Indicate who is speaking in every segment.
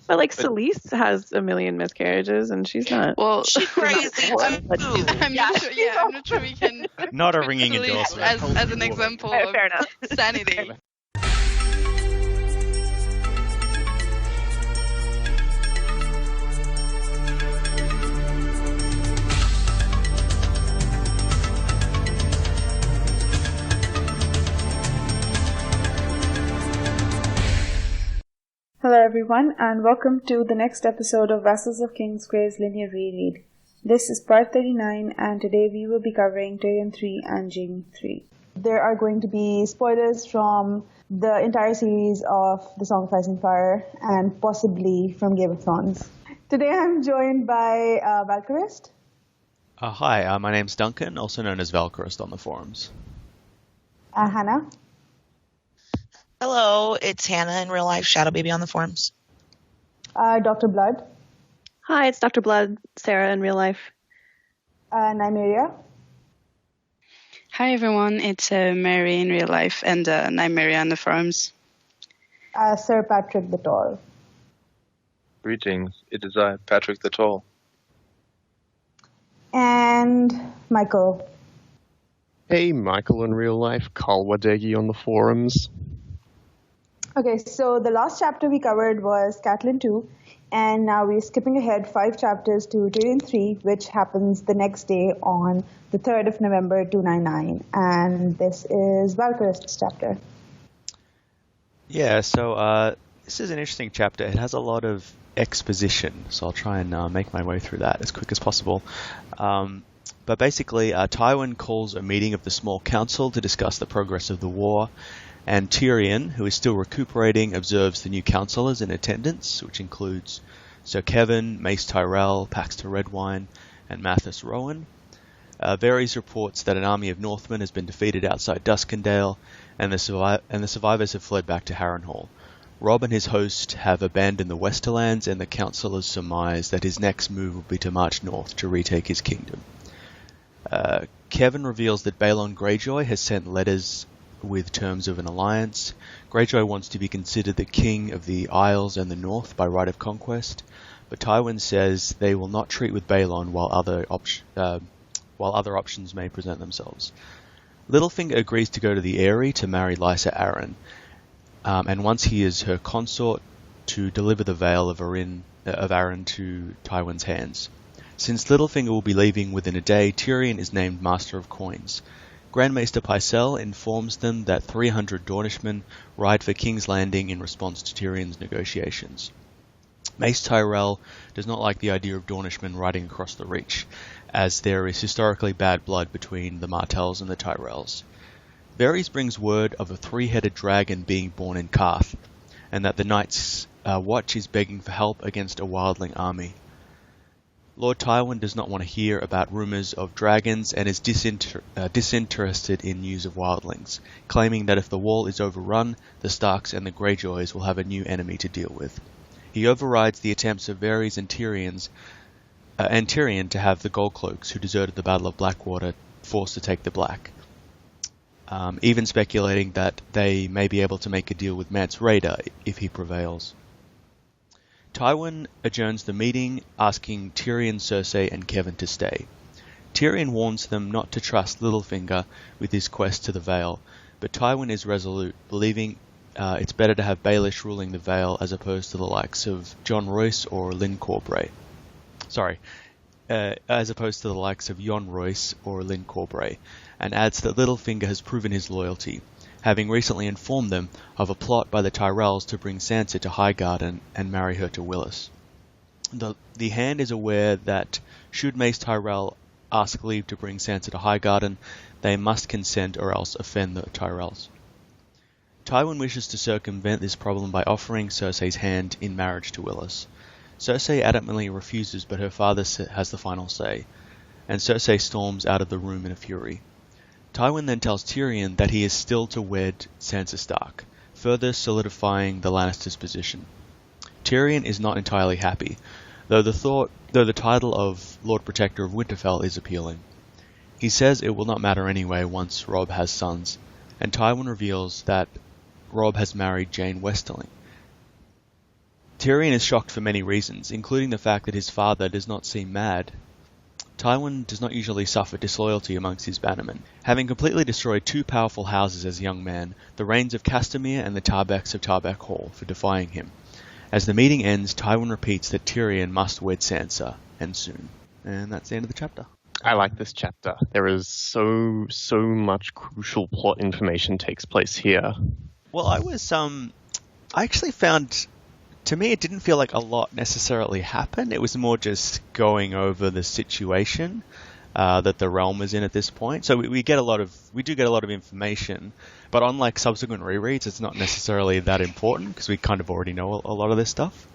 Speaker 1: But like Celeste has a million miscarriages, and she's not.
Speaker 2: Well,
Speaker 3: She's crazy
Speaker 2: I'm not sure. Yeah, I'm not sure we can
Speaker 4: Not a ringing
Speaker 2: use
Speaker 4: endorsement.
Speaker 2: as an example of
Speaker 1: Fair enough.
Speaker 2: sanity.
Speaker 5: Hello everyone, and welcome to the next episode of Vassals of Kingsgrave's Linear Reread. This is part 39, and today we will be covering Tyrion 3 and Jaime 3. There are going to be spoilers from the entire series of The Song of Ice and Fire, and possibly from Game of Thrones. Today I'm joined by Valkyrist.
Speaker 4: Hi, my name's Duncan, also known as Valkyrist on the forums.
Speaker 5: Hannah.
Speaker 3: Hello, it's Hannah in real life, Shadow Baby on the forums.
Speaker 5: DrBlood.
Speaker 1: Hi, it's DrBlood, Sara in real life.
Speaker 5: Nymeria.
Speaker 2: Hi everyone, it's Mary in real life and Nymeria on the forums.
Speaker 5: Sir Patrick the Tall.
Speaker 6: Greetings, it is I, Patrick the Tall.
Speaker 5: And Michael.
Speaker 7: Hey, Michael in real life, Khal Wadege on the forums.
Speaker 5: Okay, so the last chapter we covered was Catelyn 2, and now we're skipping ahead 5 chapters to Tyrion 3, which happens the next day on the 3rd of November 299, and this is Valkyrist's chapter.
Speaker 4: Yeah, so this is an interesting chapter. It has a lot of exposition, so I'll try and make my way through that as quick as possible. But basically, Tywin calls a meeting of the small council to discuss the progress of the war, and Tyrion, who is still recuperating, observes the new councillors in attendance, which includes Sir Kevan, Mace Tyrell, Paxter Redwine, and Mathis Rowan. Varys reports that an army of Northmen has been defeated outside Duskendale, and the survivors have fled back to Harrenhal. Robb and his host have abandoned the Westerlands, and the councillors surmise that his next move will be to march north to retake his kingdom. Kevan reveals that Balon Greyjoy has sent letters with terms of an alliance. Greyjoy wants to be considered the king of the Isles and the North by right of conquest, but Tywin says they will not treat with Balon while other options may present themselves. Littlefinger agrees to go to the Eyrie to marry Lysa Arryn, and once he is her consort, to deliver the veil of Arryn to Tywin's hands. Since Littlefinger will be leaving within a day, Tyrion is named Master of Coins. Grand Maester Pycelle informs them that 300 Dornishmen ride for King's Landing in response to Tyrion's negotiations. Mace Tyrell does not like the idea of Dornishmen riding across the Reach, as there is historically bad blood between the Martells and the Tyrells. Varys brings word of a 3-headed dragon being born in Karth, and that the Night's Watch is begging for help against a wildling army. Lord Tywin does not want to hear about rumours of dragons and is disinterested in news of wildlings, claiming that if the wall is overrun, the Starks and the Greyjoys will have a new enemy to deal with. He overrides the attempts of Varys and Tyrion to have the Goldcloaks, who deserted the Battle of Blackwater, forced to take the Black, even speculating that they may be able to make a deal with Mance Rayder if he prevails. Tywin adjourns the meeting, asking Tyrion, Cersei, and Kevan to stay. Tyrion warns them not to trust Littlefinger with his quest to the Vale, but Tywin is resolute, believing it's better to have Baelish ruling the Vale as opposed to the likes of Jon Royce or Lyn Corbray. As opposed to the likes of Jon Royce or Lyn Corbray, and adds that Littlefinger has proven his loyalty, having recently informed them of a plot by the Tyrells to bring Sansa to Highgarden and marry her to Willis. The Hand is aware that should Mace Tyrell ask leave to bring Sansa to Highgarden, they must consent or else offend the Tyrells. Tywin wishes to circumvent this problem by offering Cersei's hand in marriage to Willis. Cersei adamantly refuses, but her father has the final say, and Cersei storms out of the room in a fury. Tywin then tells Tyrion that he is still to wed Sansa Stark, further solidifying the Lannisters' position. Tyrion is not entirely happy, though the title of Lord Protector of Winterfell is appealing. He says it will not matter anyway once Robb has sons, and Tywin reveals that Robb has married Jane Westerling. Tyrion is shocked for many reasons, including the fact that his father does not seem mad. Tywin does not usually suffer disloyalty amongst his bannermen, having completely destroyed two powerful houses as a young man, the Rains of Castamere and the Tarbecks of Tarbeck Hall, for defying him. As the meeting ends, Tywin repeats that Tyrion must wed Sansa, and soon. And that's the end of the chapter.
Speaker 7: I like this chapter. There is so much crucial plot information takes place here.
Speaker 4: Well, I actually found, to me, it didn't feel like a lot necessarily happened. It was more just going over the situation that the realm is in at this point. So we do get a lot of information, but unlike subsequent rereads, it's not necessarily that important because we kind of already know a lot of this stuff.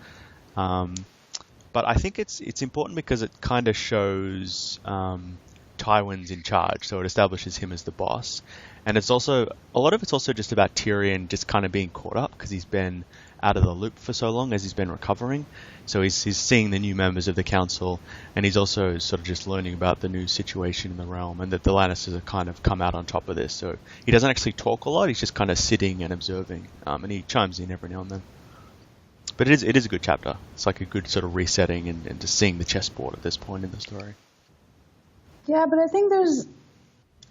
Speaker 4: But I think it's important because it kind of shows Tywin's in charge, so it establishes him as the boss. And it's also, a lot of it's also just about Tyrion just kind of being caught up because he's been out of the loop for so long as he's been recovering. So he's seeing the new members of the council, and he's also sort of just learning about the new situation in the realm, and that the Lannisters have kind of come out on top of this. So he doesn't actually talk a lot, he's just kind of sitting and observing, and he chimes in every now and then. But it is a good chapter. It's like a good sort of resetting and just seeing the chessboard at this point in the story.
Speaker 5: Yeah, but I think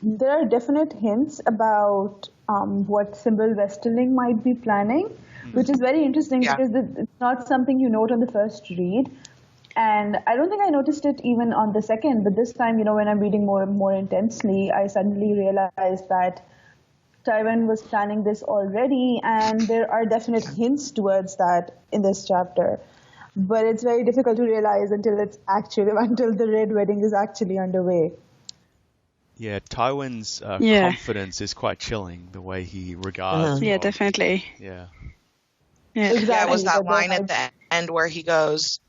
Speaker 5: there are definite hints about what Sybil Westerling might be planning, which is very interesting because it's not something you note on the first read. And I don't think I noticed it even on the second, but this time, when I'm reading more intensely, I suddenly realized that Tywin was planning this already, and there are definite hints towards that in this chapter. But it's very difficult to realize until the Red Wedding is actually underway.
Speaker 4: Yeah, Tywin's confidence is quite chilling, the way he regards.
Speaker 2: Yeah, definitely.
Speaker 4: Yeah.
Speaker 5: Exactly.
Speaker 3: Yeah, it was that line at the end where he goes,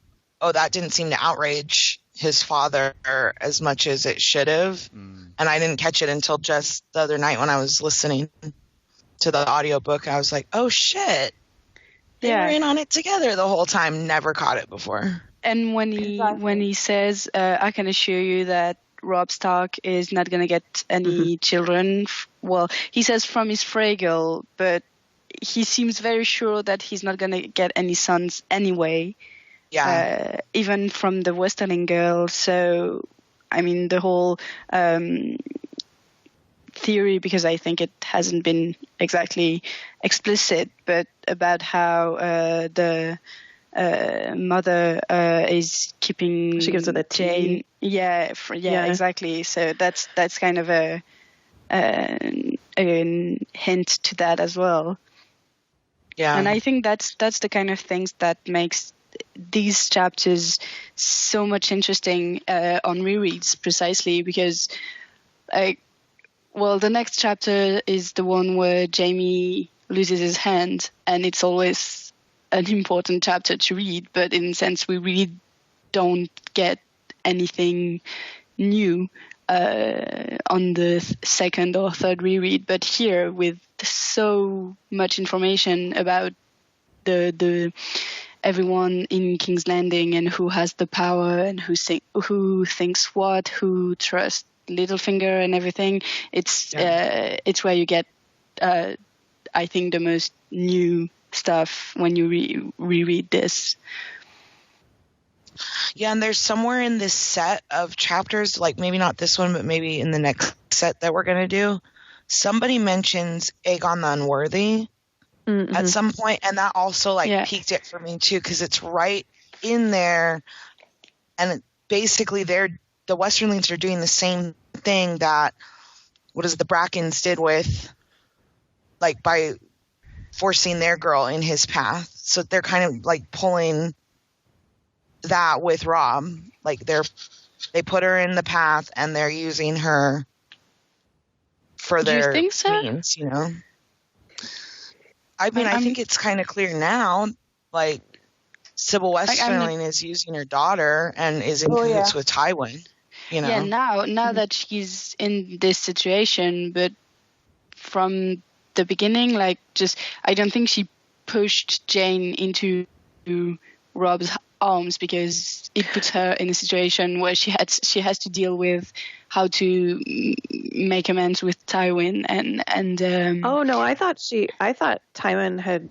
Speaker 3: "Oh, that didn't seem to outrage his father as much as it should have." And I didn't catch it until just the other night when I was listening to the audiobook. I was like, oh shit, they were in on it together the whole time. Never caught it before.
Speaker 2: And when he says, I can assure you that Robb Stark is not going to get any children. Well, he says from his Fraggle, but he seems very sure that he's not going to get any sons anyway. Yeah. Even from the Westerling girl. So, I mean, the whole theory, because I think it hasn't been exactly explicit, but about how the mother is keeping...
Speaker 1: She gives her the tea.
Speaker 2: Yeah, exactly. So that's kind of a hint to that as well. Yeah. And I think that's the kind of things that makes these chapters so much interesting on rereads, precisely because the next chapter is the one where Jaime loses his hand, and it's always an important chapter to read, but in a sense we really don't get anything new on the second or third reread. But here, with so much information about the everyone in King's Landing and who has the power and who thinks what, who trusts Littlefinger and everything, it's where you get I think the most new stuff when you reread this.
Speaker 3: Yeah, and there's somewhere in this set of chapters, like maybe not this one, but maybe in the next set that we're going to do, somebody mentions Aegon the Unworthy at some point, and that also piqued it for me too, because it's right in there, and basically the Westerlings are doing the same thing that the Brackens did with, by forcing their girl in his path. So they're kind of pulling that with Robb. They put her in the path and they're using her for their means, I mean, I think it's kind of clear now, Sybil Westerling is using her daughter and is in cahoots with Tywin,
Speaker 2: Yeah, now that she's in this situation, but from the beginning, I don't think she pushed Jane into Robb's arms, because it puts her in a situation where she has to deal with how to make amends with Tywin and
Speaker 1: oh no, I thought Tywin had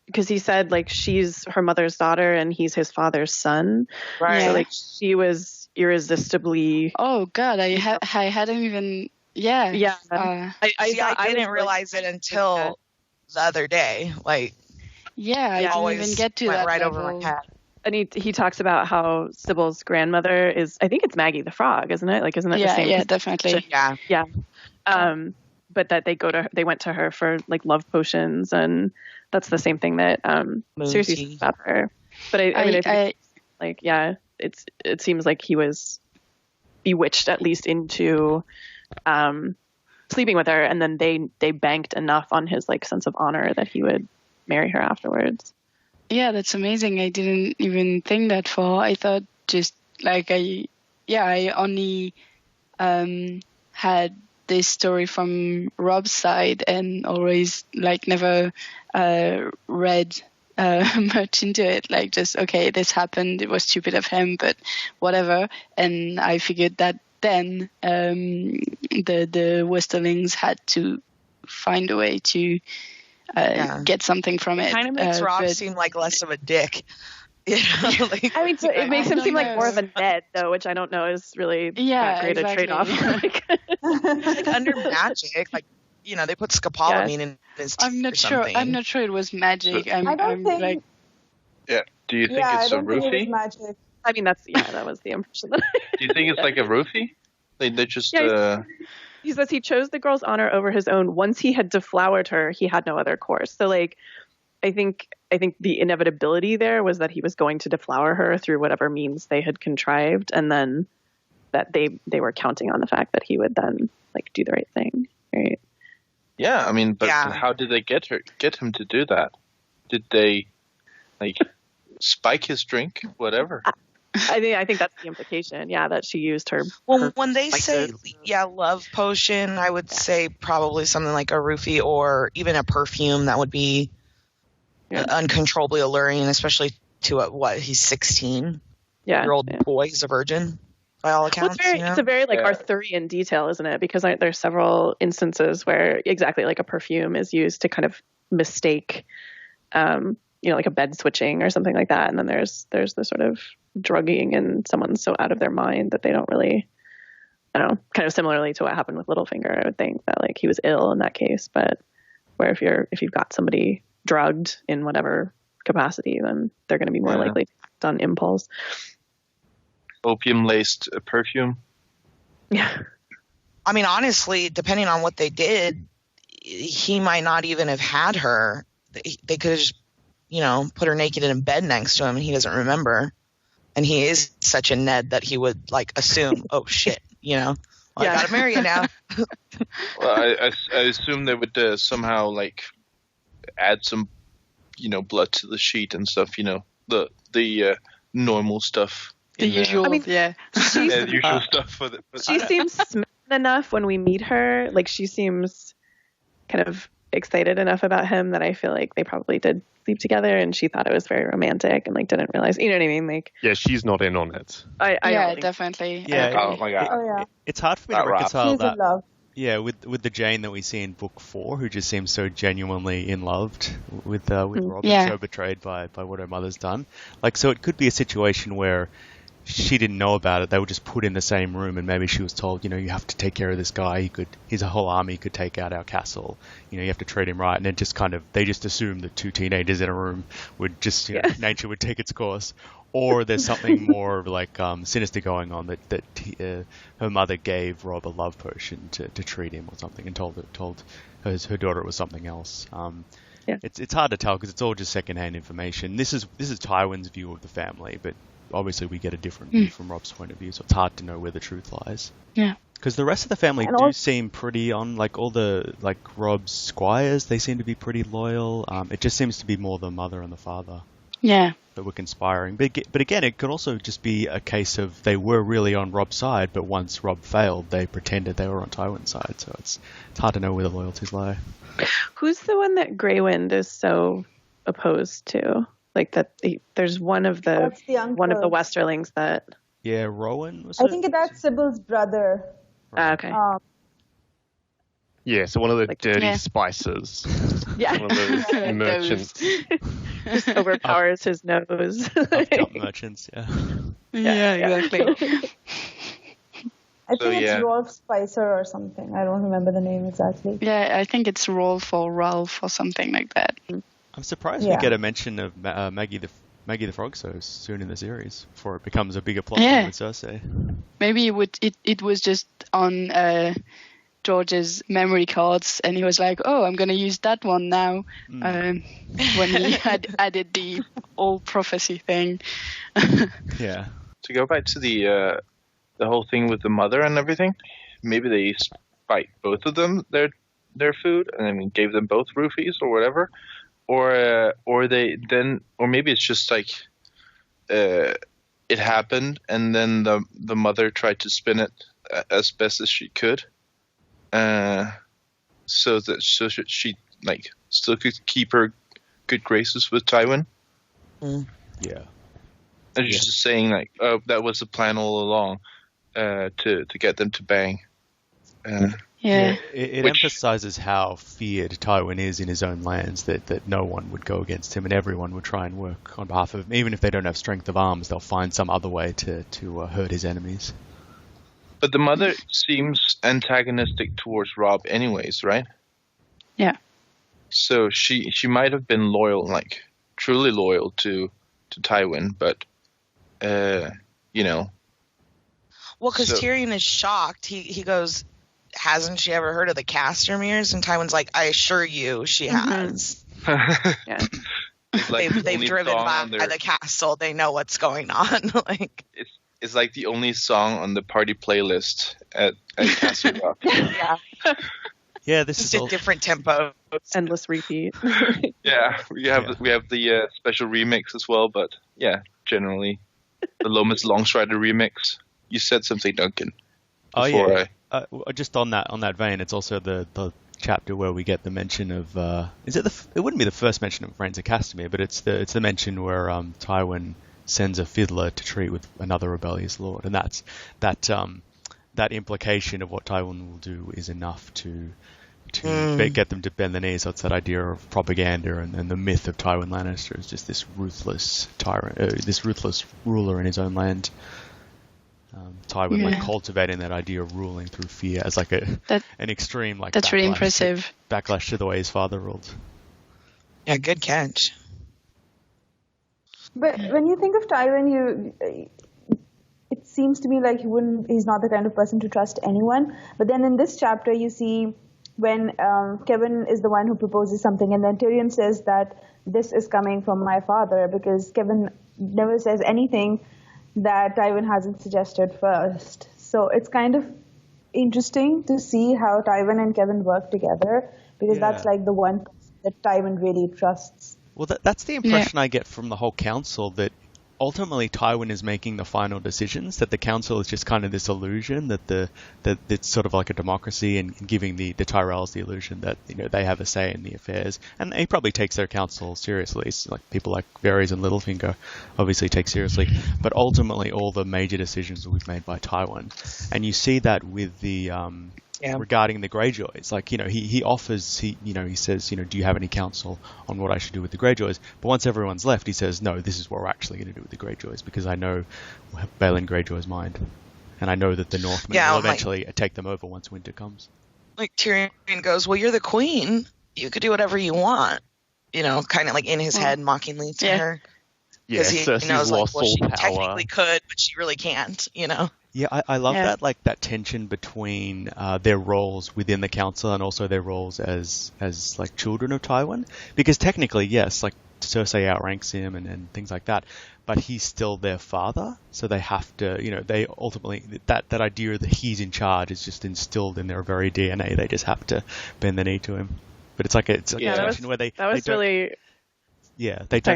Speaker 1: because he said like she's her mother's daughter and he's his father's son.
Speaker 3: Right.
Speaker 1: So like she was irresistibly.
Speaker 2: Oh God, I hadn't even. Yeah.
Speaker 1: Yeah.
Speaker 3: I didn't realize it until the other day. Like,
Speaker 2: I didn't even get to that
Speaker 3: right
Speaker 2: level.
Speaker 3: over my head.
Speaker 1: And he talks about how Sybil's grandmother is, I think it's Maggie the Frog, isn't it? Like, isn't it the same?
Speaker 2: Yeah, definitely.
Speaker 3: Yeah.
Speaker 1: But that they went to her for like love potions, and that's the same thing that Cersei says about her. But I think it seems like he was bewitched at least into sleeping with her, and then they banked enough on his like sense of honor that he would marry her afterwards.
Speaker 2: Yeah, that's amazing. I didn't even think that far. I thought just like I only had this story from Rob's side and always like never read much into it. Like just, okay, this happened. It was stupid of him, but whatever. And I figured that then the Westerlings had to find a way to get something from it.
Speaker 3: Kind of makes Rob seem like less of a dick. You know, like,
Speaker 1: I mean, it makes him seem like more of a Ned, though, which I don't know is really that great a trade-off.
Speaker 3: Like under magic, like, you know, they put scopolamine in his tea.
Speaker 2: I'm not sure it was magic.
Speaker 5: I don't think.
Speaker 6: Yeah. Do you think it's a roofie?
Speaker 5: Magic.
Speaker 1: I mean, that was the impression.
Speaker 6: Do you think it's like a roofie? They just.
Speaker 1: He says he chose the girl's honor over his own. Once he had deflowered her, he had no other course. So, like, I think the inevitability there was that he was going to deflower her through whatever means they had contrived, and then that they were counting on the fact that he would then like do the right thing, right?
Speaker 6: Yeah, I mean, but how did they get him to do that? Did they like spike his drink, whatever?
Speaker 1: I think that's the implication. Yeah, that she used her.
Speaker 3: Well, when they say love potion, I would say probably something like a roofie or even a perfume that would be uncontrollably alluring, especially to he's 16. Yeah, year old boy, he's a virgin by all accounts.
Speaker 1: It's a very like Arthurian detail, isn't it? Because there's several instances where exactly like a perfume is used to kind of mistake, like a bed switching or something like that, and then there's the sort of drugging and someone's so out of their mind that they don't really, kind of similarly to what happened with Littlefinger. I would think that like he was ill in that case, but where if you've got somebody drugged in whatever capacity, then they're going to be more likely to act on impulse.
Speaker 6: Opium laced perfume.
Speaker 1: Yeah.
Speaker 3: I mean, honestly, depending on what they did, he might not even have had her. They could have just, put her naked in a bed next to him and he doesn't remember. And he is such a Ned that he would like assume, oh shit, I gotta marry you now.
Speaker 6: Well, I assume they would somehow like add some, blood to the sheet and stuff. The normal stuff.
Speaker 2: The usual,
Speaker 6: the usual stuff for the.
Speaker 1: She seems smitten enough when we meet her. Like she seems kind of excited enough about him that I feel like they probably did sleep together, and she thought it was very romantic and like didn't realize, you know what I mean? Like,
Speaker 7: yeah, she's not in on it.
Speaker 2: I definitely.
Speaker 4: Yeah.
Speaker 6: Oh my god.
Speaker 4: It's hard for me to reconcile
Speaker 5: She's
Speaker 4: that.
Speaker 5: in love.
Speaker 4: Yeah, with the Jane that we see in book 4, who just seems so genuinely in love with Rob, so betrayed by what her mother's done. Like, so it could be a situation where she didn't know about it. They were just put in the same room, and maybe she was told, you have to take care of this guy. His whole army could take out our castle. You have to treat him right. And it just they just assumed that two teenagers in a room would just, nature would take its course. Or there's something more like sinister going on that her mother gave Rob a love potion to treat him or something, and told her daughter it was something else. It's hard to tell because it's all just secondhand information. This is Tywin's view of the family, but obviously we get a different view from Rob's point of view, so it's hard to know where the truth lies.
Speaker 2: Yeah.
Speaker 4: Because the rest of the family do seem pretty on, like all the Rob's squires, they seem to be pretty loyal. It just seems to be more the mother and the father.
Speaker 2: Yeah.
Speaker 4: That were conspiring. But again, it could also just be a case of they were really on Rob's side, but once Rob failed, they pretended they were on Tywin's side. So it's hard to know where the loyalties lie.
Speaker 1: Who's the one that Greywind is so opposed to? Like that, there's one of the Westerlings that.
Speaker 4: Yeah, Rowan was.
Speaker 5: I think that's Sybil's brother.
Speaker 1: Okay.
Speaker 7: Yeah, so one of the
Speaker 1: Like-
Speaker 7: dirty
Speaker 2: Yeah.
Speaker 7: spices.
Speaker 1: Yeah.
Speaker 7: One of those merchants.
Speaker 1: Just overpowers his nose.
Speaker 4: Upcut merchants, yeah.
Speaker 2: Yeah, exactly.
Speaker 5: I
Speaker 6: So,
Speaker 5: think
Speaker 6: yeah.
Speaker 5: it's Rolf Spicer or something. I don't remember the name exactly.
Speaker 2: Yeah, I think it's Rolf or Ralph or something like that.
Speaker 4: I'm surprised
Speaker 5: Yeah.
Speaker 4: we get a mention of Maggie the Frog so soon in the series before it becomes a bigger plot
Speaker 2: Yeah.
Speaker 4: line with Cersei.
Speaker 2: Maybe it was just on George's memory cards, and he was like, "Oh, I'm going to use that one now." When he had added the old prophecy thing.
Speaker 4: Yeah.
Speaker 6: To go back to the whole thing with the mother and everything, maybe they spiked both of them their food, and I mean gave them both roofies or whatever, or maybe it's just like it happened, and then the mother tried to spin it as best as she could, so she like still could keep her good graces with Tywin.
Speaker 4: Yeah.
Speaker 6: And she's just saying like, oh, that was the plan all along, to get them to bang.
Speaker 2: Yeah.
Speaker 4: It emphasizes how feared Tywin is in his own lands, that no one would go against him and everyone would try and work on behalf of him. Even if they don't have strength of arms, they'll find some other way to hurt his enemies.
Speaker 6: But the mother seems antagonistic towards Robb anyways, right?
Speaker 2: Yeah.
Speaker 6: So she might have been loyal, like truly loyal to Tywin, but you know.
Speaker 3: Well, because
Speaker 6: So-
Speaker 3: Tyrion is shocked. He goes, hasn't she ever heard of the Castermeres? And Tywin's like, I assure you she has.
Speaker 1: Yeah.
Speaker 6: It's like the
Speaker 3: They've
Speaker 6: only
Speaker 3: driven
Speaker 6: song
Speaker 3: by
Speaker 6: on their-
Speaker 3: the castle. They know what's going on. Like,
Speaker 6: It's like the only song on the party playlist at Castle Rock.
Speaker 3: yeah,
Speaker 4: Yeah, this
Speaker 3: just
Speaker 4: is
Speaker 3: a
Speaker 4: all,
Speaker 3: different tempo.
Speaker 1: Endless repeat.
Speaker 6: Yeah, we have the special remix as well, but yeah, generally the Lomas Longstrider remix. You said something, Duncan.
Speaker 4: Oh
Speaker 6: before
Speaker 4: yeah. Just on that vein, it's also the chapter where we get the mention of it wouldn't be the first mention of Rains of Castamere, but it's the mention where Tywin sends a fiddler to treat with another rebellious lord, and that implication of what Tywin will do is enough to get them to bend the knee. So it's that idea of propaganda and the myth of Tywin Lannister is just this ruthless tyrant, this ruthless ruler in his own land. Tywin like cultivating that idea of ruling through fear as like an extreme like
Speaker 2: That's really
Speaker 4: backlash
Speaker 2: impressive.
Speaker 4: backlash to the way his father ruled.
Speaker 3: Yeah, good catch.
Speaker 5: But when you think of Tywin, it seems to me like he's not the kind of person to trust anyone. But then in this chapter, you see when Kevin is the one who proposes something, and then Tyrion says that this is coming from my father, because Kevin never says anything that Tywin hasn't suggested first. So it's kind of interesting to see how Tywin and Kevin work together, because that's like the one person that Tywin really trusts.
Speaker 4: Well, that's the impression I get from the whole council, that ultimately Tywin is making the final decisions, that the council is just kind of this illusion that it's sort of like a democracy, and giving the Tyrells the illusion that they have a say in the affairs. And he probably takes their council seriously. It's like people like Varys and Littlefinger obviously take seriously. But ultimately all the major decisions will be made by Tywin. And you see that with the regarding the Greyjoys. Like, he offers, he says, do you have any counsel on what I should do with the Greyjoys? But once everyone's left, he says, no, this is what we're actually going to do with the Greyjoys, because I know Balon Greyjoy's mind. And I know that the Northmen will eventually take them over once winter comes.
Speaker 3: Like Tyrion goes, well, you're the queen. You could do whatever you want. Kind of like in his head mockingly to her.
Speaker 7: Yeah,
Speaker 3: Because he
Speaker 7: Cersei's
Speaker 3: knows,
Speaker 7: lost
Speaker 3: she
Speaker 7: all power.
Speaker 3: technically could, but she really can't,
Speaker 4: Yeah, I love that, like that tension between their roles within the council and also their roles as like children of Tywin. Because technically, yes, like Cersei outranks him and things like that, but he's still their father, so they have to, they ultimately, that idea that he's in charge is just instilled in their very DNA. They just have to bend the knee to him. But it's like a tension where they don't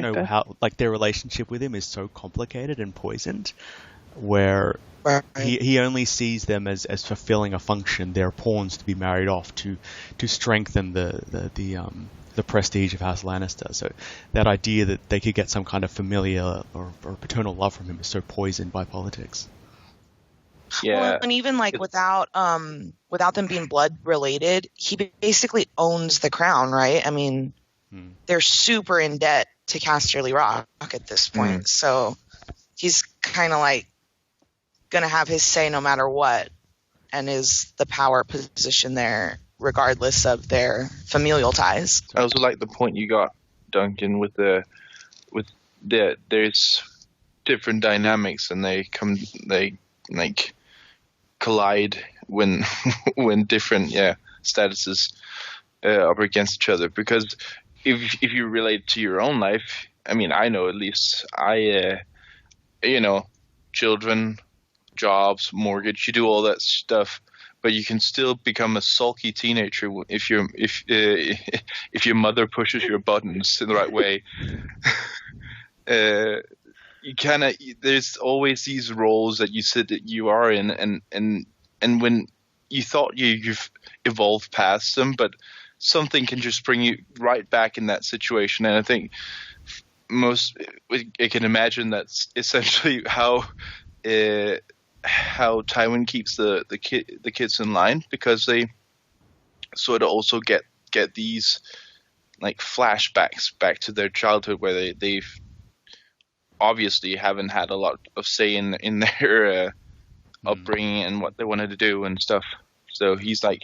Speaker 4: know how, like their relationship with him is so complicated and poisoned, where he only sees them as fulfilling a function. They're pawns to be married off to strengthen the prestige of House Lannister. So that idea that they could get some kind of familial or paternal love from him is so poisoned by politics.
Speaker 6: Yeah.
Speaker 3: Well, and even like without them being blood related, he basically owns the crown, right? I mean, they're super in debt to Casterly Rock at this point, so he's kind of like gonna have his say no matter what, and is the power position there regardless of their familial ties.
Speaker 6: I also like the point you got, Duncan, with there's different dynamics and they like collide when when different statuses are against each other. Because if you relate to your own life, I mean, I know at least children, jobs, mortgage, you do all that stuff, but you can still become a sulky teenager if your mother pushes your buttons in the right way. There's always these roles that you are in, and when you thought you've evolved past them, but something can just bring you right back in that situation. And I think I can imagine that's essentially how Tywin keeps the kids in line, because they sort of also get these like flashbacks back to their childhood where they've obviously haven't had a lot of say in their upbringing and what they wanted to do and stuff. So he's like,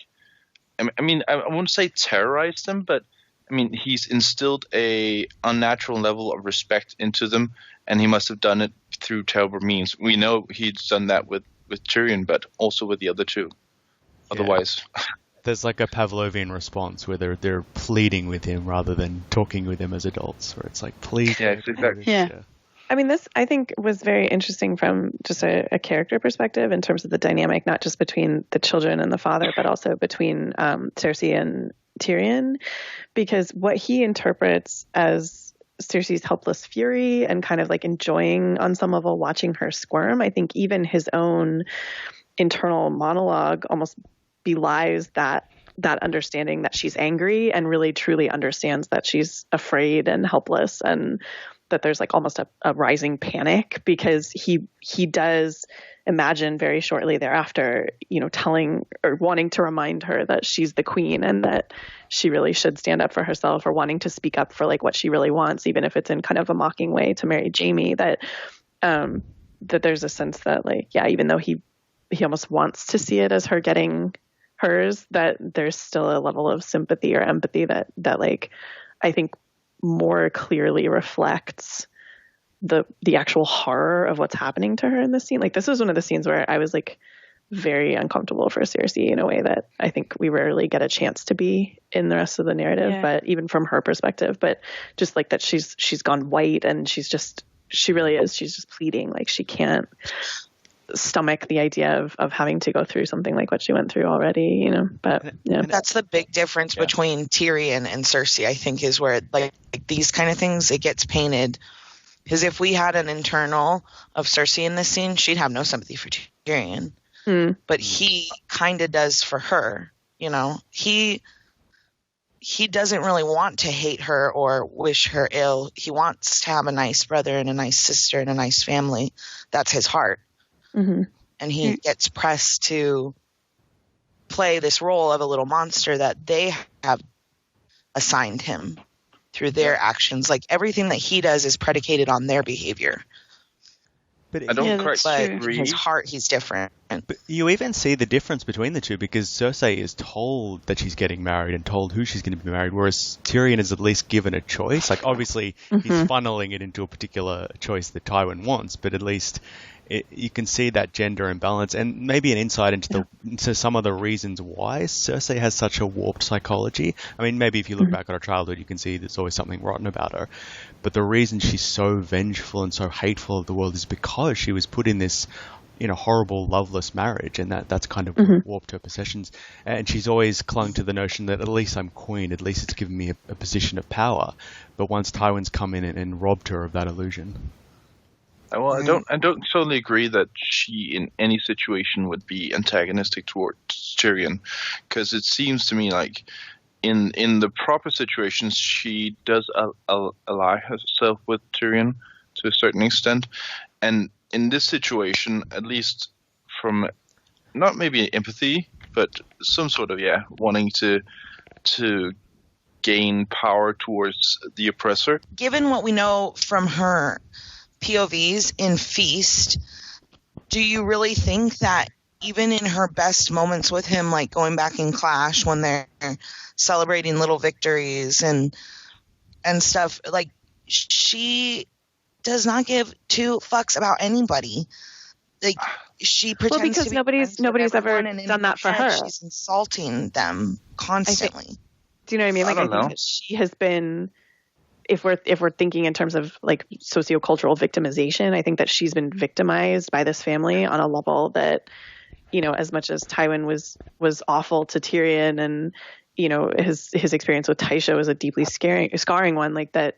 Speaker 6: I mean, I won't say terrorized them, but I mean, he's instilled a unnatural level of respect into them, and he must have done it through terrible means. We know he's done that with Tyrion, but also with the other two. Yeah. Otherwise,
Speaker 4: there's like a Pavlovian response where they're pleading with him rather than talking with him as adults, where it's like, please.
Speaker 6: Yeah, exactly.
Speaker 2: Yeah.
Speaker 1: I mean, this, I think, was very interesting from just a character perspective in terms of the dynamic, not just between the children and the father, but also between Cersei and Tyrion, because what he interprets as Cersei's helpless fury and kind of like enjoying on some level watching her squirm, I think even his own internal monologue almost belies that understanding that she's angry and really truly understands that she's afraid and helpless, and that there's like almost a rising panic, because he does imagine very shortly thereafter, telling or wanting to remind her that she's the queen and that she really should stand up for herself, or wanting to speak up for like what she really wants, even if it's in kind of a mocking way, to marry Jaime, that there's a sense that like, yeah, even though he almost wants to see it as her getting hers, that there's still a level of sympathy or empathy that like, I think more clearly reflects the actual horror of what's happening to her in this scene. Like, this was one of the scenes where I was like very uncomfortable for Cersei in a way that I think we rarely get a chance to be in the rest of the narrative, but even from her perspective, but just like that she's gone white and she's just pleading, like she can't stomach the idea of having to go through something like what she went through already, but yeah.
Speaker 3: That's the big difference between Tyrion and Cersei, I think, is where like these kind of things, it gets painted. Because if we had an internal of Cersei in this scene, she'd have no sympathy for Tyrion. But he kind of does for her, He doesn't really want to hate her or wish her ill. He wants to have a nice brother and a nice sister and a nice family. That's his heart. Mm-hmm. And he gets pressed to play this role of a little monster that they have assigned him through their actions. Like, everything that he does is predicated on their behavior.
Speaker 4: But
Speaker 6: I don't quite agree.
Speaker 3: In his heart, he's different.
Speaker 4: But you even see the difference between the two, because Cersei is told that she's getting married and told who she's going to be married, whereas Tyrion is at least given a choice. Like, obviously, he's funneling it into a particular choice that Tywin wants, but at least you can see that gender imbalance, and maybe an insight into some of the reasons why Cersei has such a warped psychology. I mean, maybe if you look back at her childhood, you can see there's always something rotten about her. But the reason she's so vengeful and so hateful of the world is because she was put in this, horrible, loveless marriage, and that's kind of warped her perceptions. And she's always clung to the notion that at least I'm queen, at least it's given me a position of power. But once Tywin's come in and robbed her of that illusion.
Speaker 6: Well, I don't totally agree that she in any situation would be antagonistic towards Tyrion, because it seems to me like in the proper situations she does ally herself with Tyrion to a certain extent, and in this situation, at least from not maybe empathy, but some sort of wanting to gain power towards the oppressor.
Speaker 3: Given what we know from her POVs in Feast, do you really think that even in her best moments with him, like going back in Clash when they're celebrating little victories and stuff, like she does not give two fucks about anybody? Like she pretends
Speaker 1: because
Speaker 3: to be
Speaker 1: nobody's ever done that for her.
Speaker 3: She's insulting them constantly.
Speaker 1: Do you know what I mean? Like,
Speaker 6: I think
Speaker 1: that she has been, if we're thinking in terms of like sociocultural victimization, I think that she's been victimized by this family on a level that, you know, as much as Tywin was awful to Tyrion, and you know his experience with Tysha was a deeply scarring one, like that.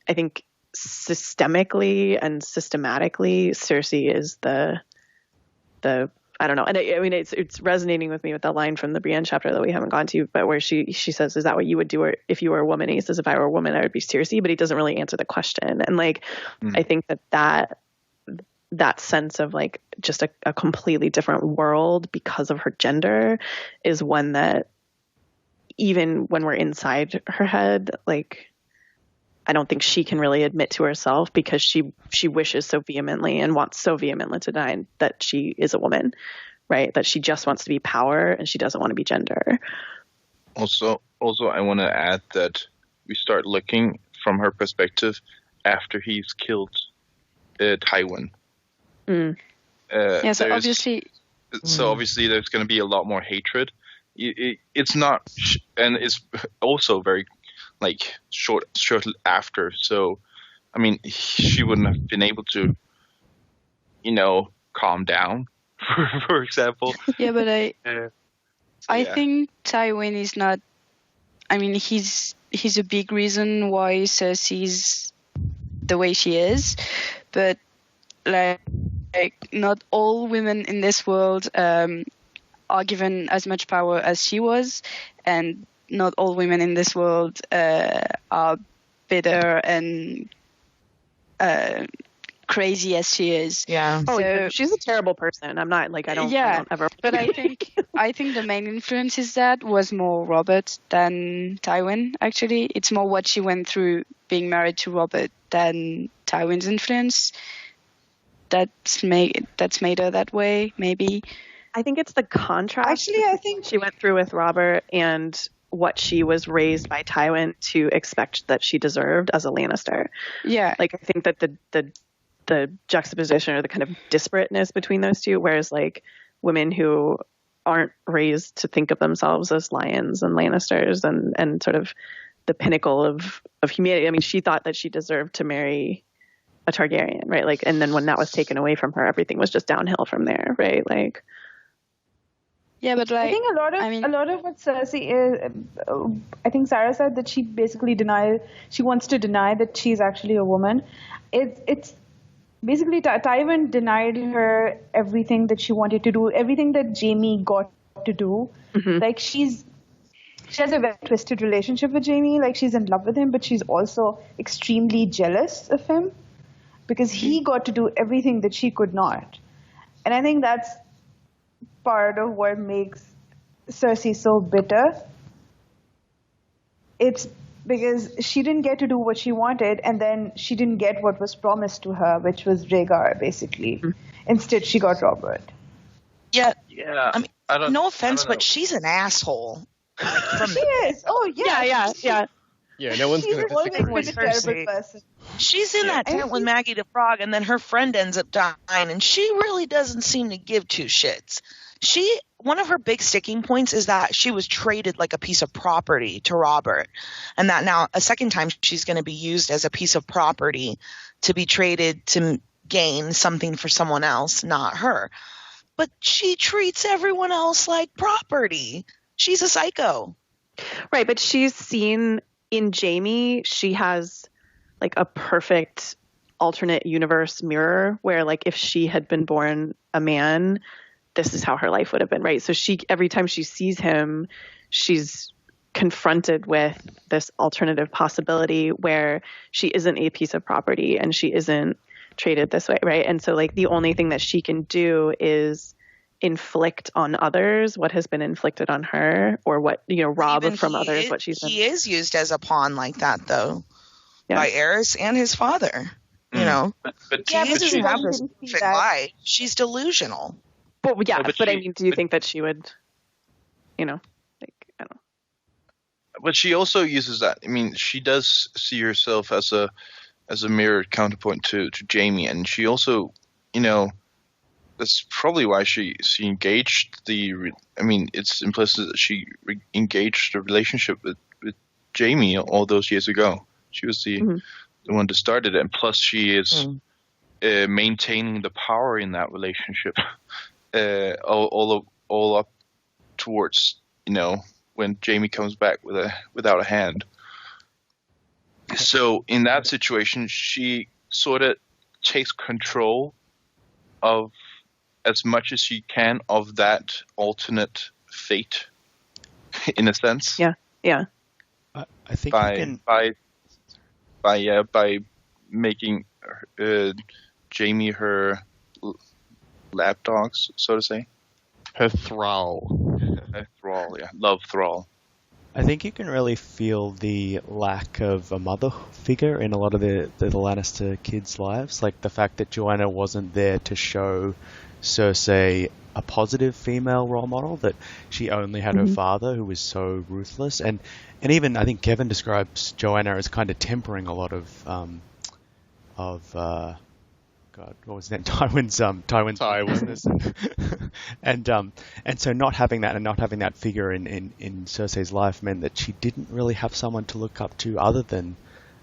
Speaker 1: I think systemically and systematically, Cersei is the I don't know, and I mean it's resonating with me with the line from the Brienne chapter that we haven't gone to, but where she says, "Is that what you would do if you were a woman?" And he says, "If I were a woman, I would be Cersei," but he doesn't really answer the question. And like, I think that sense of like just a completely different world because of her gender is one that even when we're inside her head, like I don't think she can really admit to herself, because she wishes so vehemently and wants so vehemently to deny that she is a woman, right? That she just wants to be power and she doesn't want to be gender.
Speaker 6: Also, I want to add that we start looking from her perspective after he's killed Tywin.
Speaker 2: So obviously...
Speaker 6: So obviously there's going to be a lot more hatred. It's not, and it's also very like shortly after. So, I mean, she wouldn't have been able to, you know, calm down, for example.
Speaker 2: Yeah, but I think Tywin is not. I mean, he's a big reason why Cersei's the way she is, but like not all women in this world are given as much power as she was, and not all women in this world are bitter and crazy as she is.
Speaker 3: Yeah.
Speaker 1: Oh, so, she's a terrible person. I'm not like I don't ever.
Speaker 2: But I think the main influence is that was more Robert than Tywin. Actually, it's more what she went through being married to Robert than Tywin's influence. That's made her that way. Maybe.
Speaker 1: I think it's the contrast.
Speaker 5: Actually, I think
Speaker 1: she went through with Robert and what she was raised by Tywin to expect that she deserved as a Lannister.
Speaker 2: Yeah.
Speaker 1: Like I think that the juxtaposition or the kind of disparateness between those two, whereas like women who aren't raised to think of themselves as lions and Lannisters and sort of the pinnacle of humanity. I mean, she thought that she deserved to marry a Targaryen, right? Like, and then when that was taken away from her, everything was just downhill from there, right? Like,
Speaker 2: yeah, but like
Speaker 5: I think a lot of what Cersei is, I think Sara said that she basically she wants to deny that she's actually a woman. It's basically Tywin denied her everything that she wanted to do, everything that Jaime got to do. Mm-hmm. Like she has a very twisted relationship with Jaime. Like she's in love with him, but she's also extremely jealous of him because he got to do everything that she could not. And I think that's part of what makes Cersei so bitter. It's because she didn't get to do what she wanted, and then she didn't get what was promised to her, which was Rhaegar, basically. Mm-hmm. Instead, she got Robert.
Speaker 3: Yeah. I mean, no offense, but she's an asshole.
Speaker 5: She is. Oh, yeah.
Speaker 7: Yeah, no one's going to disagree with
Speaker 3: Cersei. She's in that tent with Maggie the Frog, and then her friend ends up dying, and she really doesn't seem to give two shits. One of her big sticking points is that she was traded like a piece of property to Robert, and that now a second time she's going to be used as a piece of property to be traded to gain something for someone else, not her. But she treats everyone else like property. She's a psycho.
Speaker 1: Right, but she's seen in Jaime, she has like a perfect alternate universe mirror where like if she had been born a man, this is how her life would have been, right? So every time she sees him, she's confronted with this alternative possibility where she isn't a piece of property and she isn't traded this way, right? And so like the only thing that she can do is inflict on others what has been inflicted on her, or what, rob
Speaker 3: Even
Speaker 1: from others what she's been.
Speaker 3: He is used as a pawn like that, though,
Speaker 1: Yeah.
Speaker 3: by Eris and his father. You know,
Speaker 6: But
Speaker 3: she doesn't have
Speaker 5: didn't
Speaker 3: this
Speaker 5: see
Speaker 3: perfect
Speaker 5: that.
Speaker 3: life. She's delusional.
Speaker 1: But yeah,
Speaker 6: No, but
Speaker 1: but I
Speaker 6: she-
Speaker 1: mean, do you
Speaker 6: but-
Speaker 1: think that she would, I don't know.
Speaker 6: But she also uses that. I mean, she does see herself as a mirror counterpoint to Jaime, and she also, that's probably why she engaged I mean, it's implicit that she engaged the relationship with Jaime all those years ago. She was the one that started it, and plus she is maintaining the power in that relationship, all up towards when Jaime comes back without a hand. So in that situation, she sort of takes control of as much as she can of that alternate fate, in a sense.
Speaker 1: Yeah.
Speaker 4: I think you can.
Speaker 6: By making Jaime her lapdogs, so to say.
Speaker 7: Her thrall.
Speaker 6: Thrall, yeah, love thrall.
Speaker 4: I think you can really feel the lack of a mother figure in a lot of the Lannister kids' lives. Like the fact that Joanna wasn't there to show Cersei a positive female role model, that she only had her father, who was so ruthless. And even I think Kevin describes Joanna as kind of tempering a lot of God, what was that? Tywin's business. And so not having that figure in Cersei's life meant that she didn't really have someone to look up to other than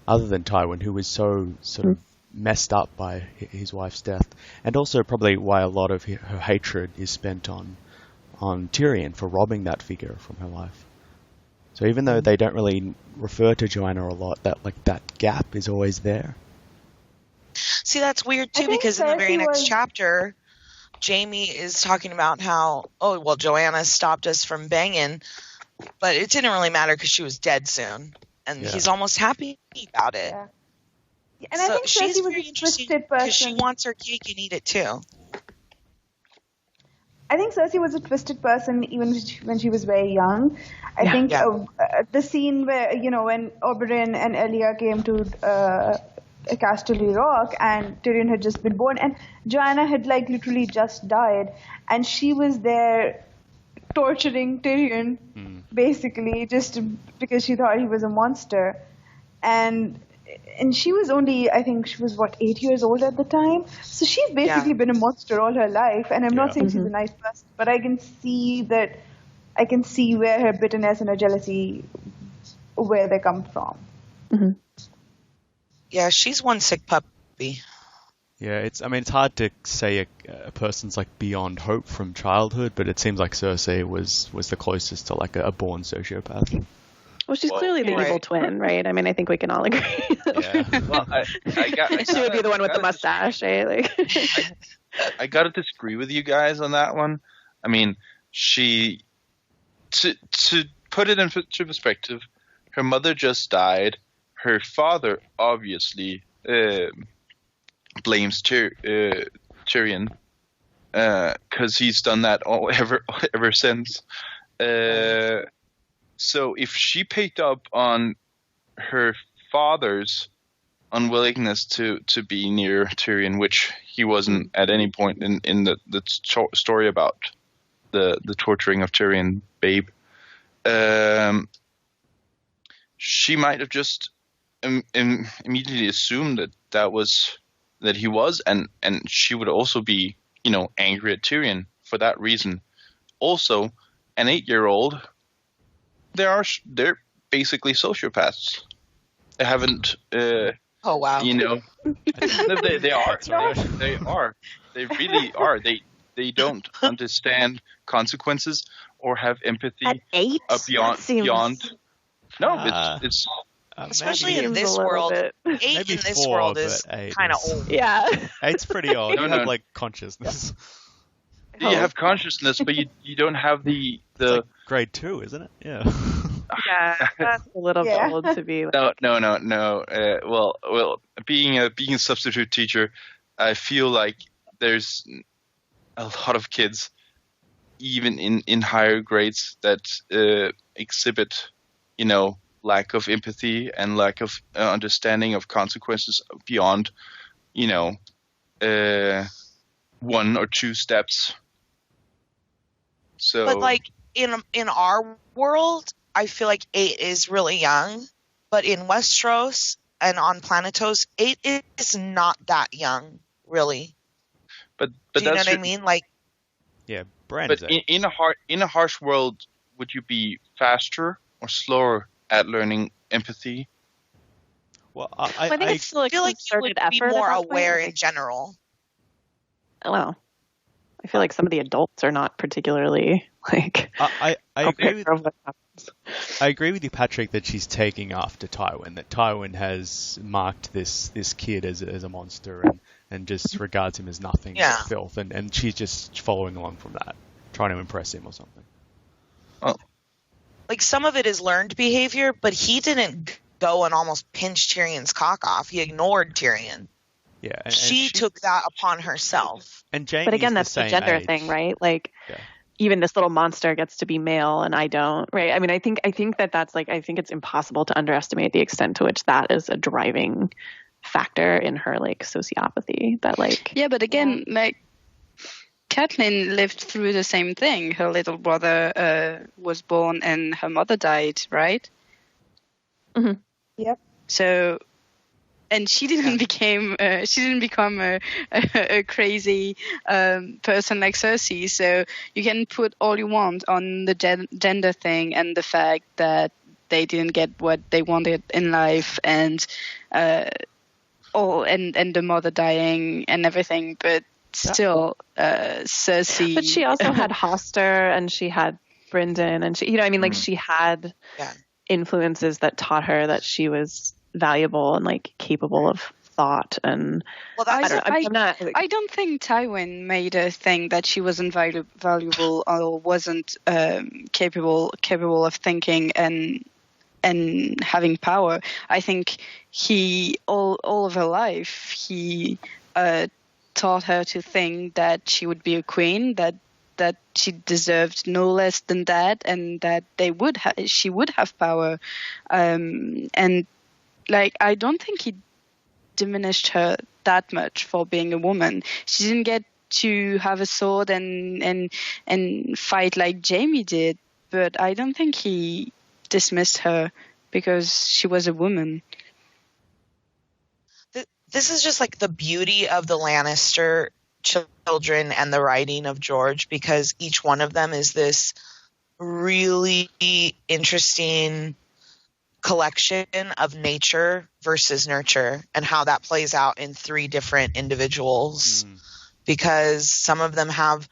Speaker 4: Tywin, who was so sort of messed up by his wife's death, and also probably why a lot of her hatred is spent on Tyrion for robbing that figure from her life. So even though they don't really refer to Joanna a lot, that gap is always there.
Speaker 3: See, that's weird
Speaker 5: I
Speaker 3: too,
Speaker 5: think
Speaker 3: because in the very
Speaker 5: Cersei
Speaker 3: next
Speaker 5: was-
Speaker 3: chapter, Jaime is talking about how, Joanna stopped us from banging, but it didn't really matter because she was dead soon, and he's almost happy about it.
Speaker 5: Yeah. And I think
Speaker 3: she's
Speaker 5: Cersei was
Speaker 3: very
Speaker 5: a
Speaker 3: interesting
Speaker 5: twisted
Speaker 3: because she
Speaker 5: person.
Speaker 3: wants her cake and eat it too.
Speaker 5: I think Cersei was a twisted person even when she was very young. I think the scene where, when Oberyn and Elia came to Casterly Rock and Tyrion had just been born and Joanna had literally just died, and she was there torturing Tyrion basically just because she thought he was a monster. And she was only, I think she was 8 years old at the time. So she's basically been a monster all her life. And I'm not saying she's a nice person, but I can see where her bitterness and her jealousy, where they come from.
Speaker 1: Mm-hmm.
Speaker 3: Yeah, she's one sick puppy.
Speaker 4: Yeah, it's hard to say a person's beyond hope from childhood, but it seems like Cersei was the closest to a born sociopath.
Speaker 1: Well, she's clearly the evil twin, right? I mean, I think we can all agree.
Speaker 4: Yeah.
Speaker 6: Well,
Speaker 1: she would be the one with the mustache, right?
Speaker 6: I gotta disagree with you guys on that one. I mean, to put it into perspective, her mother just died. Her father obviously blames Tyrion because he's done that ever since. So if she picked up on her father's unwillingness to be near Tyrion, which he wasn't at any point in the story about the torturing of Tyrion, babe, she might have just immediately assumed that he was, and she would also be, angry at Tyrion for that reason. Also, an 8-year-old, they're basically sociopaths. They haven't.
Speaker 3: Oh wow!
Speaker 6: They are. They are. They really are. They don't understand consequences or have empathy.
Speaker 1: At 8?
Speaker 6: Beyond. No, it's
Speaker 3: especially in
Speaker 1: maybe
Speaker 3: this
Speaker 1: a little
Speaker 3: world.
Speaker 1: bit.
Speaker 3: 8
Speaker 4: Maybe
Speaker 3: in this
Speaker 4: 4,
Speaker 3: world is
Speaker 4: but 8
Speaker 3: kind of
Speaker 4: is-
Speaker 3: old.
Speaker 1: Yeah.
Speaker 4: 8's pretty old. You
Speaker 6: No.
Speaker 4: have consciousness.
Speaker 6: you have consciousness, but you don't have the.
Speaker 4: It's grade 2, isn't it? Yeah.
Speaker 1: Yeah, that's a little bit old to be.
Speaker 6: No. Well, being a substitute teacher, I feel like there's a lot of kids even in higher grades that exhibit, lack of empathy and lack of understanding of consequences beyond, 1 or 2 steps. So,
Speaker 3: but like in our world, I feel like 8 is really young, but in Westeros and on Planetos, 8 is not that young, really.
Speaker 6: But
Speaker 3: do you know what I mean? Like,
Speaker 4: yeah, Bran.
Speaker 6: But in a harsh world, would you be faster or slower at learning empathy?
Speaker 4: Well,
Speaker 1: I think it's still a
Speaker 3: feel like you would be more aware in general.
Speaker 1: Well, I feel like some of the adults are not particularly like.
Speaker 4: I agree with you, Patrick, that she's taking after Tywin. That Tywin has marked this kid as a monster and just regards him as nothing but filth, and she's just following along from that, trying to impress him or something.
Speaker 6: Oh.
Speaker 3: Like, some of it is learned behavior, but he didn't go and almost pinch Tyrion's cock off. He ignored Tyrion.
Speaker 4: Yeah, and
Speaker 3: she took that upon herself.
Speaker 4: And Jaime,
Speaker 1: but again, that's the gender thing, right? Like, even this little monster gets to be male, and I don't, right? I mean, I think that's like, I think it's impossible to underestimate the extent to which that is a driving factor in her like sociopathy. That like,
Speaker 2: yeah, but again, like, Catelyn lived through the same thing. Her little brother was born and her mother died, right?
Speaker 1: Mm-hmm.
Speaker 5: Yep.
Speaker 2: So, and she didn't become a crazy person like Cersei. So you can put all you want on the gender thing and the fact that they didn't get what they wanted in life, and the mother dying and everything, but still, Cersei.
Speaker 1: But she also had Hoster, and she had Brynden, and she, she had influences that taught her that she was valuable and like capable of thought. And
Speaker 2: I don't think Tywin made a thing that she wasn't valuable or wasn't capable of thinking and having power. I think he all of her life he taught her to think that she would be a queen, that she deserved no less than that, and that she would have power. And like, I don't think he diminished her that much for being a woman. She didn't get to have a sword and fight like Jaime did, but I don't think he dismissed her because she was a woman.
Speaker 3: This is just like the beauty of the Lannister children and the writing of George, because each one of them is this really interesting collection of nature versus nurture, and how that plays out in 3 different individuals. Because some of them have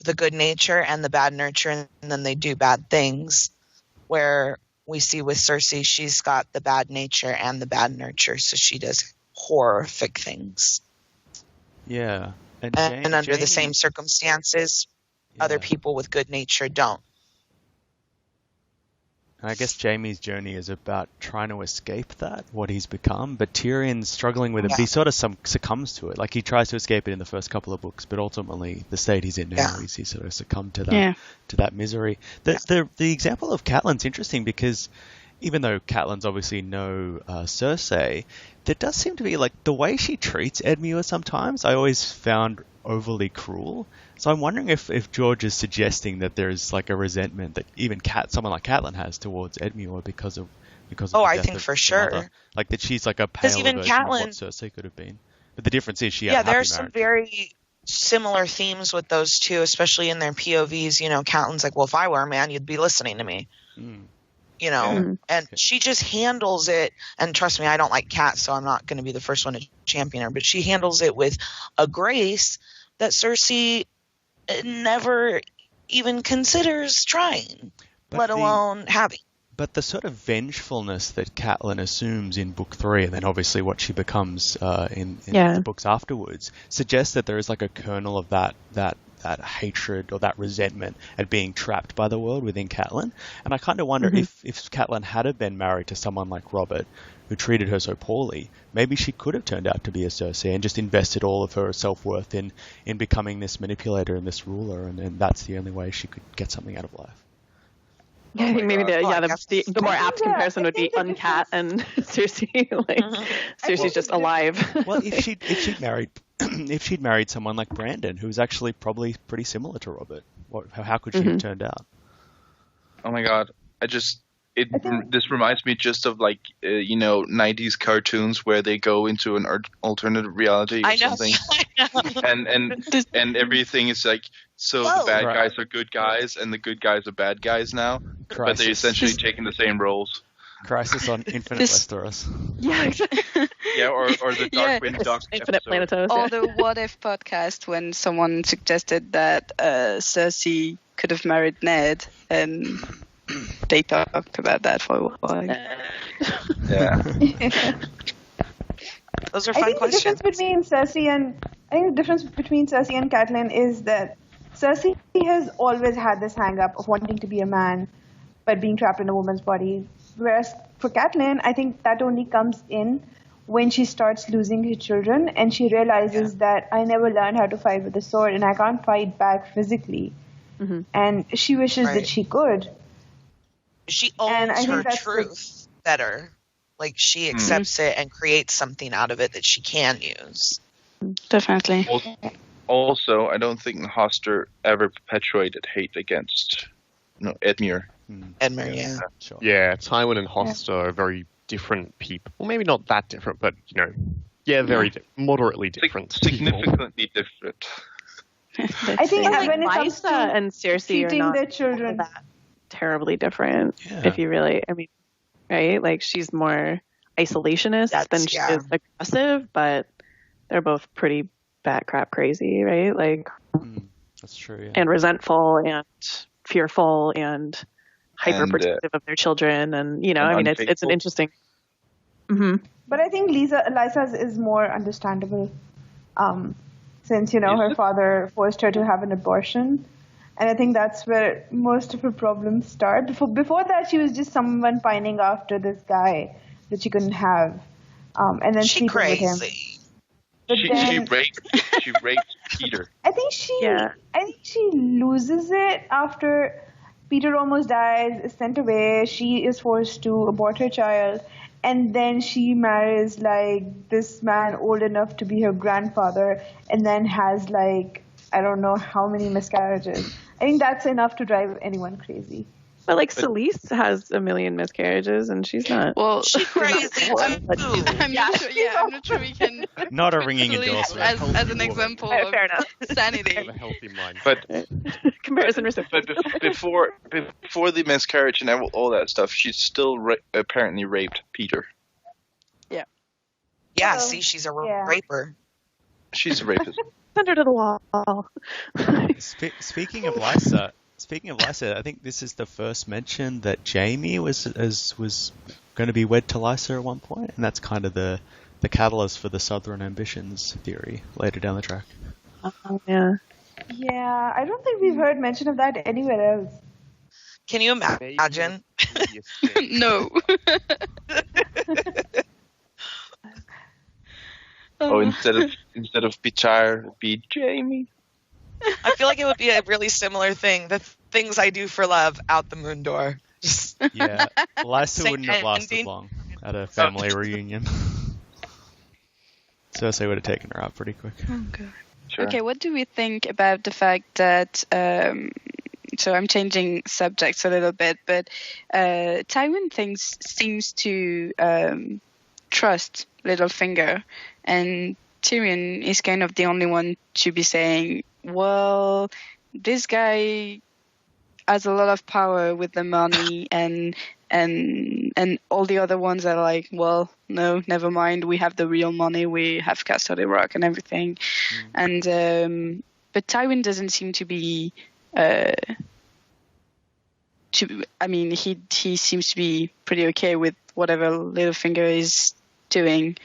Speaker 3: the good nature and the bad nurture, and then they do bad things. Where we see with Cersei, she's got the bad nature and the bad nurture, so she does horrific things.
Speaker 4: Yeah.
Speaker 3: And under the same circumstances, other people with good nature don't.
Speaker 4: And I guess Jaime's journey is about trying to escape that, what he's become, but Tyrion's struggling with it. But he sort of succumbs to it. Like, he tries to escape it in the first couple of books, but ultimately, the state he's in now, he sort of succumbed to that misery. The example of Catelyn's interesting, because even though Catelyn's obviously no Cersei, there does seem to be, like, the way she treats Edmure sometimes, I always found overly cruel. So I'm wondering if George is suggesting that there's like a resentment that even someone like Catelyn has towards Edmure because of
Speaker 3: I think for sure.
Speaker 4: Mother. Like, that she's like a pale version of what Cersei could have been. But the difference is she had a happy
Speaker 3: there's
Speaker 4: marriage.
Speaker 3: Some very similar themes with those two, especially in their POVs. Catelyn's like, well, if I were a man, you'd be listening to me. And she just handles it. And trust me, I don't like Cat, so I'm not going to be the first one to champion her. But she handles it with a grace that Cersei never even considers trying, let alone having.
Speaker 4: But the sort of vengefulness that Catelyn assumes in Book 3, and then obviously what she becomes in the books afterwards, suggests that there is like a kernel of that that hatred or that resentment at being trapped by the world within Catelyn. And I kind of wonder if Catelyn had been married to someone like Robert, who treated her so poorly, maybe she could have turned out to be a Cersei and just invested all of her self-worth in becoming this manipulator and this ruler, and that's the only way she could get something out of life.
Speaker 1: Yeah, I think maybe the more apt comparison would be Uncat and Cersei. Cersei's just alive.
Speaker 4: Well, if she'd married someone like Brandon, who was actually probably pretty similar to Robert, how could she have turned out?
Speaker 6: Oh my god, this reminds me just of 90s cartoons where they go into an alternative reality or something. I know. And everything is like, so the bad guys are good guys and the good guys are bad guys now.
Speaker 4: Crisis.
Speaker 6: But they're essentially taking the same roles.
Speaker 4: Crisis on Infinite Westeros.
Speaker 1: Yeah, exactly.
Speaker 6: Yeah, or the Darkwing Duck
Speaker 1: Infinite Planetos.
Speaker 2: Or the What If podcast when someone suggested that Cersei could have married Ned, and they talked about that for a while.
Speaker 6: Yeah.
Speaker 3: Those are fun questions.
Speaker 5: I think the difference between Cersei and Catelyn is that Cersei has always had this hang-up of wanting to be a man, but being trapped in a woman's body. Whereas for Catelyn, I think that only comes in when she starts losing her children, and she realizes that I never learned how to fight with a sword, and I can't fight back physically. Mm-hmm. And she wishes that she could.
Speaker 3: She owns her truth better. Like, she accepts it and creates something out of it that she can use.
Speaker 2: Definitely.
Speaker 6: Also, I don't think Hoster ever perpetuated hate against Edmure.
Speaker 3: Edmure, yeah.
Speaker 7: Sure. Yeah, Tywin and Hoster are very different people. Well, maybe not that different, but, very moderately different.
Speaker 6: Significantly different.
Speaker 5: I think when it comes to
Speaker 1: and Cersei are not
Speaker 5: their children
Speaker 1: that terribly different. If you really, right? Like, she's more isolationist than she is aggressive, but they're both pretty bat crap crazy, right? Like,
Speaker 4: that's true. Yeah.
Speaker 1: And resentful and fearful and hyper protective of their children, and it's an interesting. Mm-hmm.
Speaker 5: But I think Lysa's is more understandable, since her father forced her to have an abortion, and I think that's where most of her problems start. Before that, she was just someone pining after this guy that she couldn't have, and then sleeping with him.
Speaker 6: She raped Peter.
Speaker 5: I think she loses it after Peter almost dies, is sent away. She is forced to abort her child, and then she marries this man old enough to be her grandfather, and then has I don't know how many miscarriages. I think that's enough to drive anyone crazy.
Speaker 1: But Selyse has a million miscarriages, and she's not.
Speaker 2: Well,
Speaker 3: she's crazy too.
Speaker 2: I'm not sure we can.
Speaker 4: Not a ringing endorsement.
Speaker 2: As an example of
Speaker 1: fair enough.
Speaker 2: Sanity.
Speaker 7: A healthy mind.
Speaker 6: But
Speaker 1: comparison reciprocal.
Speaker 6: But before the miscarriage and all that stuff, she still apparently raped Peter.
Speaker 2: Yeah.
Speaker 3: Yeah. See, she's a raper.
Speaker 6: She's a rapist.
Speaker 1: Send her to the wall.
Speaker 4: Speaking of Lysa, I think this is the first mention that Jaime was going to be wed to Lysa at one point, and that's kind of the catalyst for the Southern Ambitions theory later down the track.
Speaker 1: Oh, yeah.
Speaker 5: Yeah, I don't think we've heard mention of that anywhere else.
Speaker 3: Can you imagine?
Speaker 2: No.
Speaker 6: Instead of Bichar, be Jaime.
Speaker 3: I feel like it would be a really similar thing. The things I do for love out the moon door.
Speaker 4: Yeah, Lysa wouldn't have lasted long at a family reunion. Cersei would have taken her out pretty quick.
Speaker 2: Oh, God.
Speaker 6: Sure.
Speaker 2: Okay, what do we think about the fact that... so I'm changing subjects a little bit, but Tywin seems to trust Littlefinger, and Tyrion is kind of the only one to be saying, well, this guy has a lot of power with the money, and all the other ones are like, well, no, never mind, we have the real money, we have Castle Rock and everything. And but Tywin doesn't seem to be he seems to be pretty okay with whatever Littlefinger is doing.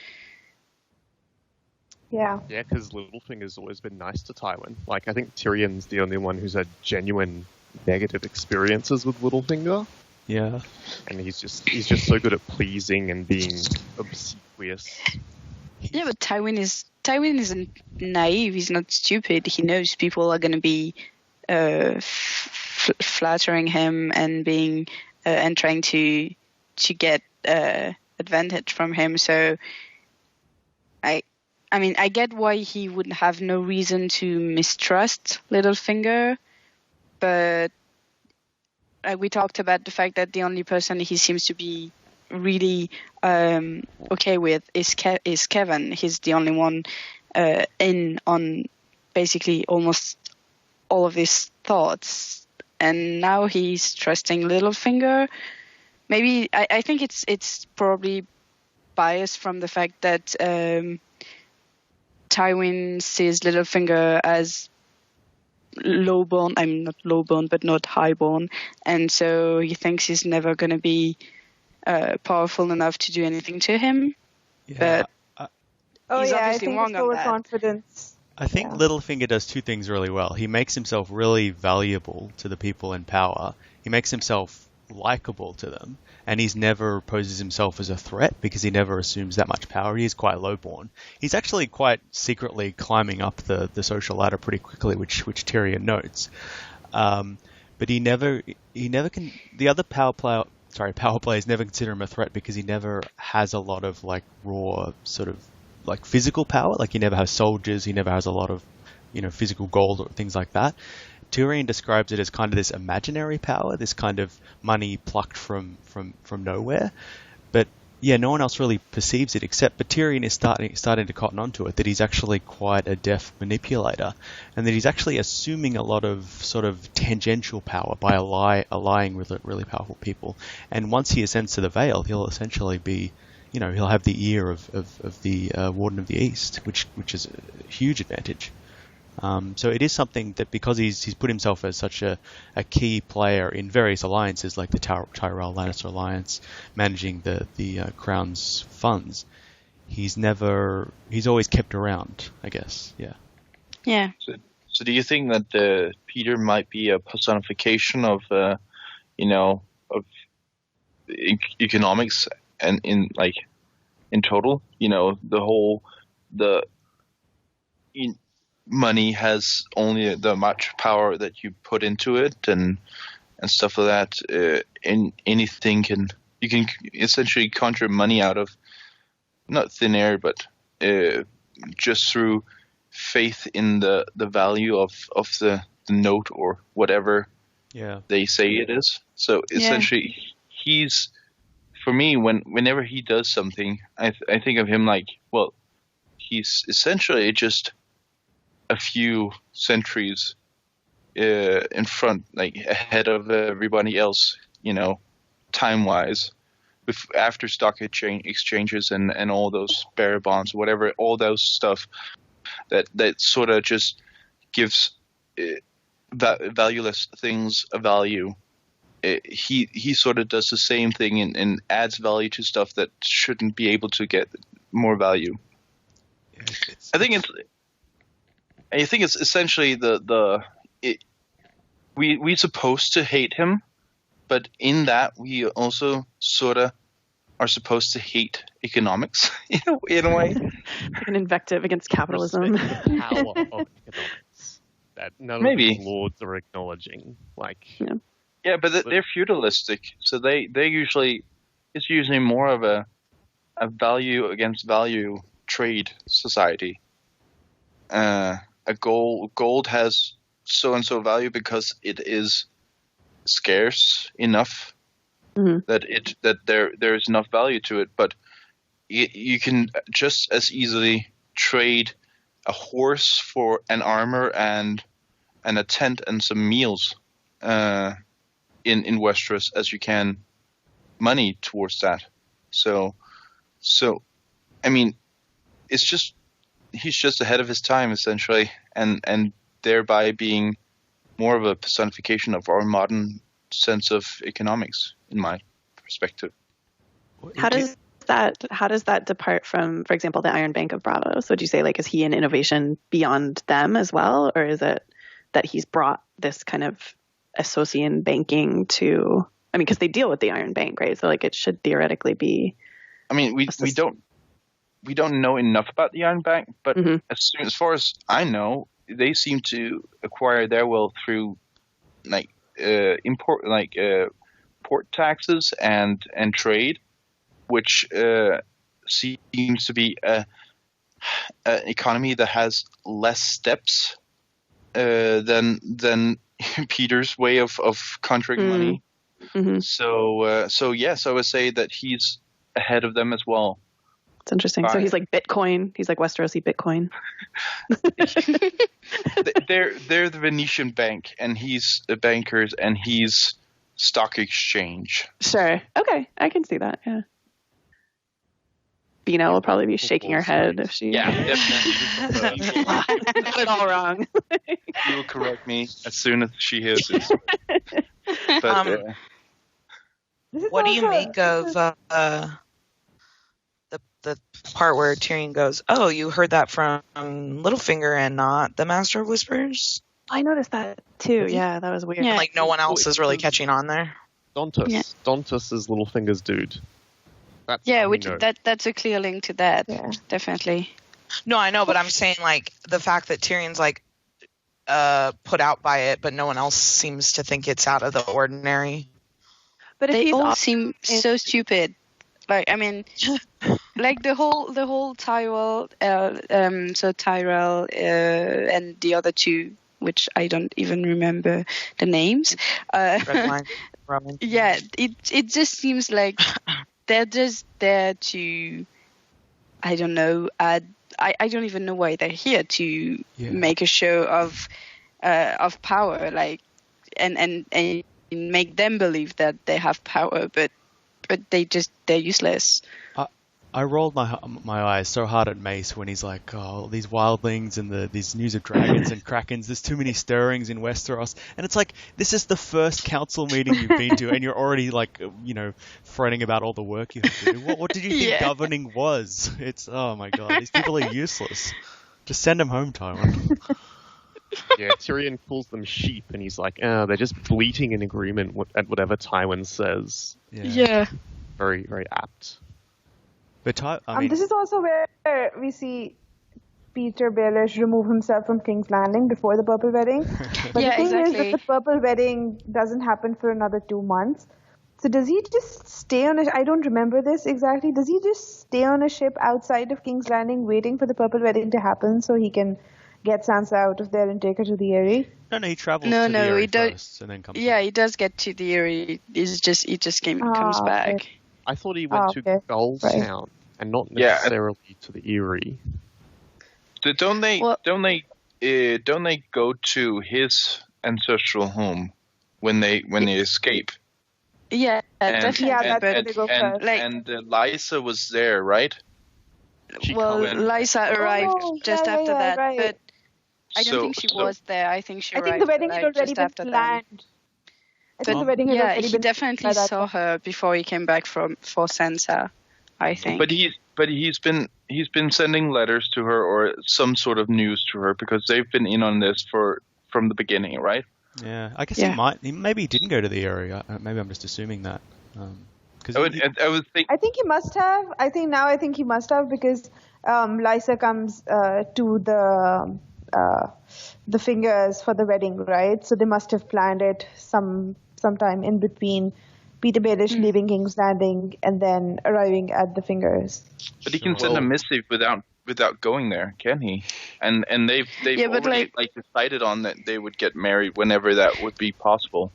Speaker 5: Yeah.
Speaker 7: Yeah, because Littlefinger's always been nice to Tywin. Like, I think Tyrion's the only one who's had genuine negative experiences with Littlefinger.
Speaker 4: Yeah.
Speaker 7: And he's just so good at pleasing and being obsequious.
Speaker 2: Yeah, but Tywin isn't naive. He's not stupid. He knows people are going to be flattering him and being and trying to get advantage from him. So I mean, I get why he would have no reason to mistrust Littlefinger, but we talked about the fact that the only person he seems to be really okay with is Kevin. He's the only one in on basically almost all of his thoughts, and now he's trusting Littlefinger. Maybe I think it's probably biased from the fact that Tywin sees Littlefinger as lowborn. I'm not lowborn, but not highborn, and so he thinks he's never going to be powerful enough to do anything to him.
Speaker 4: Yeah.
Speaker 2: But
Speaker 5: I
Speaker 2: he's obviously
Speaker 5: think
Speaker 2: wrong
Speaker 5: it's
Speaker 2: on that.
Speaker 5: overconfidence.
Speaker 4: I think Littlefinger does two things really well. He makes himself really valuable to the people in power. He makes himself likable to them, and he's never poses himself as a threat because he never assumes that much power. He is quite lowborn. He's actually quite secretly climbing up the social ladder pretty quickly, which Tyrion notes. But he never can. The other power players never consider him a threat because he never has a lot of like raw sort of like physical power. Like he never has soldiers. He never has a lot of physical gold or things like that. Tyrion describes it as kind of this imaginary power, this kind of money plucked from nowhere. But yeah, no one else really perceives it but Tyrion is starting to cotton onto it, that he's actually quite a deft manipulator, and that he's actually assuming a lot of sort of tangential power by allying with really powerful people. And once he ascends to the Vale, he'll essentially be, he'll have the ear of the Warden of the East, which is a huge advantage. So it is something that, because he's put himself as such a key player in various alliances, like the Tyrell Lannister alliance, managing the Crown's funds, he's always kept around, I guess. Yeah.
Speaker 2: Yeah.
Speaker 6: So do you think that Peter might be a personification of economics and in total? Money has only the much power that you put into it, and stuff like that. And you can essentially conjure money out of not thin air, but just through faith in the value of the note or whatever they say it is. So essentially, he's, for me, whenever he does something, I think of him like, well, he's essentially just a few centuries in front, like ahead of everybody else, time-wise, after stock exchanges and all those bearer bonds, whatever, all those stuff that sort of just gives valueless things a value. He sort of does the same thing and adds value to stuff that shouldn't be able to get more value. I think it's essentially we supposed to hate him, but in that we also sort of are supposed to hate economics in a way.
Speaker 1: Like an invective against capitalism.
Speaker 7: Respect the power of economics that none of the lords are acknowledging.
Speaker 6: Yeah, but they're feudalistic, so it's usually more of a value against value trade society. Gold has so and so value because it is scarce enough that there is enough value to it, but you can just as easily trade a horse for an armor and a tent and some meals in Westeros as you can money towards that. So I mean, it's just, he's just ahead of his time essentially, and thereby being more of a personification of our modern sense of economics, in my perspective.
Speaker 1: How does does that depart from, for example, the Iron Bank of Bravos? Would you say, like, is he an innovation beyond them as well, or is it that he's brought this kind of Associan banking to? I mean, because they deal with the Iron Bank, right? So, like, it should theoretically be.
Speaker 6: I mean, we don't know enough about the Iron Bank, but as far as I know, they seem to acquire their wealth through port taxes and trade, which seems to be an economy that has less steps than Peter's way of contract money. So I would say that he's ahead of them as well.
Speaker 1: It's interesting. So he's like Bitcoin. He's like Westerosi Bitcoin.
Speaker 6: They're the Venetian bank, and he's the bankers, and he's stock exchange.
Speaker 1: Sure. Okay, I can see that. Yeah. Bina will probably be shaking her head if she.
Speaker 6: Yeah, definitely.
Speaker 1: Got it all wrong.
Speaker 6: She will correct me as soon as she hears this. But,
Speaker 3: what do you make of the part where Tyrion goes, "Oh, you heard that from Littlefinger and not the Master of Whispers"?
Speaker 1: I noticed that too. Yeah, that was weird.
Speaker 3: Yeah. Like no one else is really catching on there.
Speaker 7: Dontus. Yeah. Dontus is Littlefinger's dude.
Speaker 2: That's a clear link to that. Yeah. Definitely.
Speaker 3: No, I know, but I'm saying like the fact that Tyrion's like put out by it, but no one else seems to think it's out of the ordinary.
Speaker 2: But they all seem so stupid. Like, I mean, like the whole Tyrell, Tyrell and the other two, which I don't even remember the names. Yeah, it just seems like they're just there to, I don't know, I don't even know why they're here to make a show of power, like, and make them believe that they have power, but they're useless.
Speaker 4: I rolled my eyes so hard at Mace when he's like, "Oh, these wildlings and these news of dragons and krakens. There's too many stirrings in Westeros." And it's like, this is the first council meeting you've been to, and you're already like, fretting about all the work you have to do. What did you think governing was? It's, oh my god, these people are useless. Just send them home, Tywin.
Speaker 7: Yeah, Tyrion calls them sheep, and he's like, they're just bleating in agreement at whatever Tywin says.
Speaker 2: Yeah.
Speaker 7: Very, very apt.
Speaker 4: But
Speaker 5: this is also where we see Peter Baelish remove himself from King's Landing before the Purple Wedding. But the thing is that the Purple Wedding doesn't happen for another 2 months. So does he just stay on I don't remember this exactly. Does he just stay on a ship outside of King's Landing waiting for the Purple Wedding to happen so he can get Sansa out of there and take her to the Eyrie?
Speaker 4: No, he travels to the Eyrie first and then comes back.
Speaker 2: He does get to the Eyrie. He just comes back.
Speaker 7: Okay. I thought he went to Goldtown and not necessarily to the Eyrie.
Speaker 6: Don't they go to his ancestral home when they escape?
Speaker 2: Yeah, definitely.
Speaker 5: That's where they go first.
Speaker 6: And Lysa was there, right?
Speaker 2: Lysa arrived just after that, but I don't think she was there. I think she arrived.
Speaker 5: I think the wedding had already been planned.
Speaker 2: He definitely saw her before he came back for Sansa, I think.
Speaker 6: But he's been sending letters to her or some sort of news to her because they've been in on this from the beginning, right?
Speaker 4: Yeah, I guess he might. Maybe he didn't go to the area. Maybe I'm just assuming that.
Speaker 6: I would think.
Speaker 5: I think he must have. I think he must have because Lysa comes to the fingers for the wedding, right? So they must have planned it sometime in between Peter Baelish leaving King's Landing and then arriving at the fingers.
Speaker 6: But he can send a missive without going there, can he? And they've already decided on that they would get married whenever that would be possible.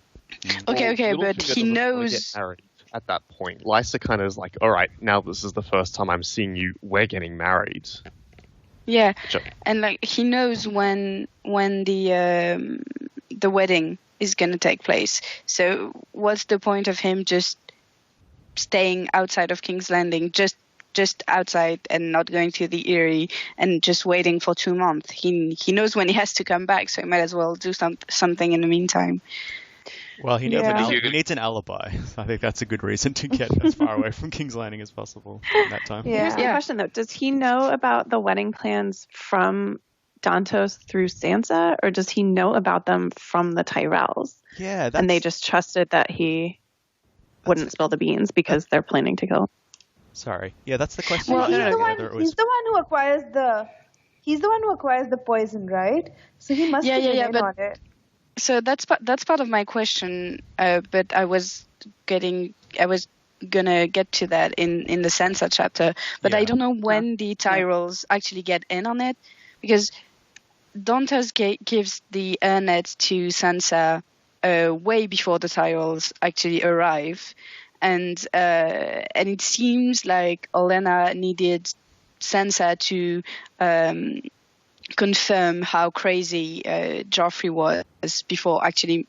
Speaker 2: Okay, but he knows.
Speaker 7: Get married at that point, Lysa kind of is like, all right, now this is the first time I'm seeing you. We're getting married.
Speaker 2: Yeah, and like he knows when the wedding is going to take place. So what's the point of him just staying outside of King's Landing, just outside and not going to the Eyrie and just waiting for 2 months? He knows when he has to come back, so he might as well do something in the meantime.
Speaker 4: Well, he needs,
Speaker 5: Yeah.
Speaker 4: he needs an alibi. I think that's a good reason to get as far away from King's Landing as possible in that time.
Speaker 5: Yeah.
Speaker 1: Here's the question, though. Does he know about the wedding plans from Dantos through Sansa, or does he know about them from the Tyrells?
Speaker 4: Yeah,
Speaker 1: and they just trusted that he wouldn't spill the beans because they're planning to kill.
Speaker 4: Sorry. Yeah, that's the question.
Speaker 5: Well, he's the one who acquires the poison, right? So he must have been in on it.
Speaker 2: So that's part of my question, but I was gonna get to that in the Sansa chapter, but I don't know when the Tyrells actually get in on it, because Dantos gives the Urnet to Sansa way before the Tyrells actually arrive, and it seems like Olenna needed Sansa to confirm how crazy Joffrey was before actually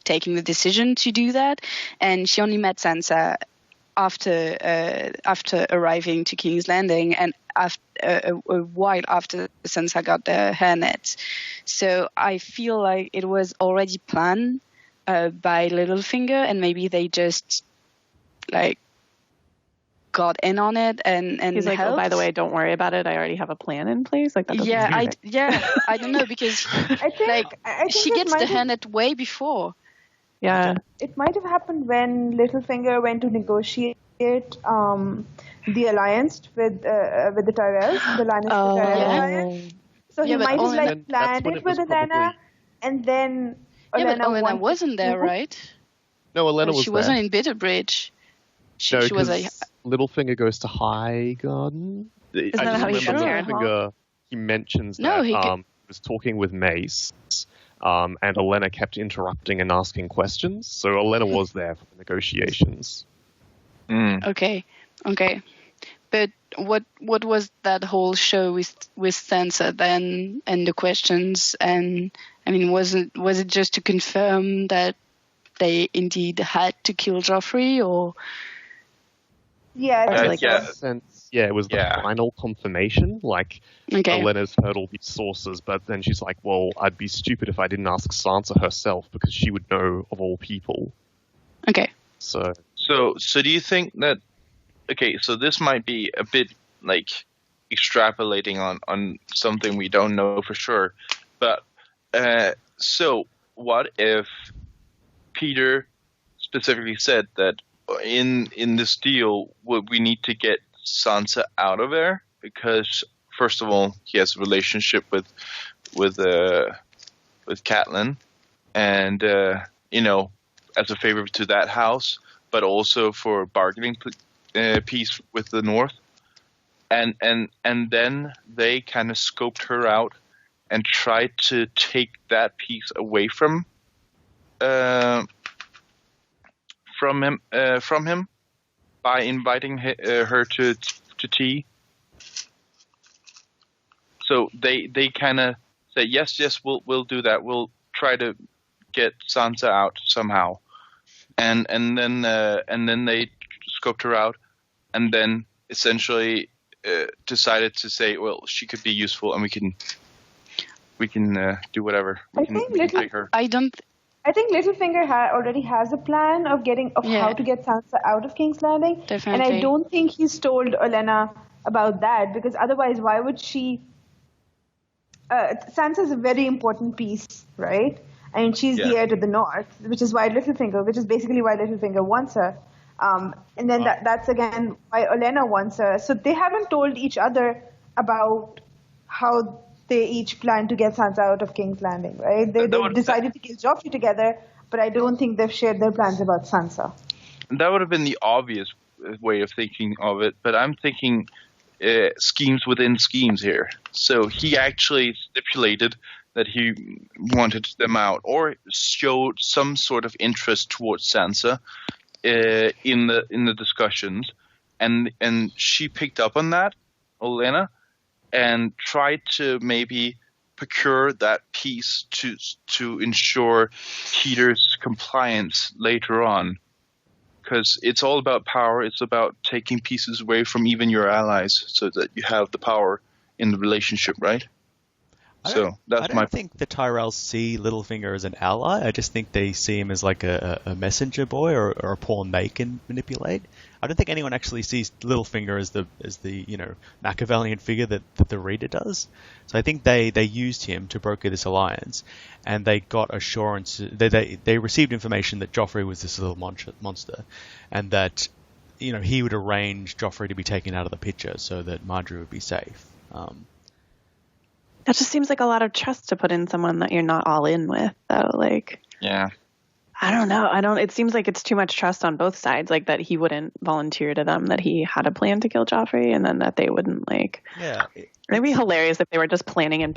Speaker 2: taking the decision to do that, and she only met Sansa after arriving to King's Landing and after, a while after Sansa got the hairnet. So I feel like it was already planned by Littlefinger, and maybe they just got in on it and
Speaker 1: he's like,
Speaker 2: helped.
Speaker 1: Oh, by the way, don't worry about it. I already have a plan in place. Like that.
Speaker 2: I don't know, because I think she gets the hairnet way before.
Speaker 1: Yeah,
Speaker 5: it might have happened when Littlefinger went to negotiate the alliance with the Tyrells, the Lannister-Tyrell alliance. So he might have planned it with Olenna, and then
Speaker 2: Olenna wasn't there, right?
Speaker 7: No, Olenna was there.
Speaker 2: She wasn't in Bitterbridge. She was
Speaker 7: Littlefinger goes to Highgarden.
Speaker 1: Isn't that how he gets
Speaker 7: Littlefinger, he mentions that he was talking with Mace, and Olenna kept interrupting and asking questions. So Olenna was there for the negotiations.
Speaker 2: Okay. But what was that whole show with Sansa then, and the questions? And I mean, was it just to confirm that they indeed had to kill Joffrey, or?
Speaker 5: Yeah,
Speaker 7: it was the final confirmation. Olenna's heard all these sources, but then she's like, well, I'd be stupid if I didn't ask Sansa herself, because she would know of all people.
Speaker 2: Okay.
Speaker 6: So do you think that... Okay, so this might be a bit extrapolating on something we don't know for sure, but so what if Peter specifically said that in this deal we need to get Sansa out of there because, first of all, he has a relationship with Catelyn, and as a favor to that house, but also for bargaining peace with the North, and then they kind of scoped her out and tried to take that piece away from him by inviting her to tea. So they kind of say yes, we'll do that. We'll try to get Sansa out somehow, and then they scoped her out, and then essentially decided to say, well, she could be useful, and we can do whatever. We can take her.
Speaker 5: I think Littlefinger already has a plan of how to get Sansa out of King's Landing.
Speaker 2: Definitely.
Speaker 5: And I don't think he's told Olenna about that, because otherwise why would she... Sansa's a very important piece, right? I mean, she's the heir to the North, which is basically why Littlefinger wants her. And then that's again why Olenna wants her. So they haven't told each other about how they each plan to get Sansa out of King's Landing, right? They decided to kill Joffrey together, but I don't think they've shared their plans about Sansa.
Speaker 6: That would have been the obvious way of thinking of it, but I'm thinking schemes within schemes here. So he actually stipulated that he wanted them out, or showed some sort of interest towards Sansa in the discussions, and she picked up on that, Olenna, and tried to maybe procure that piece to ensure Peter's compliance later on. Because it's all about power. It's about taking pieces away from even your allies so that you have the power in the relationship, right? I
Speaker 4: don't think the Tyrells see Littlefinger as an ally. I just think they see him as like a messenger boy or a pawn they can manipulate. I don't think anyone actually sees Littlefinger as the Machiavellian figure that the reader does. So I think they used him to broker this alliance, and they got assurance. They received information that Joffrey was this little monster, and that he would arrange Joffrey to be taken out of the picture so that Margaery would be safe.
Speaker 1: That just seems like a lot of trust to put in someone that you're not all in with, though. Like,
Speaker 6: yeah,
Speaker 1: I don't know. It seems like it's too much trust on both sides. Like that he wouldn't volunteer to them that he had a plan to kill Joffrey, and then that they wouldn't like. Yeah, it'd be hilarious if they were just planning in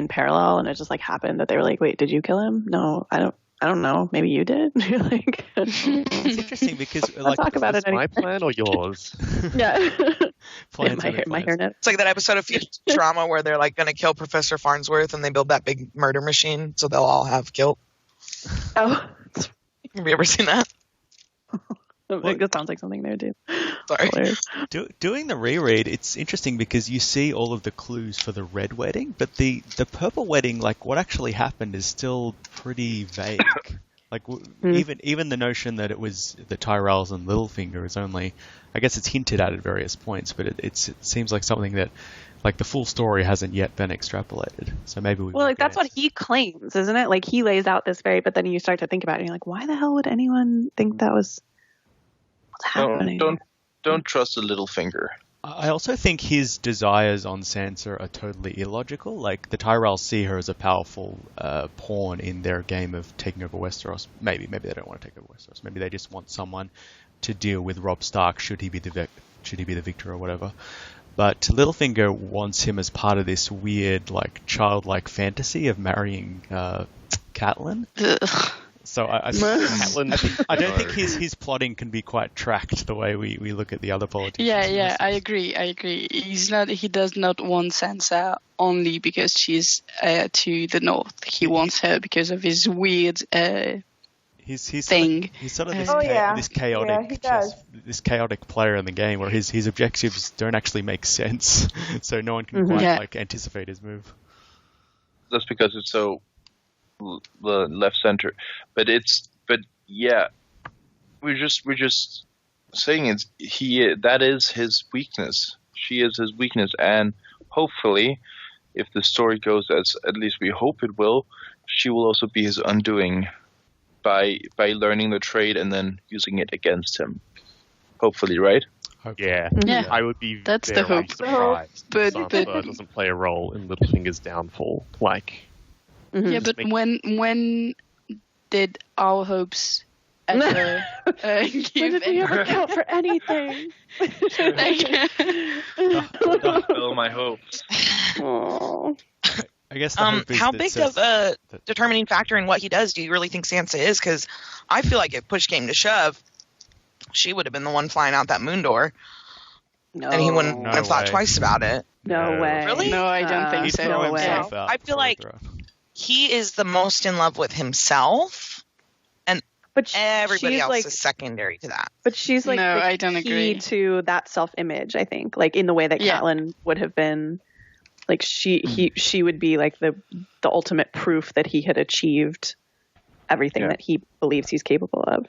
Speaker 1: parallel, and it just like happened that they were like, "Wait, did you kill him? No, I don't know. Maybe you did." Like,
Speaker 4: it's interesting because
Speaker 1: I'll talk about it.
Speaker 7: My plan or yours?
Speaker 1: Yeah.
Speaker 3: My hairnet. It's like that episode of Futurama where they're like going to kill Professor Farnsworth and they build that big murder machine so they'll all have guilt.
Speaker 1: Oh.
Speaker 3: Have you ever seen that?
Speaker 1: That sounds like something there, dude.
Speaker 3: Sorry.
Speaker 4: Doing the reread, it's interesting because you see all of the clues for the red wedding, but the purple wedding, like what actually happened, is still pretty vague. Like even the notion that it was the Tyrells and Littlefinger is only, I guess it's hinted at various points, but it seems like something that, like, the full story hasn't yet been extrapolated. So maybe
Speaker 1: that's what he claims, isn't it? Like he lays out this but then you start to think about it, and you're like, why the hell would anyone think that was what's happening?
Speaker 6: Don't trust the Littlefinger.
Speaker 4: I also think his desires on Sansa are totally illogical. Like, the Tyrells see her as a powerful pawn in their game of taking over Westeros. Maybe they don't want to take over Westeros. Maybe they just want someone to deal with Robb Stark should he be the victor or whatever. But Littlefinger wants him as part of this weird, like, childlike fantasy of marrying Catelyn. So I don't think his plotting can be quite tracked the way we look at the other politicians.
Speaker 2: Yeah, I agree. He does not want Sansa only because she's to the north. He wants her because of his weird thing.
Speaker 4: He's sort of this chaotic player in the game where his objectives don't actually make sense, so no one can quite anticipate his move.
Speaker 6: That's because it's so the left center, but we're just saying that is his weakness. She is his weakness, and hopefully, if the story goes as at least we hope it will, she will also be his undoing by learning the trade and then using it against him. Hopefully, right?
Speaker 7: Yeah. I would be
Speaker 2: That's
Speaker 7: very
Speaker 2: the hope.
Speaker 7: surprised if Sansa doesn't play a role in Littlefinger's downfall. Like.
Speaker 2: Mm-hmm. Yeah, but when did our hopes ever
Speaker 1: give? When did we ever count for anything?
Speaker 6: Don't fill my hopes.
Speaker 1: Aww.
Speaker 4: I guess. How
Speaker 3: big of a determining factor in what he does do you really think Sansa is? Because I feel like if push came to shove, she would have been the one flying out that moon door. No, and he wouldn't have thought twice about it.
Speaker 1: No way.
Speaker 3: Really?
Speaker 2: No, I don't think so.
Speaker 1: No way.
Speaker 3: I feel like he is the most in love with himself, but everybody else is secondary to that.
Speaker 1: But she's like
Speaker 2: I don't agree
Speaker 1: to that self-image. I think, like in the way that Catelyn would have been, like she would be like the ultimate proof that he had achieved everything that he believes he's capable of.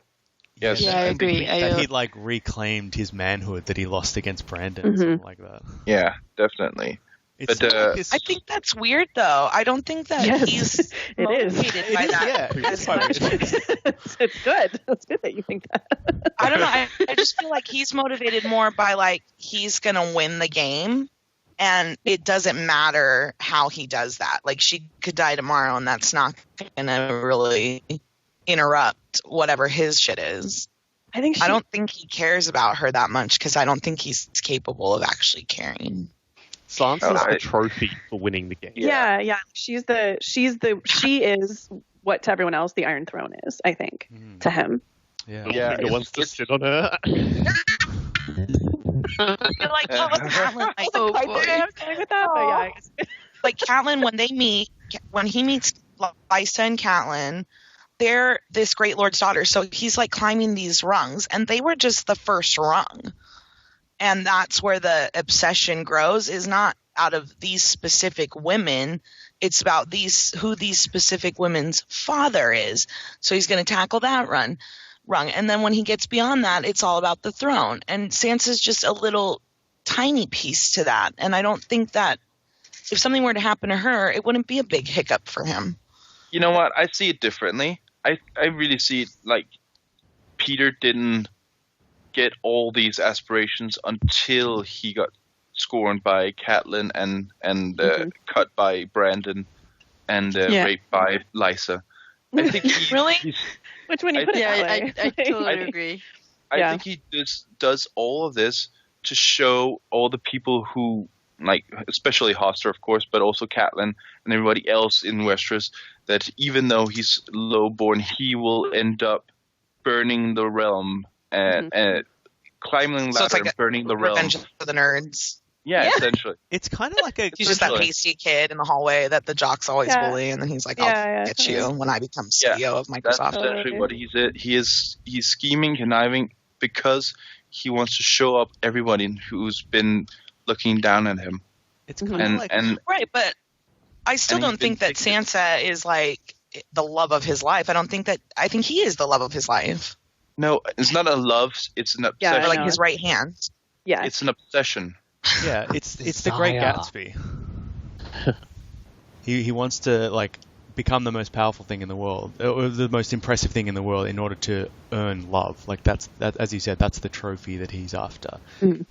Speaker 6: Yes,
Speaker 2: I agree.
Speaker 4: That he like reclaimed his manhood that he lost against Brandon, something like that.
Speaker 6: Yeah, definitely.
Speaker 3: I think that's weird, though. I don't think that he's motivated by that as much.
Speaker 1: It's good. It's good that you think that.
Speaker 3: I don't know. I just feel like he's motivated more by, like, he's going to win the game, and it doesn't matter how he does that. Like, she could die tomorrow, and that's not going to really interrupt whatever his shit is. I don't think he cares about her that much because I don't think he's capable of actually caring.
Speaker 7: Sansa's the trophy for winning the game.
Speaker 1: Yeah. She is what to everyone else the Iron Throne is, I think, to him.
Speaker 7: Yeah. He wants to sit on her.
Speaker 3: You're like, Catelyn. Like Catelyn, when he meets Lysa and Catelyn, they're this Great Lord's daughter. So he's like climbing these rungs, and they were just the first rung. And that's where the obsession grows, is not out of these specific women. It's about who these specific women's father is. So he's going to tackle that rung. And then when he gets beyond that, it's all about the throne. And Sansa's just a little tiny piece to that. And I don't think that if something were to happen to her, it wouldn't be a big hiccup for him.
Speaker 6: You know what? I see it differently. I really see it like Peter didn't get all these aspirations until he got scorned by Catelyn and cut by Brandon and raped by Lysa. I think
Speaker 3: really?
Speaker 1: Which one you put it that way?
Speaker 2: I totally agree.
Speaker 6: I think he does all of this to show all the people who, like, especially Hoster, of course, but also Catelyn and everybody else in Westeros, that even though he's lowborn, he will end up burning the realm and climbing the ladder and burning the realm.
Speaker 3: Revenge of the Nerds.
Speaker 6: Yeah, essentially.
Speaker 4: It's kind of like
Speaker 3: he's just that pasty kid in the hallway that the jocks always bully, and then he's like, I'll get you when I become CEO of Microsoft.
Speaker 6: That's essentially what he's scheming, conniving, because he wants to show up everybody who's been looking down at him.
Speaker 4: It's kind of
Speaker 3: right, but I still don't think that Sansa is like the love of his life. I think he is the love of his life.
Speaker 6: No, it's not a love. It's an obsession.
Speaker 3: Or like his right hand.
Speaker 1: Yeah,
Speaker 6: it's an obsession.
Speaker 4: Yeah, it's the Great Gatsby. He wants to like become the most powerful thing in the world, or the most impressive thing in the world, in order to earn love. Like that, as you said, that's the trophy that he's after.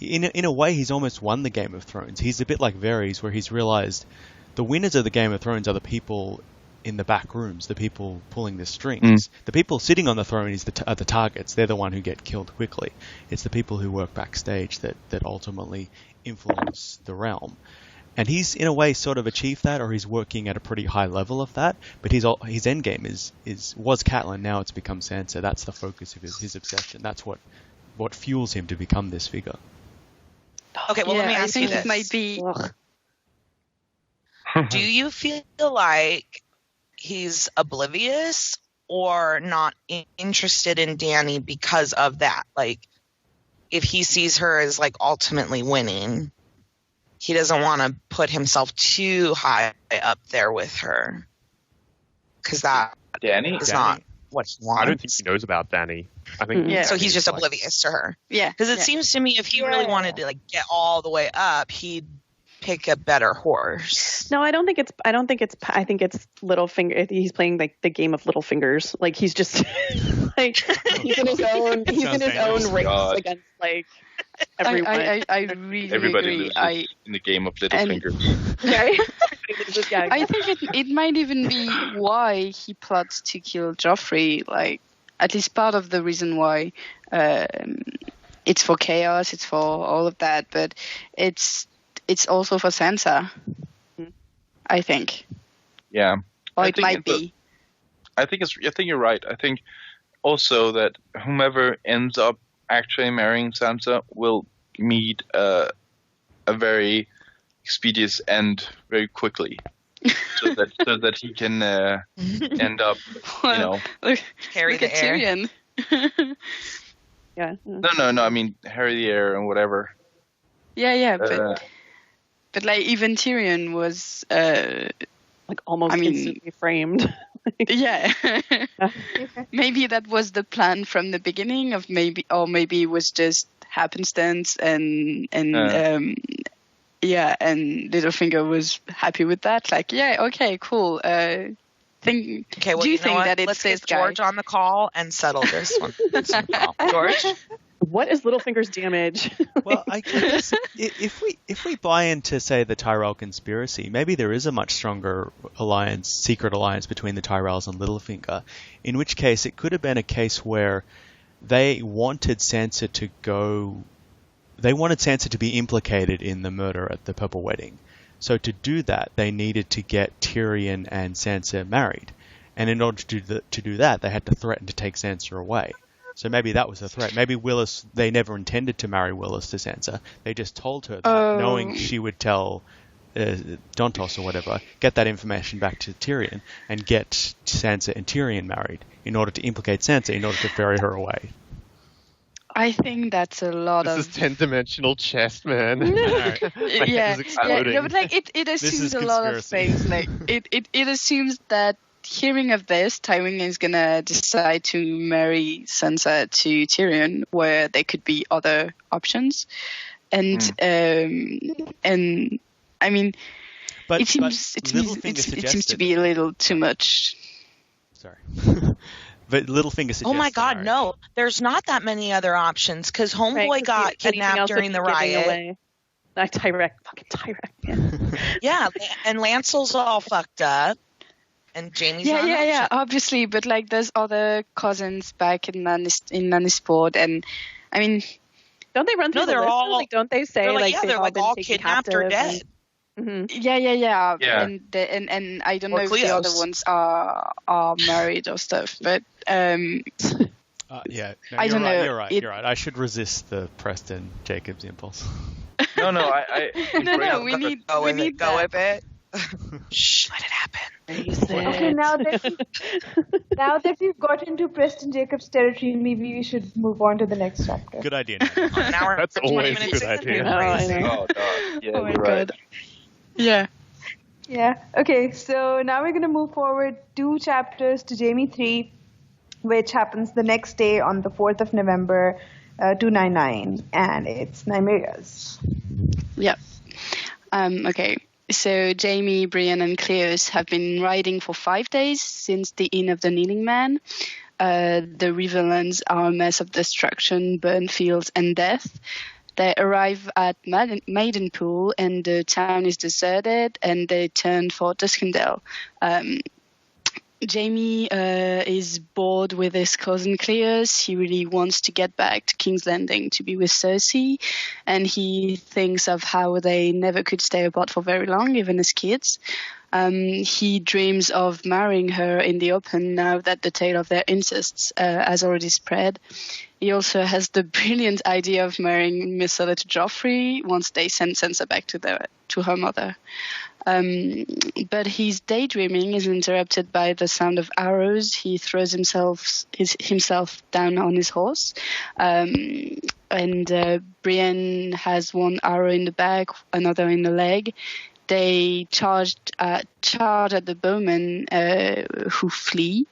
Speaker 4: In a way, he's almost won the Game of Thrones. He's a bit like Varys, where he's realized the winners of the Game of Thrones are the people in the back rooms, the people pulling the strings. The people sitting on the throne are the targets. They're the one who get killed quickly. It's the people who work backstage that ultimately influence the realm. And he's in a way sort of achieved that, or he's working at a pretty high level of that. But his end game was Catelyn. Now it's become Sansa. That's the focus of his obsession. That's what fuels him to become this figure.
Speaker 3: Okay, well, let me ask you this.
Speaker 2: It might be.
Speaker 3: Do you feel like he's oblivious or not interested in Dany because of that? Like, if he sees her as like ultimately winning, he doesn't want to put himself too high up there with her, because that is not what he wants.
Speaker 7: I don't think he knows about Dany. I think
Speaker 3: so. He's just oblivious to her.
Speaker 2: Yeah,
Speaker 3: because it seems to me if he really wanted to like get all the way up, he'd pick a better horse.
Speaker 1: No, I think it's Littlefinger. He's playing like the game of little fingers. Like he's just like he's in his own race against like everyone.
Speaker 2: I really
Speaker 6: everybody
Speaker 2: agree.
Speaker 6: In the game of little fingers.
Speaker 2: I think it might even be why he plots to kill Joffrey. Like at least part of the reason why. It's for chaos. It's for all of that, but it's also for Sansa, I think.
Speaker 6: Yeah.
Speaker 2: Or it might be.
Speaker 6: I think you're right. I think also that whomever ends up actually marrying Sansa will meet a very expeditious end very quickly, so that he can end up,
Speaker 3: carry the air.
Speaker 2: Tyrion.
Speaker 1: Yeah.
Speaker 6: No. I mean, Harry the Heir and whatever.
Speaker 2: Yeah, but like even Tyrion was
Speaker 1: like almost instantly framed.
Speaker 2: Yeah. Maybe that was the plan from the beginning maybe it was just happenstance and Littlefinger was happy with that. Like, yeah, okay, cool. Do you think that it's
Speaker 3: Let's get George on the call and settle this one. George?
Speaker 1: What is Littlefinger's damage?
Speaker 4: Well, I guess if we buy into, say, the Tyrell conspiracy, maybe there is a much stronger secret alliance between the Tyrells and Littlefinger, in which case it could have been a case where they wanted Sansa to be implicated in the murder at the Purple Wedding. So to do that, they needed to get Tyrion and Sansa married. And in order to do that, they had to threaten to take Sansa away. So maybe that was a threat. Maybe they never intended to marry Willis to Sansa. They just told her that, knowing she would tell Dontos or whatever, get that information back to Tyrion and get Sansa and Tyrion married in order to implicate Sansa, in order to ferry her away.
Speaker 2: I think that's a lot
Speaker 7: This is 10-dimensional chess, man.
Speaker 2: Yeah, no, but like it assumes a lot of things. Like it assumes that hearing of this, Tywin is gonna decide to marry Sansa to Tyrion, where there could be other options, and I mean, it seems to be a little too much.
Speaker 4: Sorry. But Littlefinger suggests.
Speaker 3: Oh my God, no! There's not that many other options because Homeboy got kidnapped during the riot.
Speaker 1: Fucking Tyrek.
Speaker 3: Yeah, and Lancel's all fucked up, and Jaime's
Speaker 2: yeah, obviously. But like, there's other cousins back in Lannisport, and I mean,
Speaker 1: don't they run through the list?
Speaker 3: All,
Speaker 1: like, don't they say
Speaker 3: they're all kidnapped or dead?
Speaker 2: Mm-hmm. Yeah. And I don't know if the other ones are married or stuff, but
Speaker 4: I don't
Speaker 2: know.
Speaker 4: You're right. I should resist the Preston Jacobs impulse.
Speaker 6: No.
Speaker 2: No. We need
Speaker 3: go with it. Shh, let it happen.
Speaker 5: Okay, now that we've got into Preston Jacobs territory, maybe we should move on to the next chapter.
Speaker 4: Good idea.
Speaker 7: That's always a good idea.
Speaker 6: Oh God. Yeah, you're right.
Speaker 2: Yeah.
Speaker 5: Yeah. Okay, so now we're going to move forward 2 chapters to Jaime 3, which happens the next day on the 4th of November, 299, and it's Nymeria's.
Speaker 2: Yep. Okay. So Jaime, Brienne, and Cleos have been riding for 5 days since the Inn of the Kneeling Man. The Riverlands are a mess of destruction, burnt fields, and death. They arrive at Maidenpool, and the town is deserted, and they turn for Duskendale. Jaime is bored with his cousin Cleos. He really wants to get back to King's Landing to be with Cersei, and he thinks of how they never could stay apart for very long, even as kids. He dreams of marrying her in the open now that the tale of their incests has already spread. He also has the brilliant idea of marrying Myrcella to Joffrey once they send Sansa back to her mother. But his daydreaming is interrupted by the sound of arrows. He throws himself down on his horse. And Brienne has one arrow in the back, another in the leg. They charge at the bowmen who flee,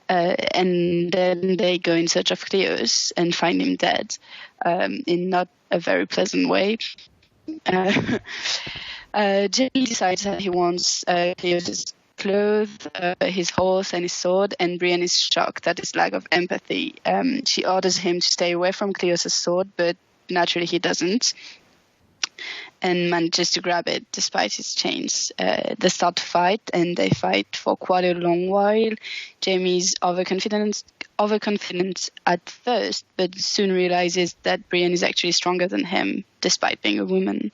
Speaker 2: and then they go in search of Cleos and find him dead in not a very pleasant way. Jaime decides that he wants Cleos' clothes, his horse, and his sword, and Brienne is shocked at his lack of empathy. She orders him to stay away from Cleos' sword, but naturally he doesn't, and manages to grab it despite his chains. They start to fight, and they fight for quite a long while. Jaime's overconfident at first, but soon realizes that Brienne is actually stronger than him, despite being a woman.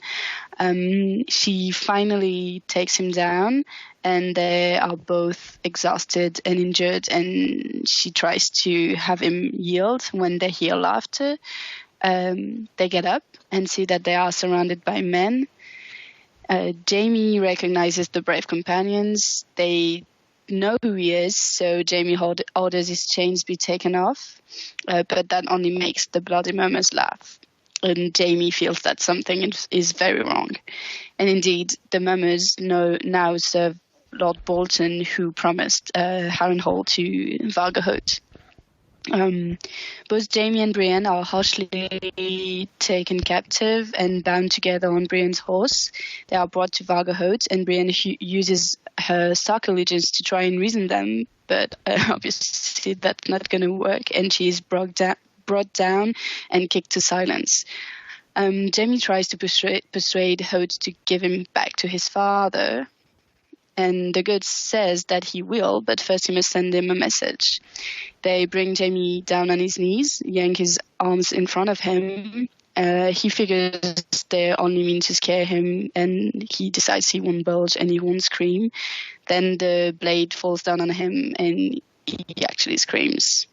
Speaker 2: She finally takes him down, and they are both exhausted and injured, and she tries to have him yield when they hear laughter. They get up and see that they are surrounded by men. Jaime recognizes the brave companions. They know who he is, so Jaime orders his chains be taken off, but that only makes the bloody mummers laugh. And Jaime feels that something is very wrong. And indeed, the mummers now serve Lord Bolton, who promised Harrenhal to Valkyrist. Both Jaime and Brienne are harshly taken captive and bound together on Brienne's horse. They are brought to Valkyrist, and Brienne uses her Stark allegiance to try and reason them, but obviously that's not going to work, and she is brought down and kicked to silence. Jaime tries to persuade Hoat to give him back to his father, and the god says that he will, but first he must send him a message. They bring Jaime down on his knees, yank his arms in front of him. He figures they only mean to scare him, and he decides he won't budge and he won't scream. Then the blade falls down on him, and he actually screams.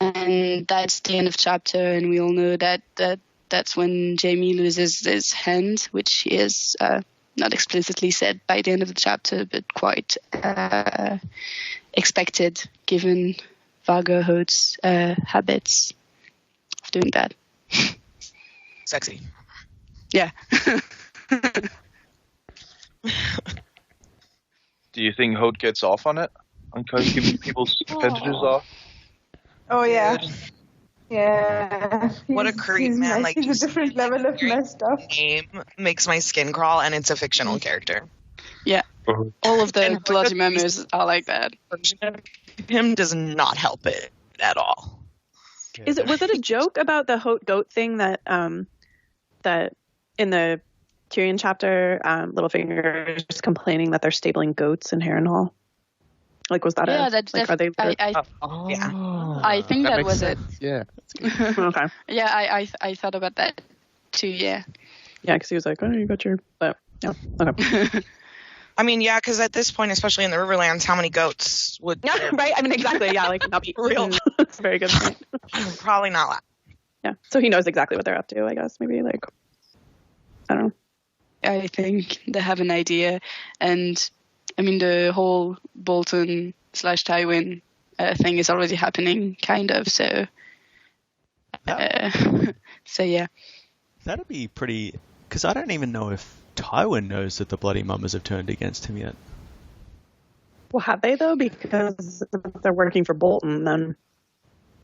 Speaker 2: And that's the end of chapter, and we all know that's when Jaime loses his hand, which is not explicitly said by the end of the chapter, but quite expected given Valkyrist's habits. off doing that.
Speaker 3: Sexy.
Speaker 2: Yeah.
Speaker 6: Do you think Holt gets off on it? On giving people's appendages off?
Speaker 5: Oh, yeah. Yeah.
Speaker 3: What a creep, man. Like,
Speaker 5: he's a different level of messed up.
Speaker 3: Name makes my skin crawl, and it's a fictional character.
Speaker 2: Yeah. All of the bloody members are like that.
Speaker 3: Him does not help it at all.
Speaker 1: Was it a joke about the goat thing that that in the Tyrion chapter, Littlefinger is complaining that they're stabling goats in Harrenhal? Like, was that are they?
Speaker 2: I think that was
Speaker 7: sense.
Speaker 2: it.
Speaker 7: Yeah.
Speaker 1: Okay.
Speaker 2: Yeah, I thought about that too. Yeah.
Speaker 1: Yeah, because he was like, "Oh, you got your," but yeah. Okay.
Speaker 3: I mean, yeah, because at this point, especially in the Riverlands, how many goats would?
Speaker 1: Yeah, right. I mean, exactly. Yeah, like not be real. That's a very good point.
Speaker 3: Probably not.
Speaker 1: Yeah. So he knows exactly what they're up to. I guess maybe like I don't know.
Speaker 2: I think they have an idea, and I mean the whole Bolton / Tywin thing is already happening, kind of. So, so yeah.
Speaker 4: That'd be pretty. Because I don't even know if Tywin knows that the Bloody Mummers have turned against him yet.
Speaker 1: Well, have they though? Because if they're working for Bolton, then.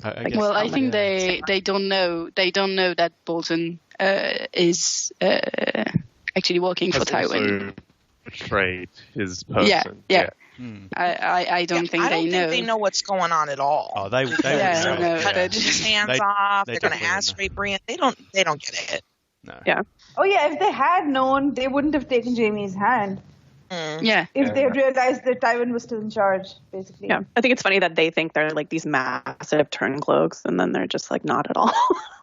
Speaker 2: I think they don't know. They don't know that Bolton is actually working for Tywin.
Speaker 7: Betrayed his person.
Speaker 2: Yeah. I don't think they know.
Speaker 3: I don't think they know what's going on at all.
Speaker 4: Oh, they would
Speaker 2: know.
Speaker 3: Cut his hands off. They're going to ask Brienne. They don't get it.
Speaker 4: No.
Speaker 1: Yeah.
Speaker 5: Oh yeah, if they had known, they wouldn't have taken Jaime's hand.
Speaker 2: Yeah.
Speaker 5: If they realized that Tywin was still in charge, basically.
Speaker 1: Yeah. I think it's funny that they think they're like these massive turncloaks, and then they're just like not at all.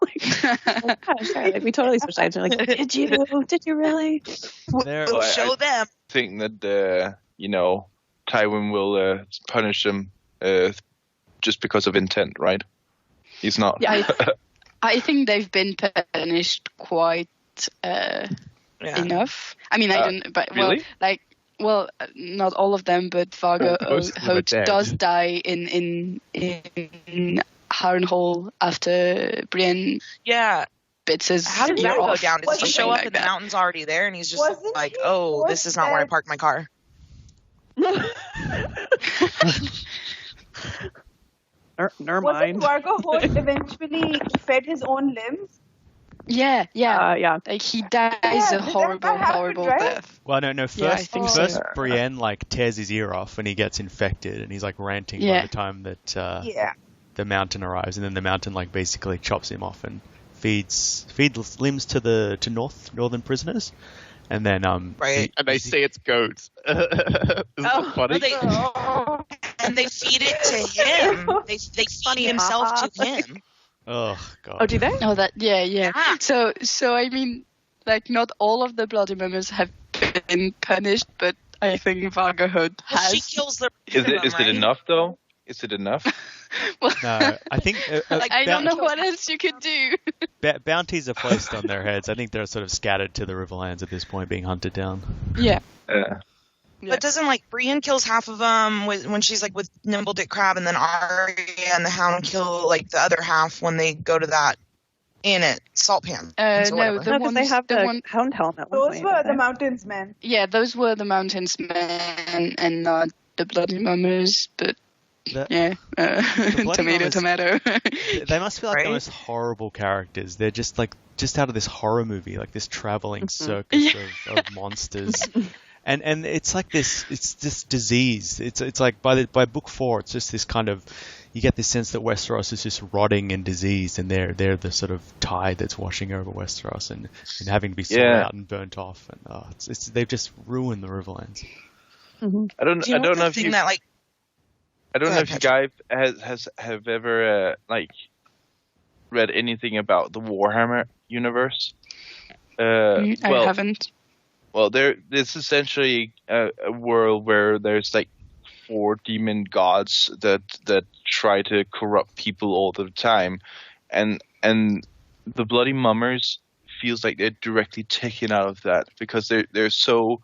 Speaker 1: Like, we totally switched sides. They're like, did you really?
Speaker 3: We'll show them.
Speaker 6: I think that Tywin will punish them just because of intent, right? He's not.
Speaker 2: Yeah. I think they've been punished quite enough. I mean, I don't. But
Speaker 6: really?
Speaker 2: Not all of them, but Vargo Holt does die in Harrenhal after Brienne.
Speaker 3: Yeah.
Speaker 2: Bits his
Speaker 3: How did that go down? Does he show up
Speaker 2: like
Speaker 3: and the mountain's already there, and he's just like, "Oh, this is not where I parked my car."
Speaker 1: Never mind.
Speaker 5: Wasn't Vargo Holt eventually fed his own limbs?
Speaker 2: Yeah. Like he dies a horrible
Speaker 5: right?
Speaker 2: death.
Speaker 4: Well, no. First, Brienne like tears his ear off when he gets infected, and he's like ranting by the time that the mountain arrives, and then the mountain like basically chops him off and feeds limbs to northern prisoners, and then
Speaker 3: right,
Speaker 7: and they say it's goats. Isn't that funny?
Speaker 3: And they feed it to him. They feed himself to him.
Speaker 4: Oh god.
Speaker 1: Oh, do they?
Speaker 2: Oh, yeah. So I mean, like not all of the bloody mummers have been punished, but I think Vargo Holt has.
Speaker 3: She kills the.
Speaker 6: Is it enough though? Is it enough?
Speaker 2: Well,
Speaker 4: No, I think
Speaker 2: I don't know what else you could do.
Speaker 4: Bounties are placed on their heads. I think they're sort of scattered to the Riverlands at this point, being hunted down.
Speaker 2: Yeah.
Speaker 3: But doesn't Brienne kills half of them when she's like with Nimble Dick Crab, and then Arya and the Hound kill like the other half when they go to that inn at Salt Pan.
Speaker 2: No, the ones
Speaker 1: they have the Hound helm at one
Speaker 5: Those
Speaker 1: point,
Speaker 5: were the Mountains Men.
Speaker 2: Yeah, those were the Mountains Men and not the bloody mummers, but. Tomato.
Speaker 4: They must feel like the most horrible characters. They're just out of this horror movie, like this traveling circus of monsters. And it's like this disease. It's like by book 4, it's just this kind of, you get this sense that Westeros is just rotting and diseased, and they're the sort of tide that's washing over Westeros and having to be thrown out and burnt off. And they've just ruined the Riverlands.
Speaker 1: Mm-hmm.
Speaker 6: I don't know if you. I don't know if you guys have ever read anything about the Warhammer universe.
Speaker 2: I haven't.
Speaker 6: Well, it's essentially a world where there's like 4 demon gods that try to corrupt people all the time, and the Bloody Mummers feels like they're directly taken out of that because they're so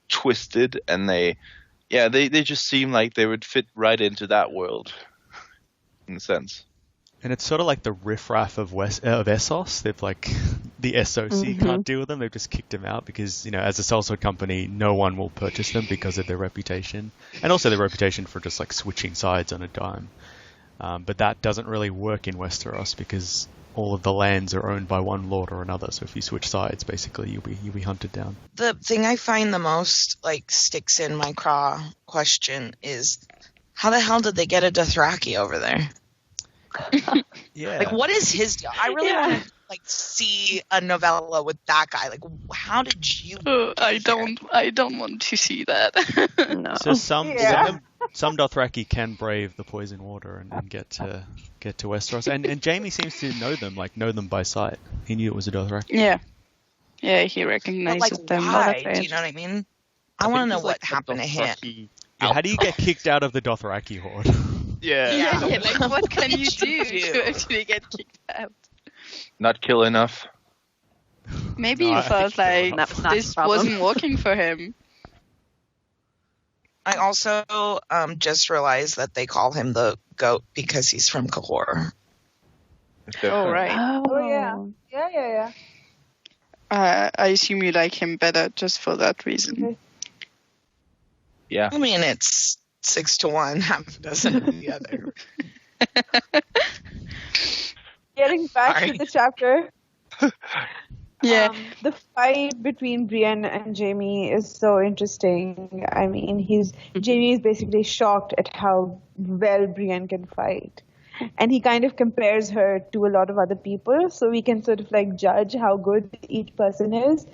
Speaker 6: twisted, and they just seem like they would fit right into that world, in a sense.
Speaker 4: And it's sort of like the riffraff of Essos. They've like the SOC can't deal with them. They've just kicked them out because, as a sellsword company, no one will purchase them because of their reputation, and also their reputation for just like switching sides on a dime. But that doesn't really work in Westeros because all of the lands are owned by one lord or another. So if you switch sides, basically you'll be hunted down.
Speaker 3: The thing I find the most sticks in my craw question is, how the hell did they get a Dothraki over there?
Speaker 4: Yeah.
Speaker 3: What is his deal? I really want to see a novella with that guy. How did you?
Speaker 2: I don't want to see that.
Speaker 1: No.
Speaker 4: So some Dothraki can brave the poison water and get to Westeros, and Jaime seems to know them by sight. He knew it was a Dothraki.
Speaker 2: Yeah, he recognizes them.
Speaker 3: Why? Do you know what I mean? I want to know what happened to him.
Speaker 4: Yeah, how do you get kicked out of the Dothraki horde?
Speaker 2: Yeah. What can you do to actually get kicked out?
Speaker 6: Not kill enough.
Speaker 2: Maybe he felt this wasn't working for him.
Speaker 3: I also just realized that they call him the goat because he's from Kahor.
Speaker 2: Oh, right.
Speaker 5: Oh, yeah.
Speaker 2: I assume you like him better just for that reason.
Speaker 5: Okay.
Speaker 6: Yeah.
Speaker 3: I mean, it's 6-1, half a dozen of the other.
Speaker 5: Getting back to the chapter.
Speaker 2: Yeah.
Speaker 5: The fight between Brienne and Jaime is so interesting. I mean, Jaime is basically shocked at how well Brienne can fight. And he kind of compares her to a lot of other people, so we can sort of judge how good each person is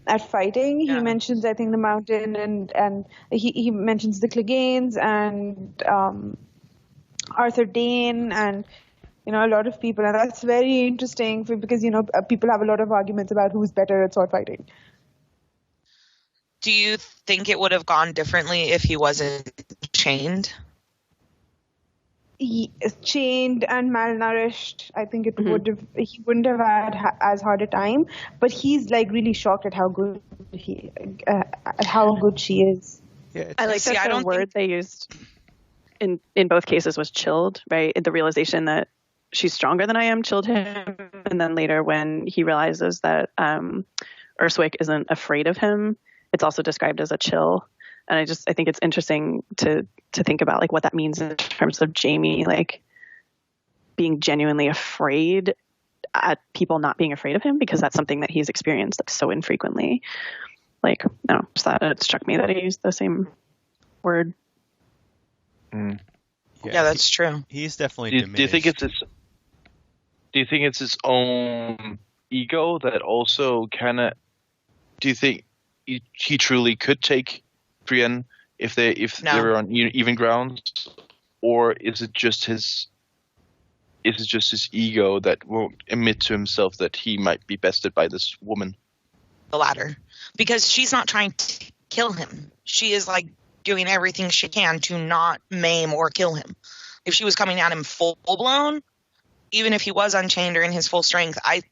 Speaker 5: at fighting. Yeah. He mentions, I think, the mountain, and he mentions the Cleganes and Arthur Dane and a lot of people, and that's very interesting because people have a lot of arguments about who's better at sword fighting.
Speaker 3: Do you think it would have gone differently if he wasn't chained?
Speaker 5: He is chained and malnourished. I think he wouldn't have had as hard a time, but he's really shocked at how good she is.
Speaker 1: Yeah, I like that the word they used in both cases was chilled, right? The realization that she's stronger than I am chilled him, and then later when he realizes that Urswick isn't afraid of him, it's also described as a chill. And I think it's interesting to think about what that means in terms of Jaime, being genuinely afraid at people not being afraid of him, because that's something that he's experienced so infrequently. Just that it struck me that he used the same word.
Speaker 3: Yeah, that's true.
Speaker 4: He's definitely diminished.
Speaker 6: Do you think it's his own ego that also kind of? Do you think he truly could take Brienne if they were on even ground, or is it just his ego that won't admit to himself that he might be bested by this woman?
Speaker 3: The latter, because she's not trying to kill him. She is doing everything she can to not maim or kill him. If she was coming at him full blown, even if he was unchained or in his full strength, I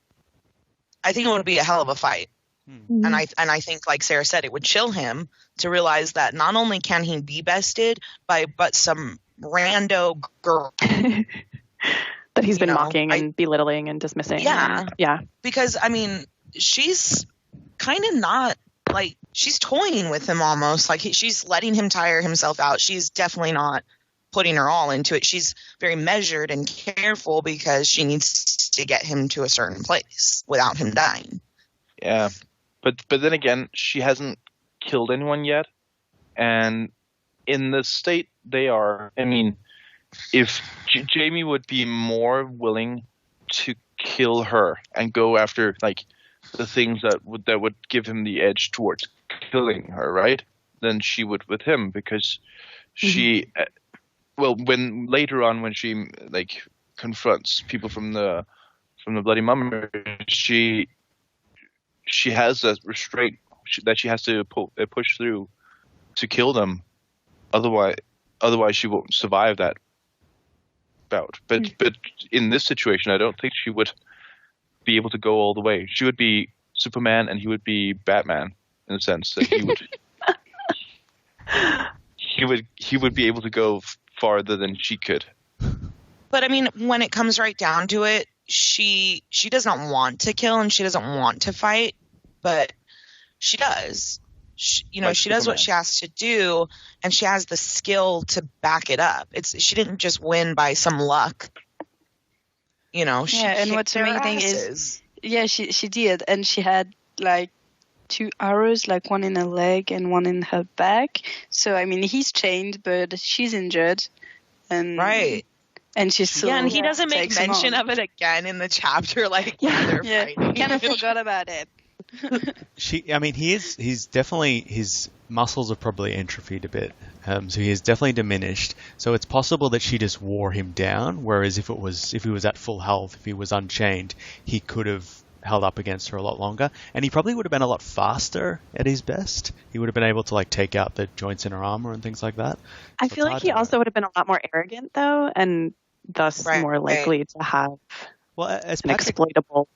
Speaker 3: think it would be a hell of a fight. Mm-hmm. And I think, like Sara said, it would chill him to realize that not only can he be bested but some rando girl
Speaker 1: that he's been mocking and belittling and dismissing.
Speaker 3: Yeah. Because she's kind of not she's toying with him almost. She's letting him tire himself out. She's definitely not putting her all into it. She's very measured and careful because she needs to get him to a certain place without him dying.
Speaker 6: Yeah. But then again, she hasn't killed anyone yet. And in the state they are, if Jaime would be more willing to kill her and go after the things that would give him the edge towards killing her, right? Then she would with him, because she, when later on when she confronts people from the Bloody Mummer, she has a restraint that she has to push through to kill them. Otherwise she won't survive that bout. But in this situation, I don't think she would be able to go all the way. She would be Superman and he would be Batman, in the sense that he would be able to go farther than she could.
Speaker 3: But I mean, when it comes right down to it, she doesn't want to kill and she doesn't want to fight, but she does. She does what she has to do, and she has the skill to back it up. She didn't just win by some luck.
Speaker 2: And what's amazing is, she did, and she had like 2 arrows, like one in her leg and one in her back. So I mean, he's chained, but she's injured, and
Speaker 3: right.
Speaker 2: And she's still,
Speaker 3: and he doesn't make mention of it again in the chapter. Like, they're fighting.
Speaker 2: Kind of forgot about it.
Speaker 4: He's definitely, his muscles are probably atrophied a bit, so he is definitely diminished. So it's possible that she just wore him down. Whereas if he was at full health, if he was unchained, he could have held up against her a lot longer, and he probably would have been a lot faster at his best. He would have been able to like take out the joints in her armor and things like that.
Speaker 1: I feel like he also would have been a lot more arrogant though, and thus more likely to have an exploitable.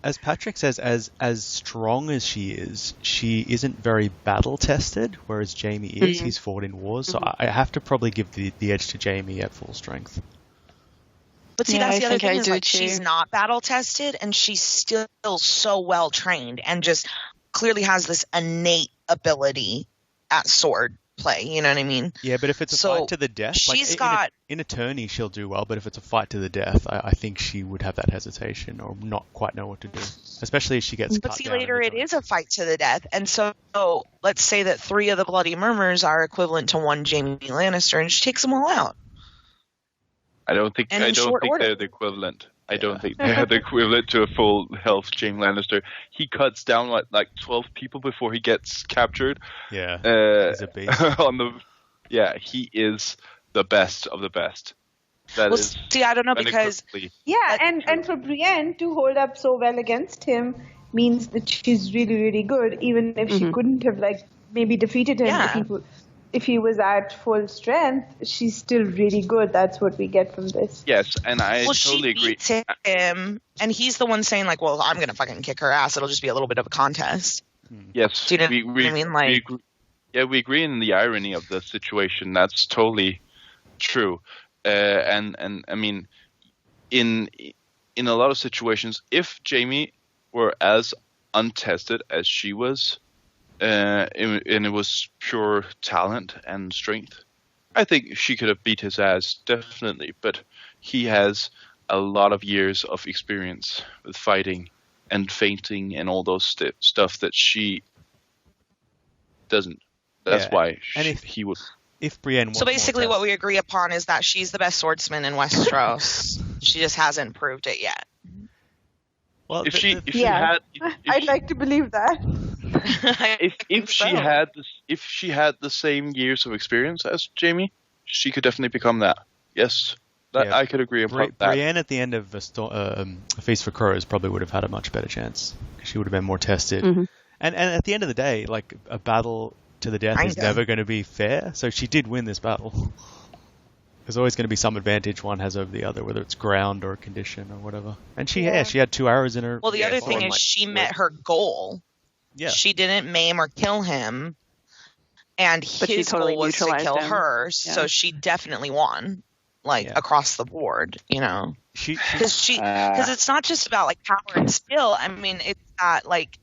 Speaker 4: As Patrick says, as strong as she isn't very battle tested, whereas Jaime is. He's fought in wars, so I have to probably give the edge to Jaime at full strength.
Speaker 3: But see, that's the other thing is like she's not battle tested, and she's still so well trained, and just clearly has this innate ability at sword play. You know what I mean?
Speaker 4: Yeah, but if it's a fight to the death, in a tourney she'll do well. But if it's a fight to the death, I think she would have that hesitation or not quite know what to do, especially if she gets.
Speaker 3: But see, later it is a fight to the death, and so let's say that 3 of the Bloody Murmurs are equivalent to 1 Jaime Lannister, and she takes them all out.
Speaker 6: I don't think they're the equivalent. I don't think they're the equivalent to a full health Jaime Lannister. He cuts down like 12 people before he gets captured.
Speaker 4: Yeah, he's a beast.
Speaker 6: He is the best of the best.
Speaker 3: See, I don't know because
Speaker 5: and for Brienne to hold up so well against him means that she's really, really good, even if she couldn't have like maybe defeated him if he was at full strength. She's still really good. That's what we get from this.
Speaker 6: Yes, and I totally agree.
Speaker 3: She beats him, and he's the one saying like, "Well, I'm going to fucking kick her ass. It'll just be a little bit of a contest."
Speaker 6: Yes,
Speaker 3: do you know what I mean? Like,
Speaker 6: we agree in the irony of the situation. That's totally true. And I mean, in a lot of situations, if Jaime were as untested as she was, and it was pure talent and strength, I think she could have beat his ass, definitely. But he has a lot of years of experience with fighting and feinting and all those stuff that she doesn't. That's why he would.
Speaker 4: If Brienne.
Speaker 3: So basically, what we agree upon is that she's the best swordsman in Westeros. She just hasn't proved it yet.
Speaker 6: Well, if she
Speaker 5: I'd like to believe that.
Speaker 6: if she had the same years of experience as Jaime, she could definitely become that. Yes, I could agree upon that.
Speaker 4: Brienne at the end of A Feast for Crows probably would have had a much better chance. She would have been more tested. And at the end of the day, like a battle to the death is never going to be fair. So she did win this battle. There's always going to be some advantage one has over the other, whether it's ground or condition or whatever. And she had 2 arrows in her.
Speaker 3: Well, the other thing is she met her goal. Yeah. She didn't maim or kill him, and his goal was to kill her. Yeah. So she definitely won, across the board. You know, because it's not just about like power and skill. I mean, it's got like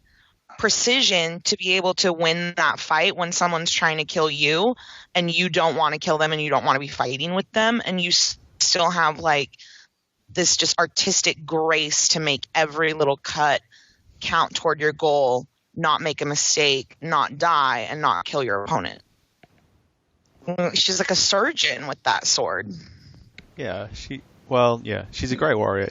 Speaker 3: precision to be able to win that fight when someone's trying to kill you and you don't want to kill them and you don't want to be fighting with them, and you still have like this just artistic grace to make every little cut count toward your goal, not make a mistake, not die, and not kill your opponent. She's like a surgeon with that sword.
Speaker 4: Yeah, she's a great warrior.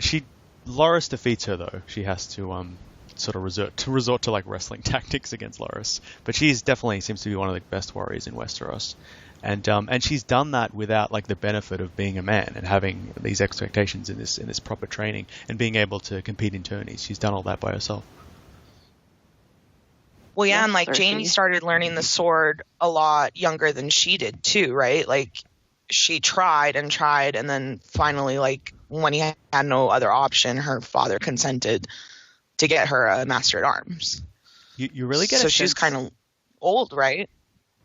Speaker 4: Loras defeats her though. She has to sort of resort to like wrestling tactics against Loras, but she's definitely seems to be one of the best warriors in Westeros, and she's done that without like the benefit of being a man and having these expectations in this proper training and being able to compete in tourneys. She's done all that by herself.
Speaker 3: Well, yeah, and like Jaime started learning the sword a lot younger than she did too, right? Like she tried, and then finally, like when he had no other option, her father consented to get her a master at arms.
Speaker 4: You really get
Speaker 3: so she's kind of old, right?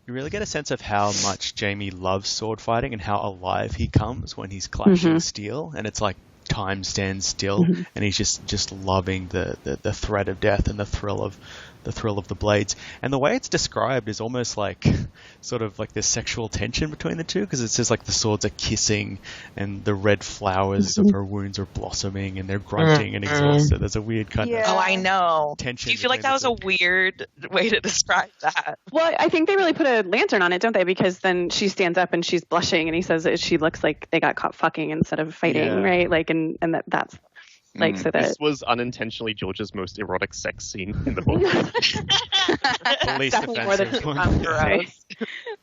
Speaker 4: You really get a sense of how much Jaime loves sword fighting and how alive he comes when he's clashing steel, and it's like time stands still, and he's just loving the threat of death and the thrill of the blades. And the way it's described is almost like sort of like this sexual tension between the two, because it says like the swords are kissing and the red flowers of her wounds are blossoming and they're grunting and exhausted. There's a weird kind of
Speaker 3: Oh, I know.
Speaker 4: tension.
Speaker 3: Do you feel like that was a weird way to describe that?
Speaker 1: Well, I think they really put a lantern on it, don't they? Because then she stands up and she's blushing, and he says that she looks like they got caught fucking instead of fighting, right? Like, and that's like so that
Speaker 7: this was unintentionally George's most erotic sex scene in the book.
Speaker 4: the least offensive one.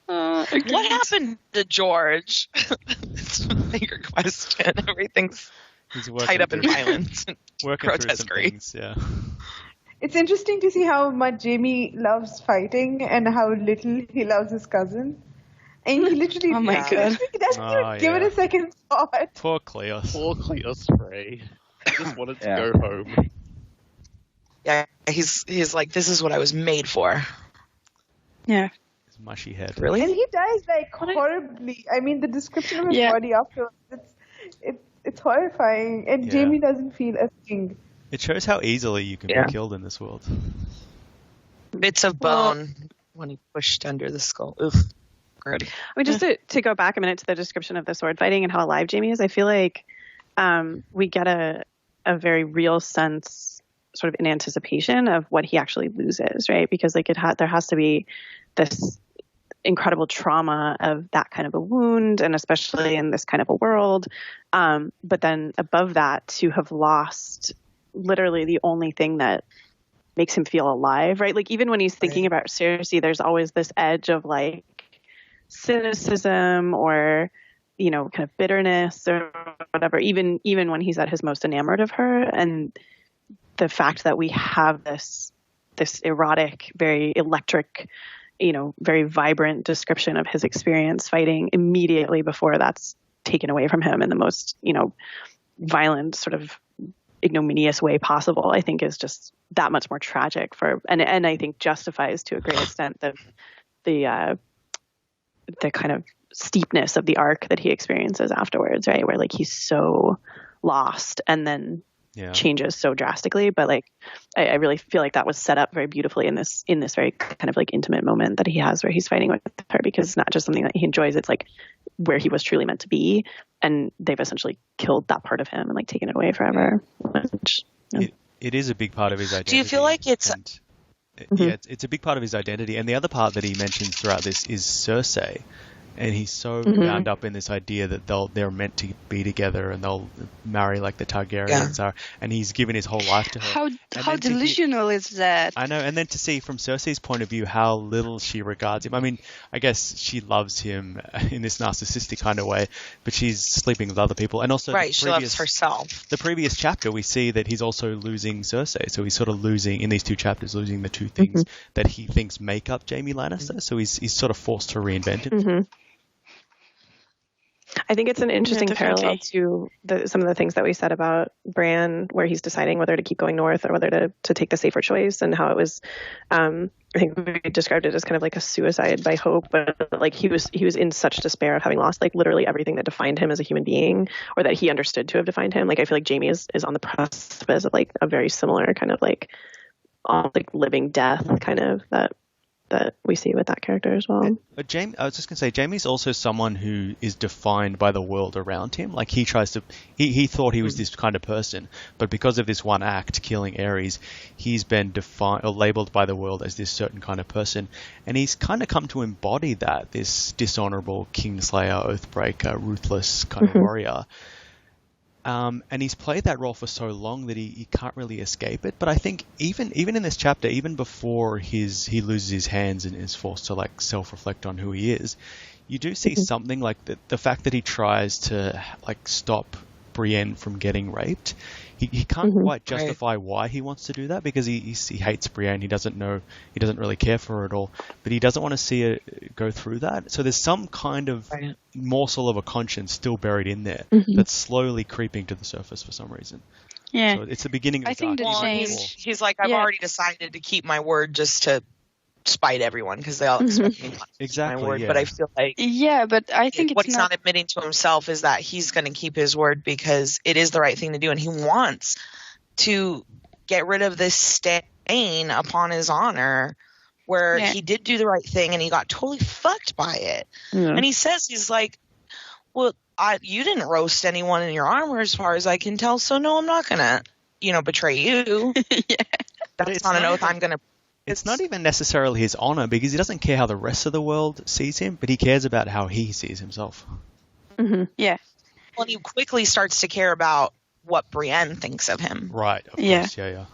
Speaker 3: What happened to George? It's a bigger question. Everything's tied up in violence and grotesquerie.
Speaker 4: Yeah.
Speaker 5: It's interesting to see how much Jaime loves fighting and how little he loves his cousin. And he literally,
Speaker 2: oh my God,
Speaker 5: he doesn't even give it a second thought.
Speaker 4: Poor Cleos.
Speaker 7: Poor Cleos Frey. He just wanted to go home.
Speaker 3: Yeah, he's like, this is what I was made for.
Speaker 2: Yeah.
Speaker 4: His mushy head.
Speaker 3: Really?
Speaker 5: And he dies like horribly. I mean, the description of his body afterwards, it's horrifying. And Jaime doesn't feel a thing.
Speaker 4: It shows how easily you can be killed in this world.
Speaker 3: Bits of bone when he pushed under the skull. Oof.
Speaker 1: I mean, just to go back a minute to the description of the sword fighting and how alive Jaime is, I feel like we get a very real sense, sort of in anticipation of what he actually loses, right? Because like there has to be this incredible trauma of that kind of a wound, and especially in this kind of a world. But then above that, to have lost literally the only thing that makes him feel alive, right? Like even when he's thinking about Cersei, there's always this edge of like cynicism or, you know, kind of bitterness or whatever, even when he's at his most enamored of her. And the fact that we have this erotic, very electric, you know, very vibrant description of his experience fighting immediately before that's taken away from him in the most, you know, violent, sort of ignominious way possible, I think is just that much more tragic and I think justifies to a great extent the kind of steepness of the arc that he experiences afterwards, right? Where like he's so lost and then changes so drastically. But like I really feel like that was set up very beautifully in this very kind of like intimate moment that he has where he's fighting with her, because it's not just something that he enjoys, it's like where he was truly meant to be, and they've essentially killed that part of him and like taken it away forever. Which,
Speaker 4: it is a big part of his identity.
Speaker 3: Do you feel like it's
Speaker 4: it's a big part of his identity, and the other part that he mentions throughout this is Cersei. And he's so bound up in this idea that they're meant to be together and they'll marry like the Targaryens are. And he's given his whole life to her.
Speaker 2: How delusional is that?
Speaker 4: I know. And then to see from Cersei's point of view how little she regards him. I mean, I guess she loves him in this narcissistic kind of way, but she's sleeping with other people. And also,
Speaker 3: she loves herself.
Speaker 4: The previous chapter, we see that he's also losing Cersei. So he's sort of losing, in these two chapters, losing the two things that he thinks make up Jaime Lannister. So he's sort of forced to reinvent himself.
Speaker 1: I think it's an interesting parallel to some of the things that we said about Bran, where he's deciding whether to keep going north or whether to take the safer choice, and how it was, I think we described it as kind of like a suicide by hope, but like he was in such despair of having lost like literally everything that defined him as a human being, or that he understood to have defined him. Like I feel like Jaime is on the precipice of like a very similar kind of like living death kind of that we see with that character as well.
Speaker 4: But I was just going to say, Jaime's also someone who is defined by the world around him. Like he thought he was this kind of person, but because of this one act, killing Aerys, he's been defined or labeled by the world as this certain kind of person. And he's kind of come to embody that, this dishonorable Kingslayer, Oathbreaker, ruthless kind of warrior. And he's played that role for so long that he can't really escape it. But I think even in this chapter, even before he loses his hands and is forced to like self-reflect on who he is, you do see something like the fact that he tries to like stop Brienne from getting raped. He can't quite justify why he wants to do that, because he hates Brienne. He doesn't really care for her at all, but he doesn't want to see her go through that. So there's some kind of morsel of a conscience still buried in there that's slowly creeping to the surface for some reason.
Speaker 2: Yeah.
Speaker 4: So it's the beginning of
Speaker 2: I think the change.
Speaker 3: He's like, I've already decided to keep my word just to spite everyone because they all expect me not to
Speaker 4: exactly,
Speaker 3: keep my word.
Speaker 4: yeah.
Speaker 3: But I feel like
Speaker 2: but I think
Speaker 3: what he's not admitting to himself is that he's going to keep his word because it is the right thing to do, and he wants to get rid of this stain upon his honor where he did do the right thing and he got totally fucked by it. And he says, he's like, well, you didn't roast anyone in your armor as far as I can tell, so no, I'm not going to, betray you. That's not an oath I'm going to.
Speaker 4: It's not even necessarily his honor because he doesn't care how the rest of the world sees him, but he cares about how he sees himself.
Speaker 2: Mm-hmm. Yeah.
Speaker 3: Well, he quickly starts to care about what Brienne thinks of him.
Speaker 4: Right. Of course. Yeah.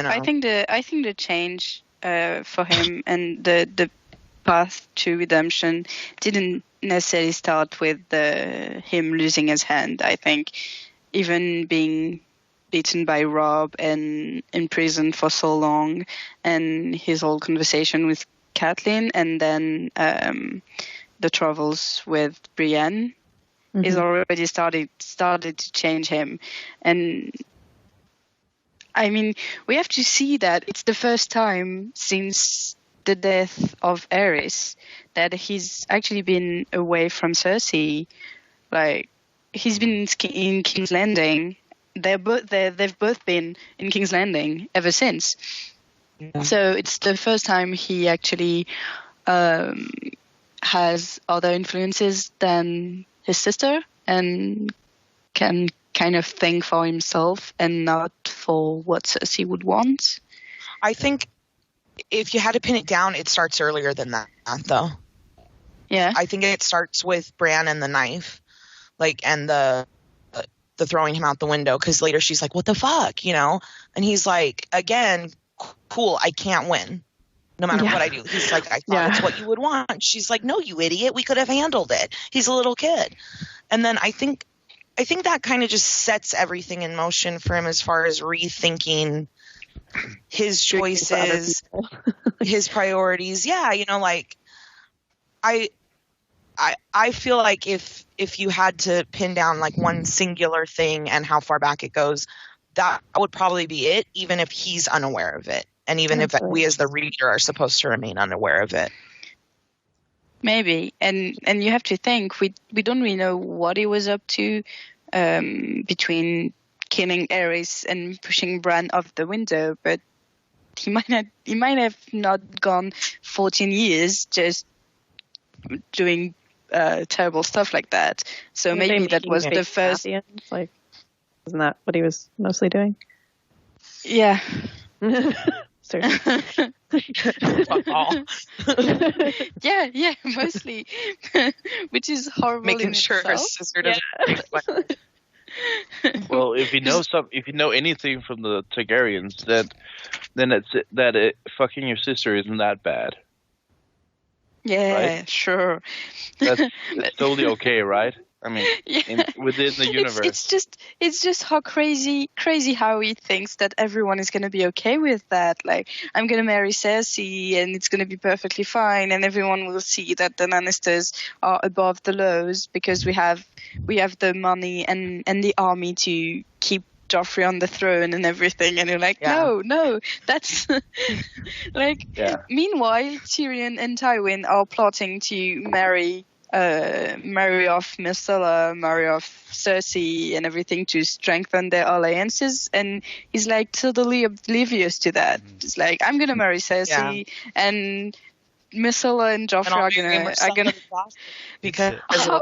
Speaker 2: I think the change for him and the path to redemption didn't necessarily start with him losing his hand. I think even being beaten by Rob and in prison for so long, and his whole conversation with Catelyn, and then the troubles with Brienne is already started to change him. And I mean, we have to see that it's the first time since the death of Aerys that he's actually been away from Cersei. Like, he's been in King's Landing. They've both been in King's Landing ever since. Yeah. So it's the first time he actually has other influences than his sister and can kind of think for himself and not for what Cersei would want.
Speaker 3: I think if you had to pin it down, it starts earlier than that, though.
Speaker 2: Yeah.
Speaker 3: I think it starts with Bran and the knife, and the throwing him out the window, because later she's like, what the fuck, and he's like, again, cool, I can't win no matter what I do. He's like, I thought it's what you would want. She's like, no, you idiot, we could have handled it. He's a little kid. And then I think that kind of just sets everything in motion for him as far as rethinking his choices, his priorities. Yeah, I feel like if you had to pin down one singular thing and how far back it goes, that would probably be it, even if he's unaware of it. And even if we as the reader are supposed to remain unaware of it.
Speaker 2: Maybe. And you have to think, we don't really know what he was up to between killing Aerys and pushing Bran off the window, but he might have not gone 14 years just doing terrible stuff like that. So maybe that was the first.
Speaker 1: Isn't that what he was mostly doing?
Speaker 2: Yeah.
Speaker 1: Seriously.
Speaker 2: yeah, mostly. Which is horrible.
Speaker 3: Making sure her sister doesn't.
Speaker 6: Well, if you know anything from the Targaryens, then it's fucking your sister isn't that bad.
Speaker 2: Yeah,
Speaker 6: right?
Speaker 2: Sure.
Speaker 6: It's totally okay, right? I mean, within the universe.
Speaker 2: It's just how crazy how he thinks that everyone is going to be okay with that. Like, I'm going to marry Cersei and it's going to be perfectly fine, and everyone will see that the Lannisters are above the Lows because we have the money and the army to keep Joffrey on the throne and everything, and you're like, no, that's Meanwhile, Tyrion and Tywin are plotting to marry off Myrcella, marry off Cersei and everything to strengthen their alliances, and he's like totally oblivious to that. It's like, I'm gonna marry Cersei and Myrcella and Joffrey are gonna
Speaker 3: because
Speaker 2: how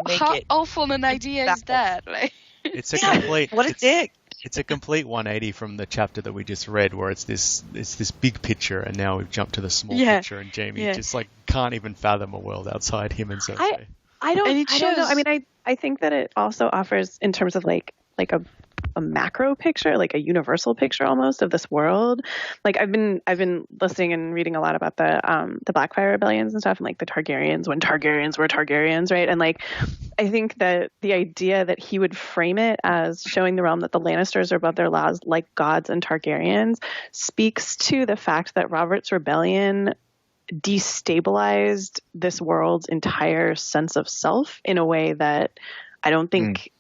Speaker 2: awful an idea is that? Like,
Speaker 4: it's a complete
Speaker 3: what a dick.
Speaker 4: It's a complete 180 from the chapter that we just read, where it's this big picture, and now we've jumped to the small picture, and Jaime just can't even fathom a world outside him and Cersei.
Speaker 1: I don't know. I mean, I think that it also offers, in terms of like a macro picture, like a universal picture almost of this world. Like, I've been listening and reading a lot about the Blackfire rebellions and stuff, and like the Targaryens when Targaryens were Targaryens, right? And like, I think that the idea that he would frame it as showing the realm that the Lannisters are above their laws like gods and Targaryens speaks to the fact that Robert's rebellion destabilized this world's entire sense of self in a way that I don't think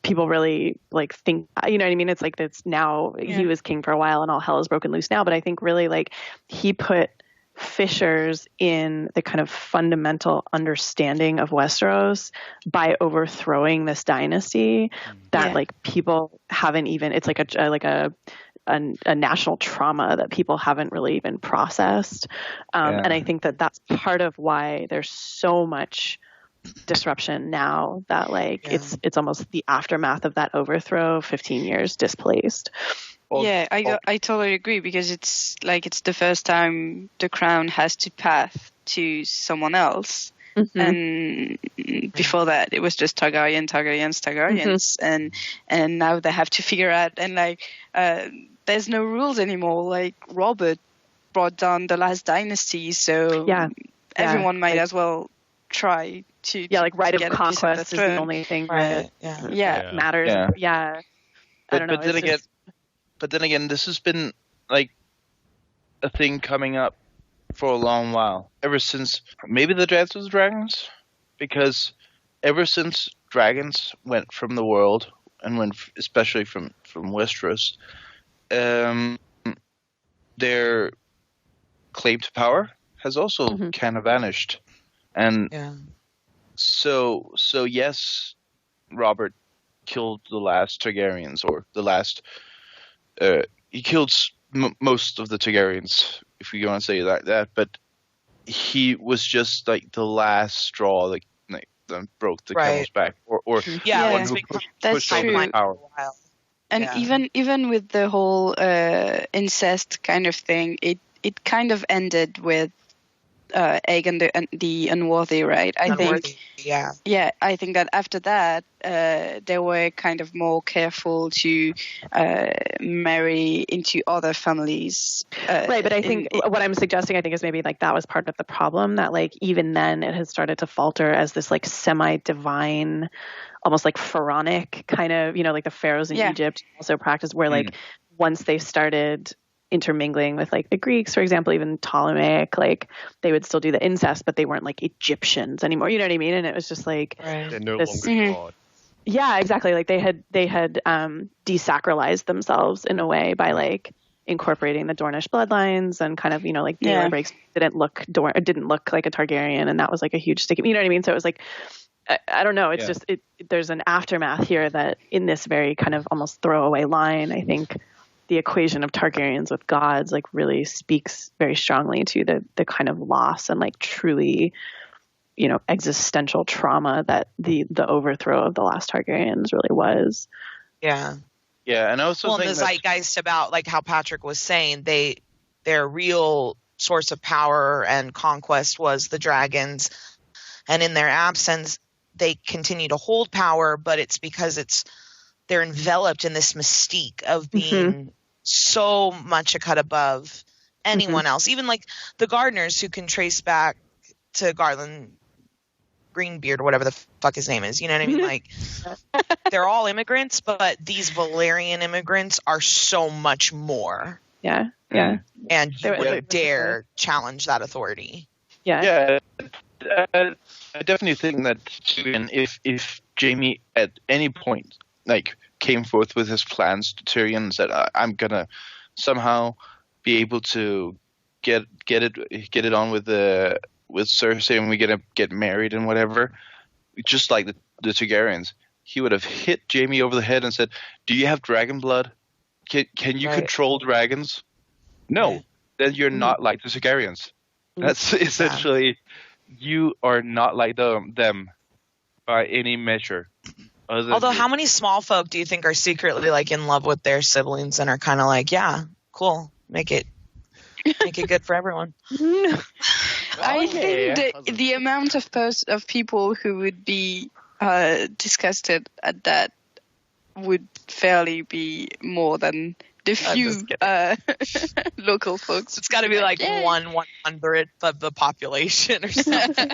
Speaker 1: people really think, you know what I mean? It's like, that's now he was king for a while and all hell is broken loose now. But I think really he put fissures in the kind of fundamental understanding of Westeros by overthrowing this dynasty that like people haven't even, it's like a national trauma that people haven't really even processed. And I think that that's part of why there's so much disruption now, that like it's almost the aftermath of that overthrow, 15 years displaced.
Speaker 2: I totally agree, because it's like it's the first time the crown has to pass to someone else. And before that it was just Targaryens, and now they have to figure out, and like there's no rules anymore. Like Robert brought down the last dynasty, so everyone might as well try to
Speaker 1: like right of conquest is the only thing that matters.
Speaker 6: But then again, this has been like a thing coming up for a long while, ever since maybe the Dance of the Dragons, because ever since dragons went from the world, and went especially from Westeros, their claim to power has also kind of vanished. And so yes, Robert killed the last Targaryens, or the last he killed most of the Targaryens, if we want to say that, but he was just like the last straw that broke the camel's back, or one who pushed over the power.
Speaker 2: And even with the whole incest kind of thing, it kind of ended with Aegon the Unworthy, right? I think that after that they were kind of more careful to marry into other families.
Speaker 1: Right, but I think what I'm suggesting, I think, is maybe like that was part of the problem, that like even then it has started to falter as this like semi-divine, almost like pharaonic kind of, like the pharaohs in Egypt also practiced, where like once they started intermingling with like the Greeks, for example, even Ptolemaic, like they would still do the incest, but they weren't like Egyptians anymore. You know what I mean? And it was just like
Speaker 7: they're no longer gods.
Speaker 1: Yeah, exactly. Like they had desacralized themselves in a way by like incorporating the Dornish bloodlines, and kind of like Daemon Breaks didn't look like a Targaryen, and that was like a huge stick. You know what I mean? So it was like I don't know. It's just there's an aftermath here that in this very kind of almost throwaway line, I think the equation of Targaryens with gods like really speaks very strongly to the kind of loss and like truly, existential trauma that the overthrow of the last Targaryens really was.
Speaker 3: Yeah.
Speaker 6: Yeah. And also
Speaker 3: the zeitgeist about like how Patrick was saying, their real source of power and conquest was the dragons. And in their absence, they continue to hold power, but it's because they're enveloped in this mystique of being so much a cut above anyone else. Even like the gardeners, who can trace back to Garland Greenbeard or whatever the fuck his name is. You know what I mean? Like they're all immigrants, but these Valyrian immigrants are so much more.
Speaker 1: Yeah. Yeah.
Speaker 3: And you wouldn't dare challenge that authority.
Speaker 1: Yeah.
Speaker 6: Yeah. I definitely think that if Jaime at any point like came forth with his plans to Tyrion and said, I'm gonna somehow be able to get it on with Cersei, and we're gonna get married and whatever, just like the Targaryens, he would have hit Jaime over the head and said, do you have dragon blood? Can you control dragons? No. Then you're not like the Targaryens. That's essentially, you are not like them by any measure.
Speaker 3: Although, how many small folk do you think are secretly like in love with their siblings and are kind of like, yeah, cool, make it good for everyone?
Speaker 2: I think the amount of people who would be disgusted at that would fairly be more than the few local folks.
Speaker 3: It's got to be like 1/100th of the population or something.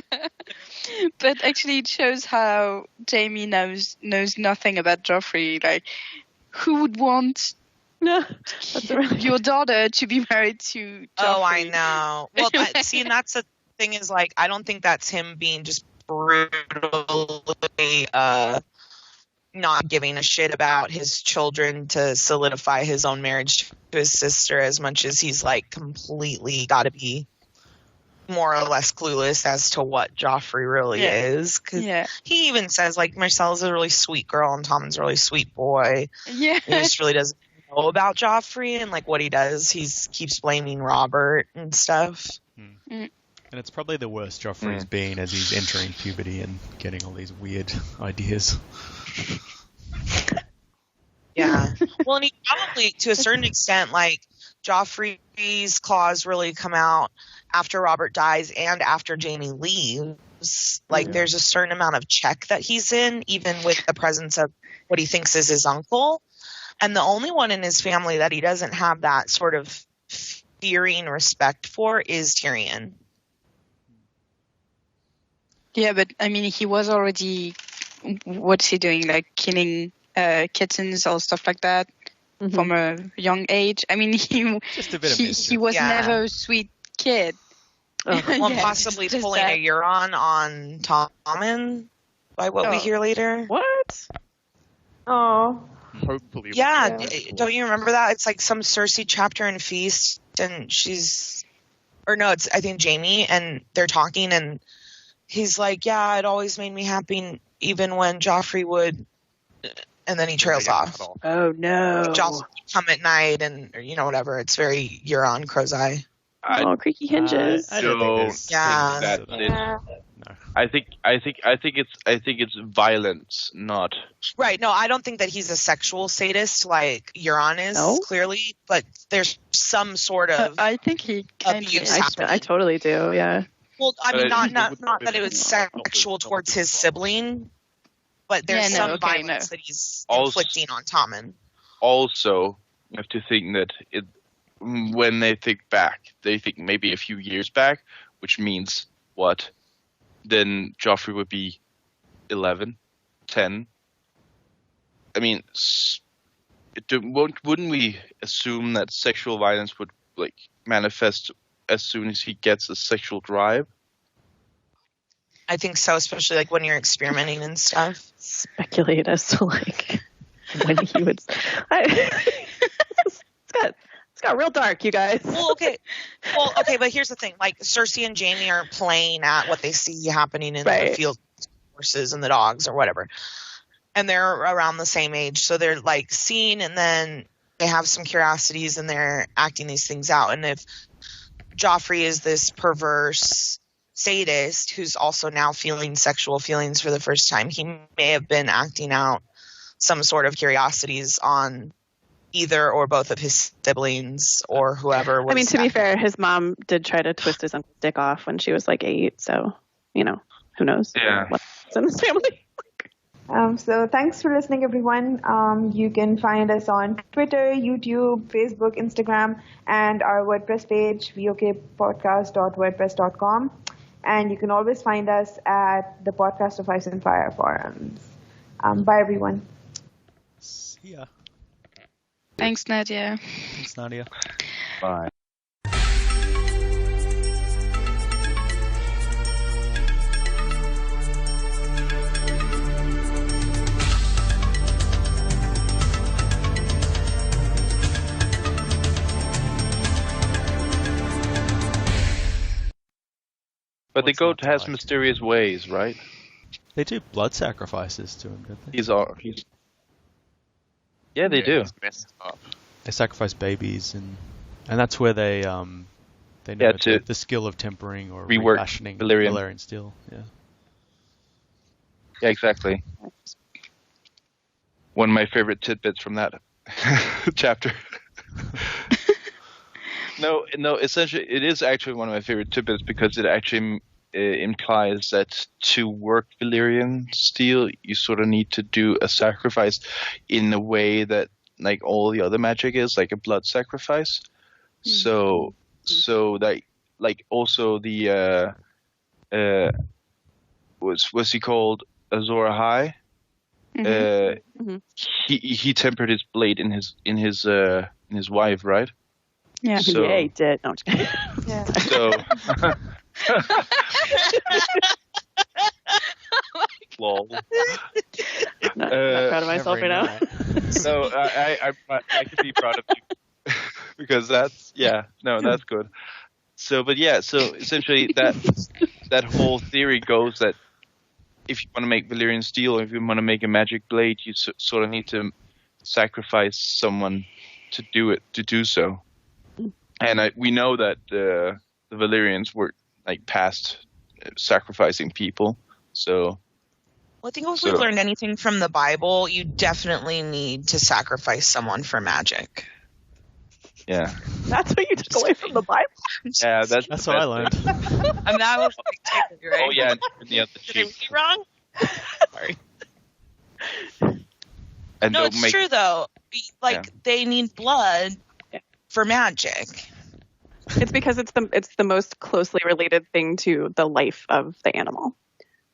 Speaker 2: But actually, it shows how Jaime knows nothing about Joffrey. Like, who would want your daughter to be married to Joffrey?
Speaker 3: Oh, I know. Well, see, and that's the thing is, like, I don't think that's him being just brutally not giving a shit about his children to solidify his own marriage to his sister, as much as he's like completely got to be more or less clueless as to what Joffrey really is. Cause he even says, like, Myrcelle's a really sweet girl and Tommen's a really sweet boy.
Speaker 2: Yeah.
Speaker 3: He just really doesn't know about Joffrey, and, like, what he does, he keeps blaming Robert and stuff.
Speaker 4: And it's probably the worst Joffrey's been as he's entering puberty and getting all these weird ideas.
Speaker 3: Yeah. Well, and he probably, to a certain extent, like, Joffrey's claws really come out after Robert dies and after Jaime leaves. Like, there's a certain amount of check that he's in, even with the presence of what he thinks is his uncle. And the only one in his family that he doesn't have that sort of fearing respect for is Tyrion.
Speaker 2: Yeah, but, I mean, he was already... What's he doing? Like, killing kittens or stuff like that from a young age? I mean, he was never a sweet kid.
Speaker 3: Well, possibly pulling a Euron on Tommen, by what we hear later.
Speaker 1: What?
Speaker 5: Oh.
Speaker 7: Hopefully.
Speaker 3: Yeah, don't you remember that? It's like some Cersei chapter in Feast, and I think Jaime, and they're talking, and he's like, yeah, it always made me happy, even when Joffrey would, and then he trails off.
Speaker 1: Oh, no.
Speaker 3: Joffrey would come at night, and, whatever. It's very Euron, Crow's Eye.
Speaker 1: Creaky hinges.
Speaker 6: I don't think that I think it's violence, not
Speaker 3: right. No, I don't think that he's a sexual sadist like Euron is clearly, but there's some sort of
Speaker 2: I think he
Speaker 3: abuse happening.
Speaker 1: I totally do. Yeah.
Speaker 3: Well, I mean, not that it was sexual towards his sibling, but there's some violence that he's inflicting on Tommen.
Speaker 6: Also, you have to think that when they think back, they think maybe a few years back, which means what? Then Joffrey would be 11, 10. I mean, wouldn't we assume that sexual violence would like manifest as soon as he gets a sexual drive?
Speaker 3: I think so, especially like when you're experimenting and stuff.
Speaker 1: Speculate as to like when he would. It's got real dark, you guys.
Speaker 3: Well, okay, but here's the thing: like Cersei and Jaime are playing at what they see happening in the field, horses and the dogs or whatever, and they're around the same age, so they're like seeing, and then they have some curiosities, and they're acting these things out. And if Joffrey is this perverse sadist who's also now feeling sexual feelings for the first time, he may have been acting out some sort of curiosities on either or both of his siblings or whoever was.
Speaker 1: I mean, to be fair, his mom did try to twist his uncle's dick off when she was like 8, so, who knows what's in this family.
Speaker 5: So thanks for listening, everyone. You can find us on Twitter, YouTube, Facebook, Instagram, and our WordPress page, vokpodcast.wordpress.com. And you can always find us at the Podcast of Ice and Fire forums. Bye, everyone.
Speaker 4: See ya.
Speaker 2: Thanks, Nadia.
Speaker 4: Thanks, Nadia.
Speaker 6: Bye. But the goat has mysterious ways, right?
Speaker 4: They do blood sacrifices to him, don't they?
Speaker 6: Yeah, they do.
Speaker 7: He's messed up.
Speaker 4: They sacrifice babies, and that's where they know the skill of tempering or refashioning Valyrian steel. Yeah.
Speaker 6: Yeah, exactly. One of my favorite tidbits from that chapter. No. Essentially, it is actually one of my favorite tidbits because it actually implies that to work Valyrian steel, you sort of need to do a sacrifice in a way that, like all the other magic is, like a blood sacrifice. Mm-hmm. So that, like, also the what's he called? Azor Ahai. Mm-hmm. He tempered his blade in his wife, right?
Speaker 1: Yeah,
Speaker 6: so,
Speaker 1: yeah, he did. No,
Speaker 5: yeah.
Speaker 6: So, lol.
Speaker 1: Not proud of myself right now.
Speaker 6: So I could be proud of you because that's good. So essentially that whole theory goes that if you want to make Valyrian steel, or if you want to make a magic blade, you sort of need to sacrifice someone to do so. And we know that the Valyrians were like past sacrificing people. So,
Speaker 3: well, I think if we've learned anything from the Bible, you definitely need to sacrifice someone for magic.
Speaker 6: Yeah,
Speaker 1: that's what you took away from the Bible.
Speaker 6: Yeah, that's
Speaker 4: what I learned.
Speaker 3: And that was right?
Speaker 6: Oh yeah, the other
Speaker 3: Did I read it wrong? Sorry.
Speaker 6: And
Speaker 3: no, it's true though. Like they need blood for magic.
Speaker 1: It's because it's the most closely related thing to the life of the animal.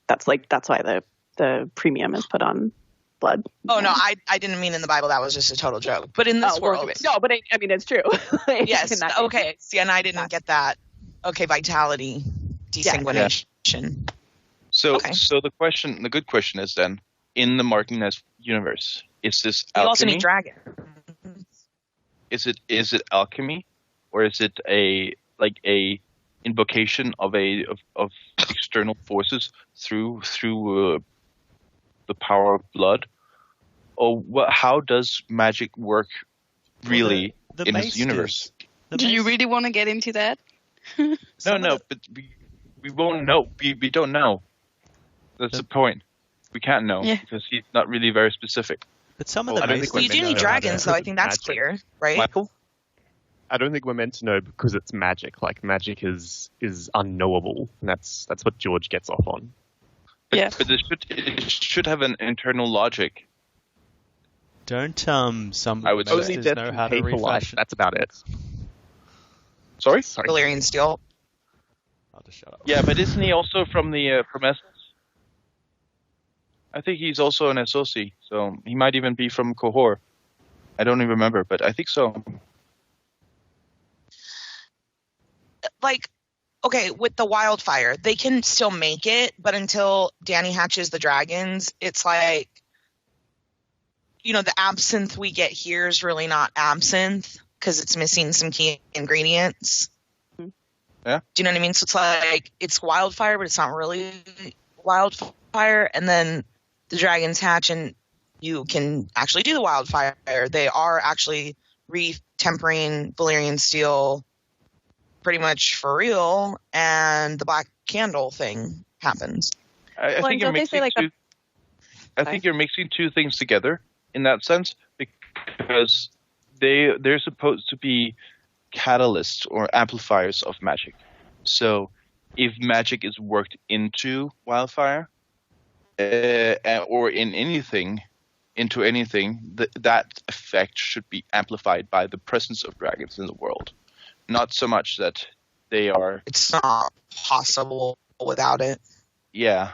Speaker 1: That's why the premium is put on blood.
Speaker 3: Oh no, I didn't mean in the Bible. That was just a total joke. But in this world,
Speaker 1: no. But I mean, it's true.
Speaker 3: Yes. Okay. See, and I didn't get that. Okay, vitality, desanguination. Yeah.
Speaker 6: So the good question is then, in the Martinez universe, is this alchemy?
Speaker 3: You also need dragons.
Speaker 6: Is it alchemy, or is it a invocation of external forces through the power of blood? Or how does magic work really in this universe?
Speaker 2: Do you really want to get into that?
Speaker 6: No, but we won't know. We don't know. That's the point. We can't know because he's not really very specific.
Speaker 4: But some of them,
Speaker 3: you do need dragons, though. I think that's clear, right?
Speaker 6: Michael?
Speaker 7: I don't think we're meant to know because it's magic. Like magic is unknowable, and that's what George gets off on.
Speaker 6: But it should have an internal logic.
Speaker 4: Don't some masters know how to refashion?
Speaker 7: That's about it.
Speaker 6: Sorry?
Speaker 3: Valyrian steel.
Speaker 4: I'll just shut up.
Speaker 6: Yeah, but isn't he also from Essos? I think he's also an SOC, so he might even be from Cohor. I don't even remember, but I think so.
Speaker 3: Like, okay, with the wildfire, they can still make it, but until Dany hatches the dragons, it's like, the absinthe we get here is really not absinthe because it's missing some key ingredients.
Speaker 6: Yeah.
Speaker 3: Do you know what I mean? So it's like, it's wildfire, but it's not really wildfire. And then the dragons hatch and you can actually do the wildfire. They are actually re-tempering Valyrian steel pretty much for real, and the black candle thing happens.
Speaker 6: I think you're mixing two things together in that sense, because they're supposed to be catalysts or amplifiers of magic. So if magic is worked into wildfire or into anything, that effect should be amplified by the presence of dragons in the world. Not so much that they are...
Speaker 3: It's not possible without it.
Speaker 6: Yeah.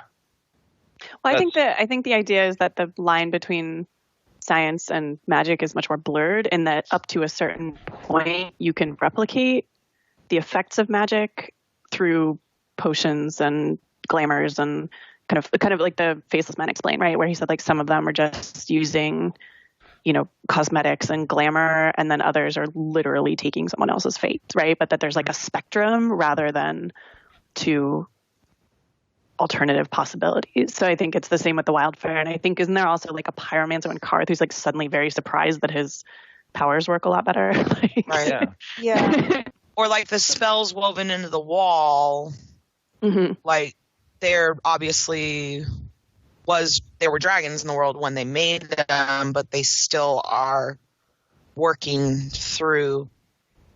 Speaker 1: Well, I think the idea is that the line between science and magic is much more blurred, in that up to a certain point you can replicate the effects of magic through potions and glamours and kind of like the Faceless Man explained, right? Where he said like some of them are just using cosmetics and glamour, and then others are literally taking someone else's fate, right? But that there's like a spectrum rather than two alternative possibilities. So I think it's the same with the wildfire. And I think, isn't there also like a pyromancer in Karth who's like suddenly very surprised that his powers work a lot better?
Speaker 3: Right. Yeah. Or like the spells woven into the wall, like they're obviously... there were dragons in the world when they made them, but they still are working through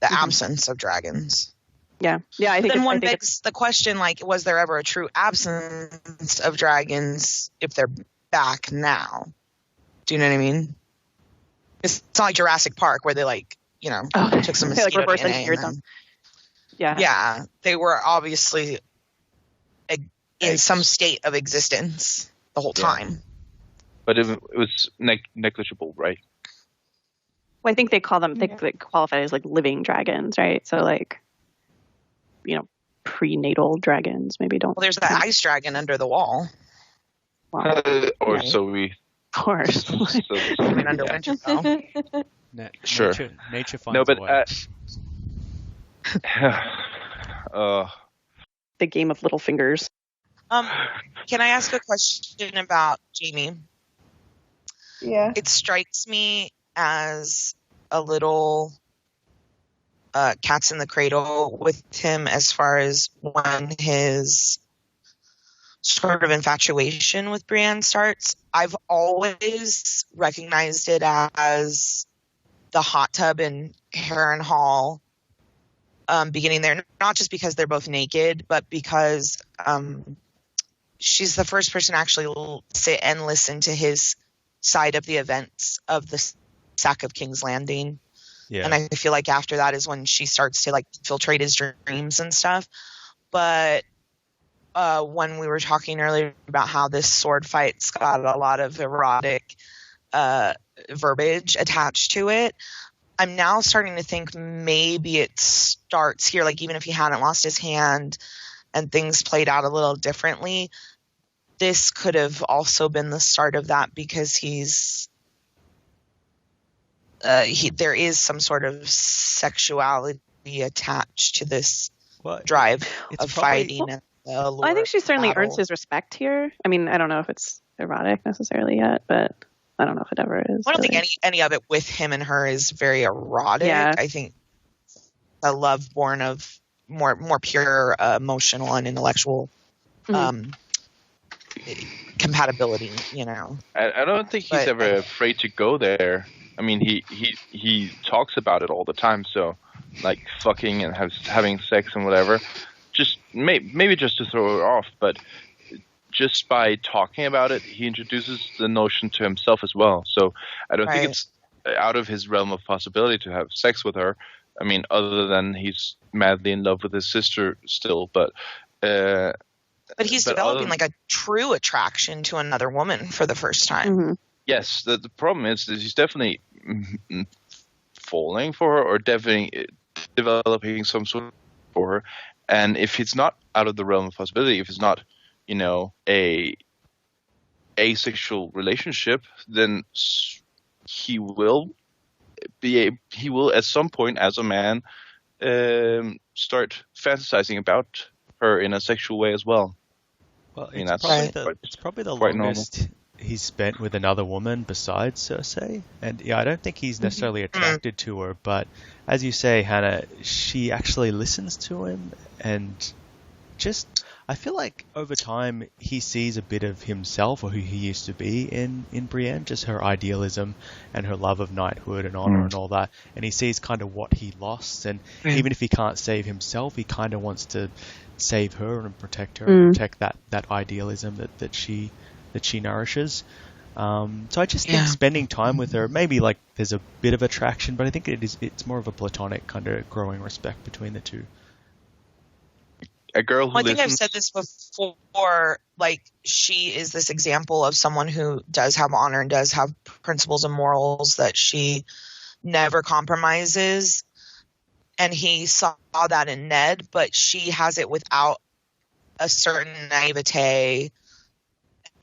Speaker 3: the absence of dragons.
Speaker 1: Yeah. I think.
Speaker 3: Then one begs the question: like, was there ever a true absence of dragons if they're back now? Do you know what I mean? It's not like Jurassic Park where they took some mosquito
Speaker 1: like reverse
Speaker 3: DNA
Speaker 1: engineered them.
Speaker 3: Yeah, they were obviously in some state of existence the whole time.
Speaker 6: But it was negligible, right?
Speaker 1: Well, I think they call them, they qualify as like living dragons, right? So like, prenatal dragons maybe don't.
Speaker 3: Well, there's that ice dragon under the wall.
Speaker 6: Wow. So we...
Speaker 1: Of course.
Speaker 3: Under winter though.
Speaker 6: Sure.
Speaker 4: Nature finds a way.
Speaker 1: The game of little fingers.
Speaker 3: Can I ask a question about Jaime?
Speaker 5: Yeah.
Speaker 3: It strikes me as a little cat's in the cradle with him as far as when his sort of infatuation with Brienne starts. I've always recognized it as the hot tub in Harrenhal beginning there, not just because they're both naked, but because she's the first person to actually sit and listen to his side of the events of the sack of King's Landing. Yeah. And I feel like after that is when she starts to like infiltrate his dreams and stuff. But when we were talking earlier about how this sword fight's got a lot of erotic verbiage attached to it, I'm now starting to think maybe it starts here. Like even if he hadn't lost his hand and things played out a little differently, this could have also been the start of that, because there is some sort of sexuality attached to this drive of fighting. And
Speaker 1: I think she certainly earns his respect here. I mean, I don't know if it's erotic necessarily yet, but I don't know if it ever is.
Speaker 3: I don't think any of it with him and her is very erotic. Yeah. I think a love born of more pure emotional and intellectual compatibility, you know.
Speaker 6: I don't think he's ever afraid to go there. I mean, he talks about it all the time. So, like fucking and having sex and whatever. Just maybe just to throw her off, but just by talking about it, he introduces the notion to himself as well. So I don't think it's out of his realm of possibility to have sex with her. I mean, other than he's madly in love with his sister still, but
Speaker 3: he's developing like a true attraction to another woman for the first time.
Speaker 1: Mm-hmm.
Speaker 6: Yes, the problem is that he's definitely falling for her, or definitely developing some sort of for her. And if it's not out of the realm of possibility, if it's not, you know, a asexual relationship, then he will at some point as a man start fantasizing about her in a sexual way as well.
Speaker 4: Well, I mean, it's probably the longest normal. He's spent with another woman besides Cersei. And yeah, I don't think he's necessarily attracted to her, but as you say, Hannah, she actually listens to him, and just I feel like over time he sees a bit of himself, or who he used to be in Brienne, just her idealism and her love of knighthood and honor and all that, and he sees kind of what he lost, and even if he can't save himself, he kind of wants to save her and protect her and protect that idealism that she nourishes. So I just think spending time with her, maybe like there's a bit of attraction, but I think it's more of a platonic kind of growing respect between the two.
Speaker 6: A girl who
Speaker 3: I think I've said this before, like she is this example of someone who does have honor and does have principles and morals that she never compromises. And he saw that in Ned, but she has it without a certain naivete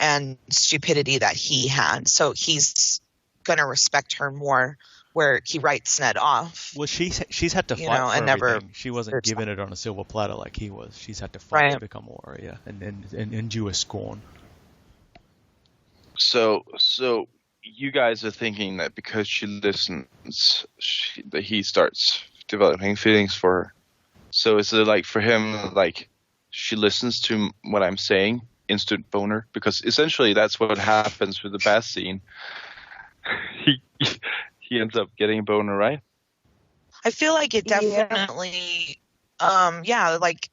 Speaker 3: and stupidity that he had. So he's going to respect her more, where he writes Ned off.
Speaker 4: Well, she's had to fight for
Speaker 3: and
Speaker 4: everything. She wasn't given it on a silver platter like he was. She's had to fight to become a warrior and endure scorn.
Speaker 6: So you guys are thinking that because she listens, that he starts developing feelings for her. So is it like for him, like she listens to what I'm saying, instant boner? Because essentially that's what happens with the bath scene. He ends up getting a boner, right?
Speaker 3: I feel like it definitely, like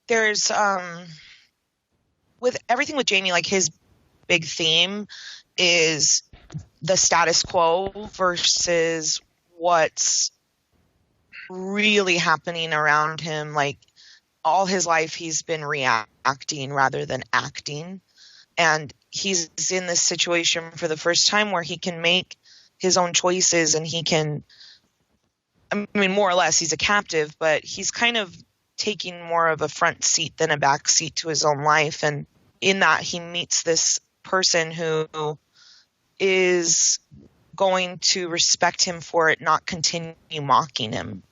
Speaker 3: there's, with everything with Jaime, like his big theme is the status quo versus what's really happening around him. Like all his life he's been reacting rather than acting. And he's in this situation for the first time where he can make his own choices, and he can, I mean, more or less he's a captive, but he's kind of taking more of a front seat than a back seat to his own life. And in that he meets this person who is going to respect him for it, not continue mocking him.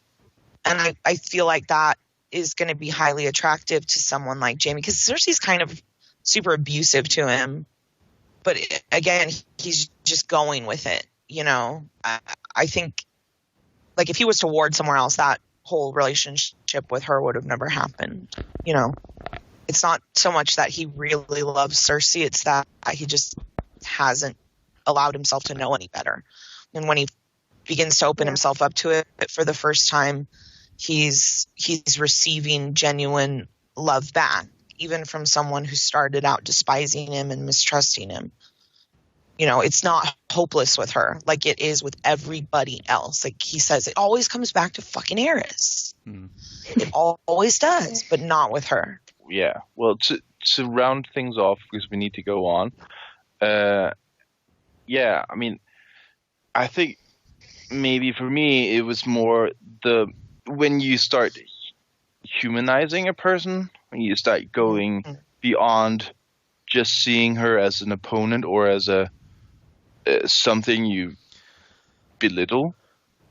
Speaker 3: And I feel like that is going to be highly attractive to someone like Jaime, because Cersei's kind of super abusive to him. But again, he's just going with it, you know. I think, like, if he was to ward somewhere else, that whole relationship with her would have never happened, you know. It's not so much that he really loves Cersei, it's that he just hasn't allowed himself to know any better. And when he begins to open himself up to it for the first time, he's receiving genuine love back, even from someone who started out despising him and mistrusting him. You know, it's not hopeless with her like it is with everybody else. Like he says, it always comes back to fucking Aerys. It always does, but not with her.
Speaker 6: Yeah. Well, to round things off, because we need to go on. Yeah, I mean, I think maybe for me it was more when you start humanizing a person, when you start going beyond just seeing her as an opponent or as something you belittle,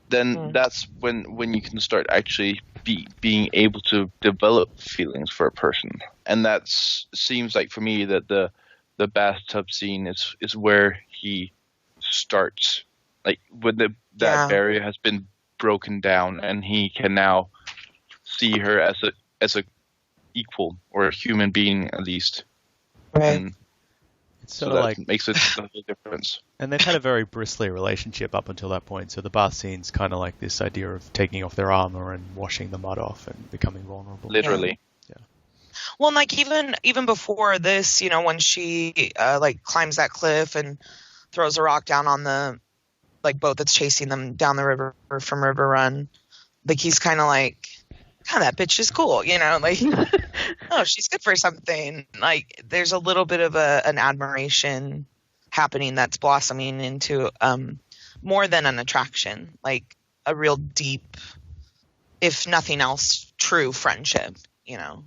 Speaker 6: then that's when you can start actually being able to develop feelings for a person. And that seems like for me that the bathtub scene is where he starts, like when that barrier has been broken down and he can now see her as a equal or a human being at least.
Speaker 3: Right.
Speaker 6: And
Speaker 4: it's
Speaker 6: so
Speaker 4: sort
Speaker 6: that
Speaker 4: of like
Speaker 6: makes a big difference.
Speaker 4: And they've had a very bristly relationship up until that point. So the bath scene's kind of like this idea of taking off their armor and washing the mud off and becoming vulnerable.
Speaker 6: Literally.
Speaker 4: Yeah.
Speaker 3: Well, like even before this, you know, when she like climbs that cliff and throws a rock down on the like boat that's chasing them down the river from River Run, like he's kind of like, God, that bitch is cool, you know, like, oh, she's good for something. Like there's a little bit of an admiration happening that's blossoming into more than an attraction, like a real deep, if nothing else, true friendship, you know.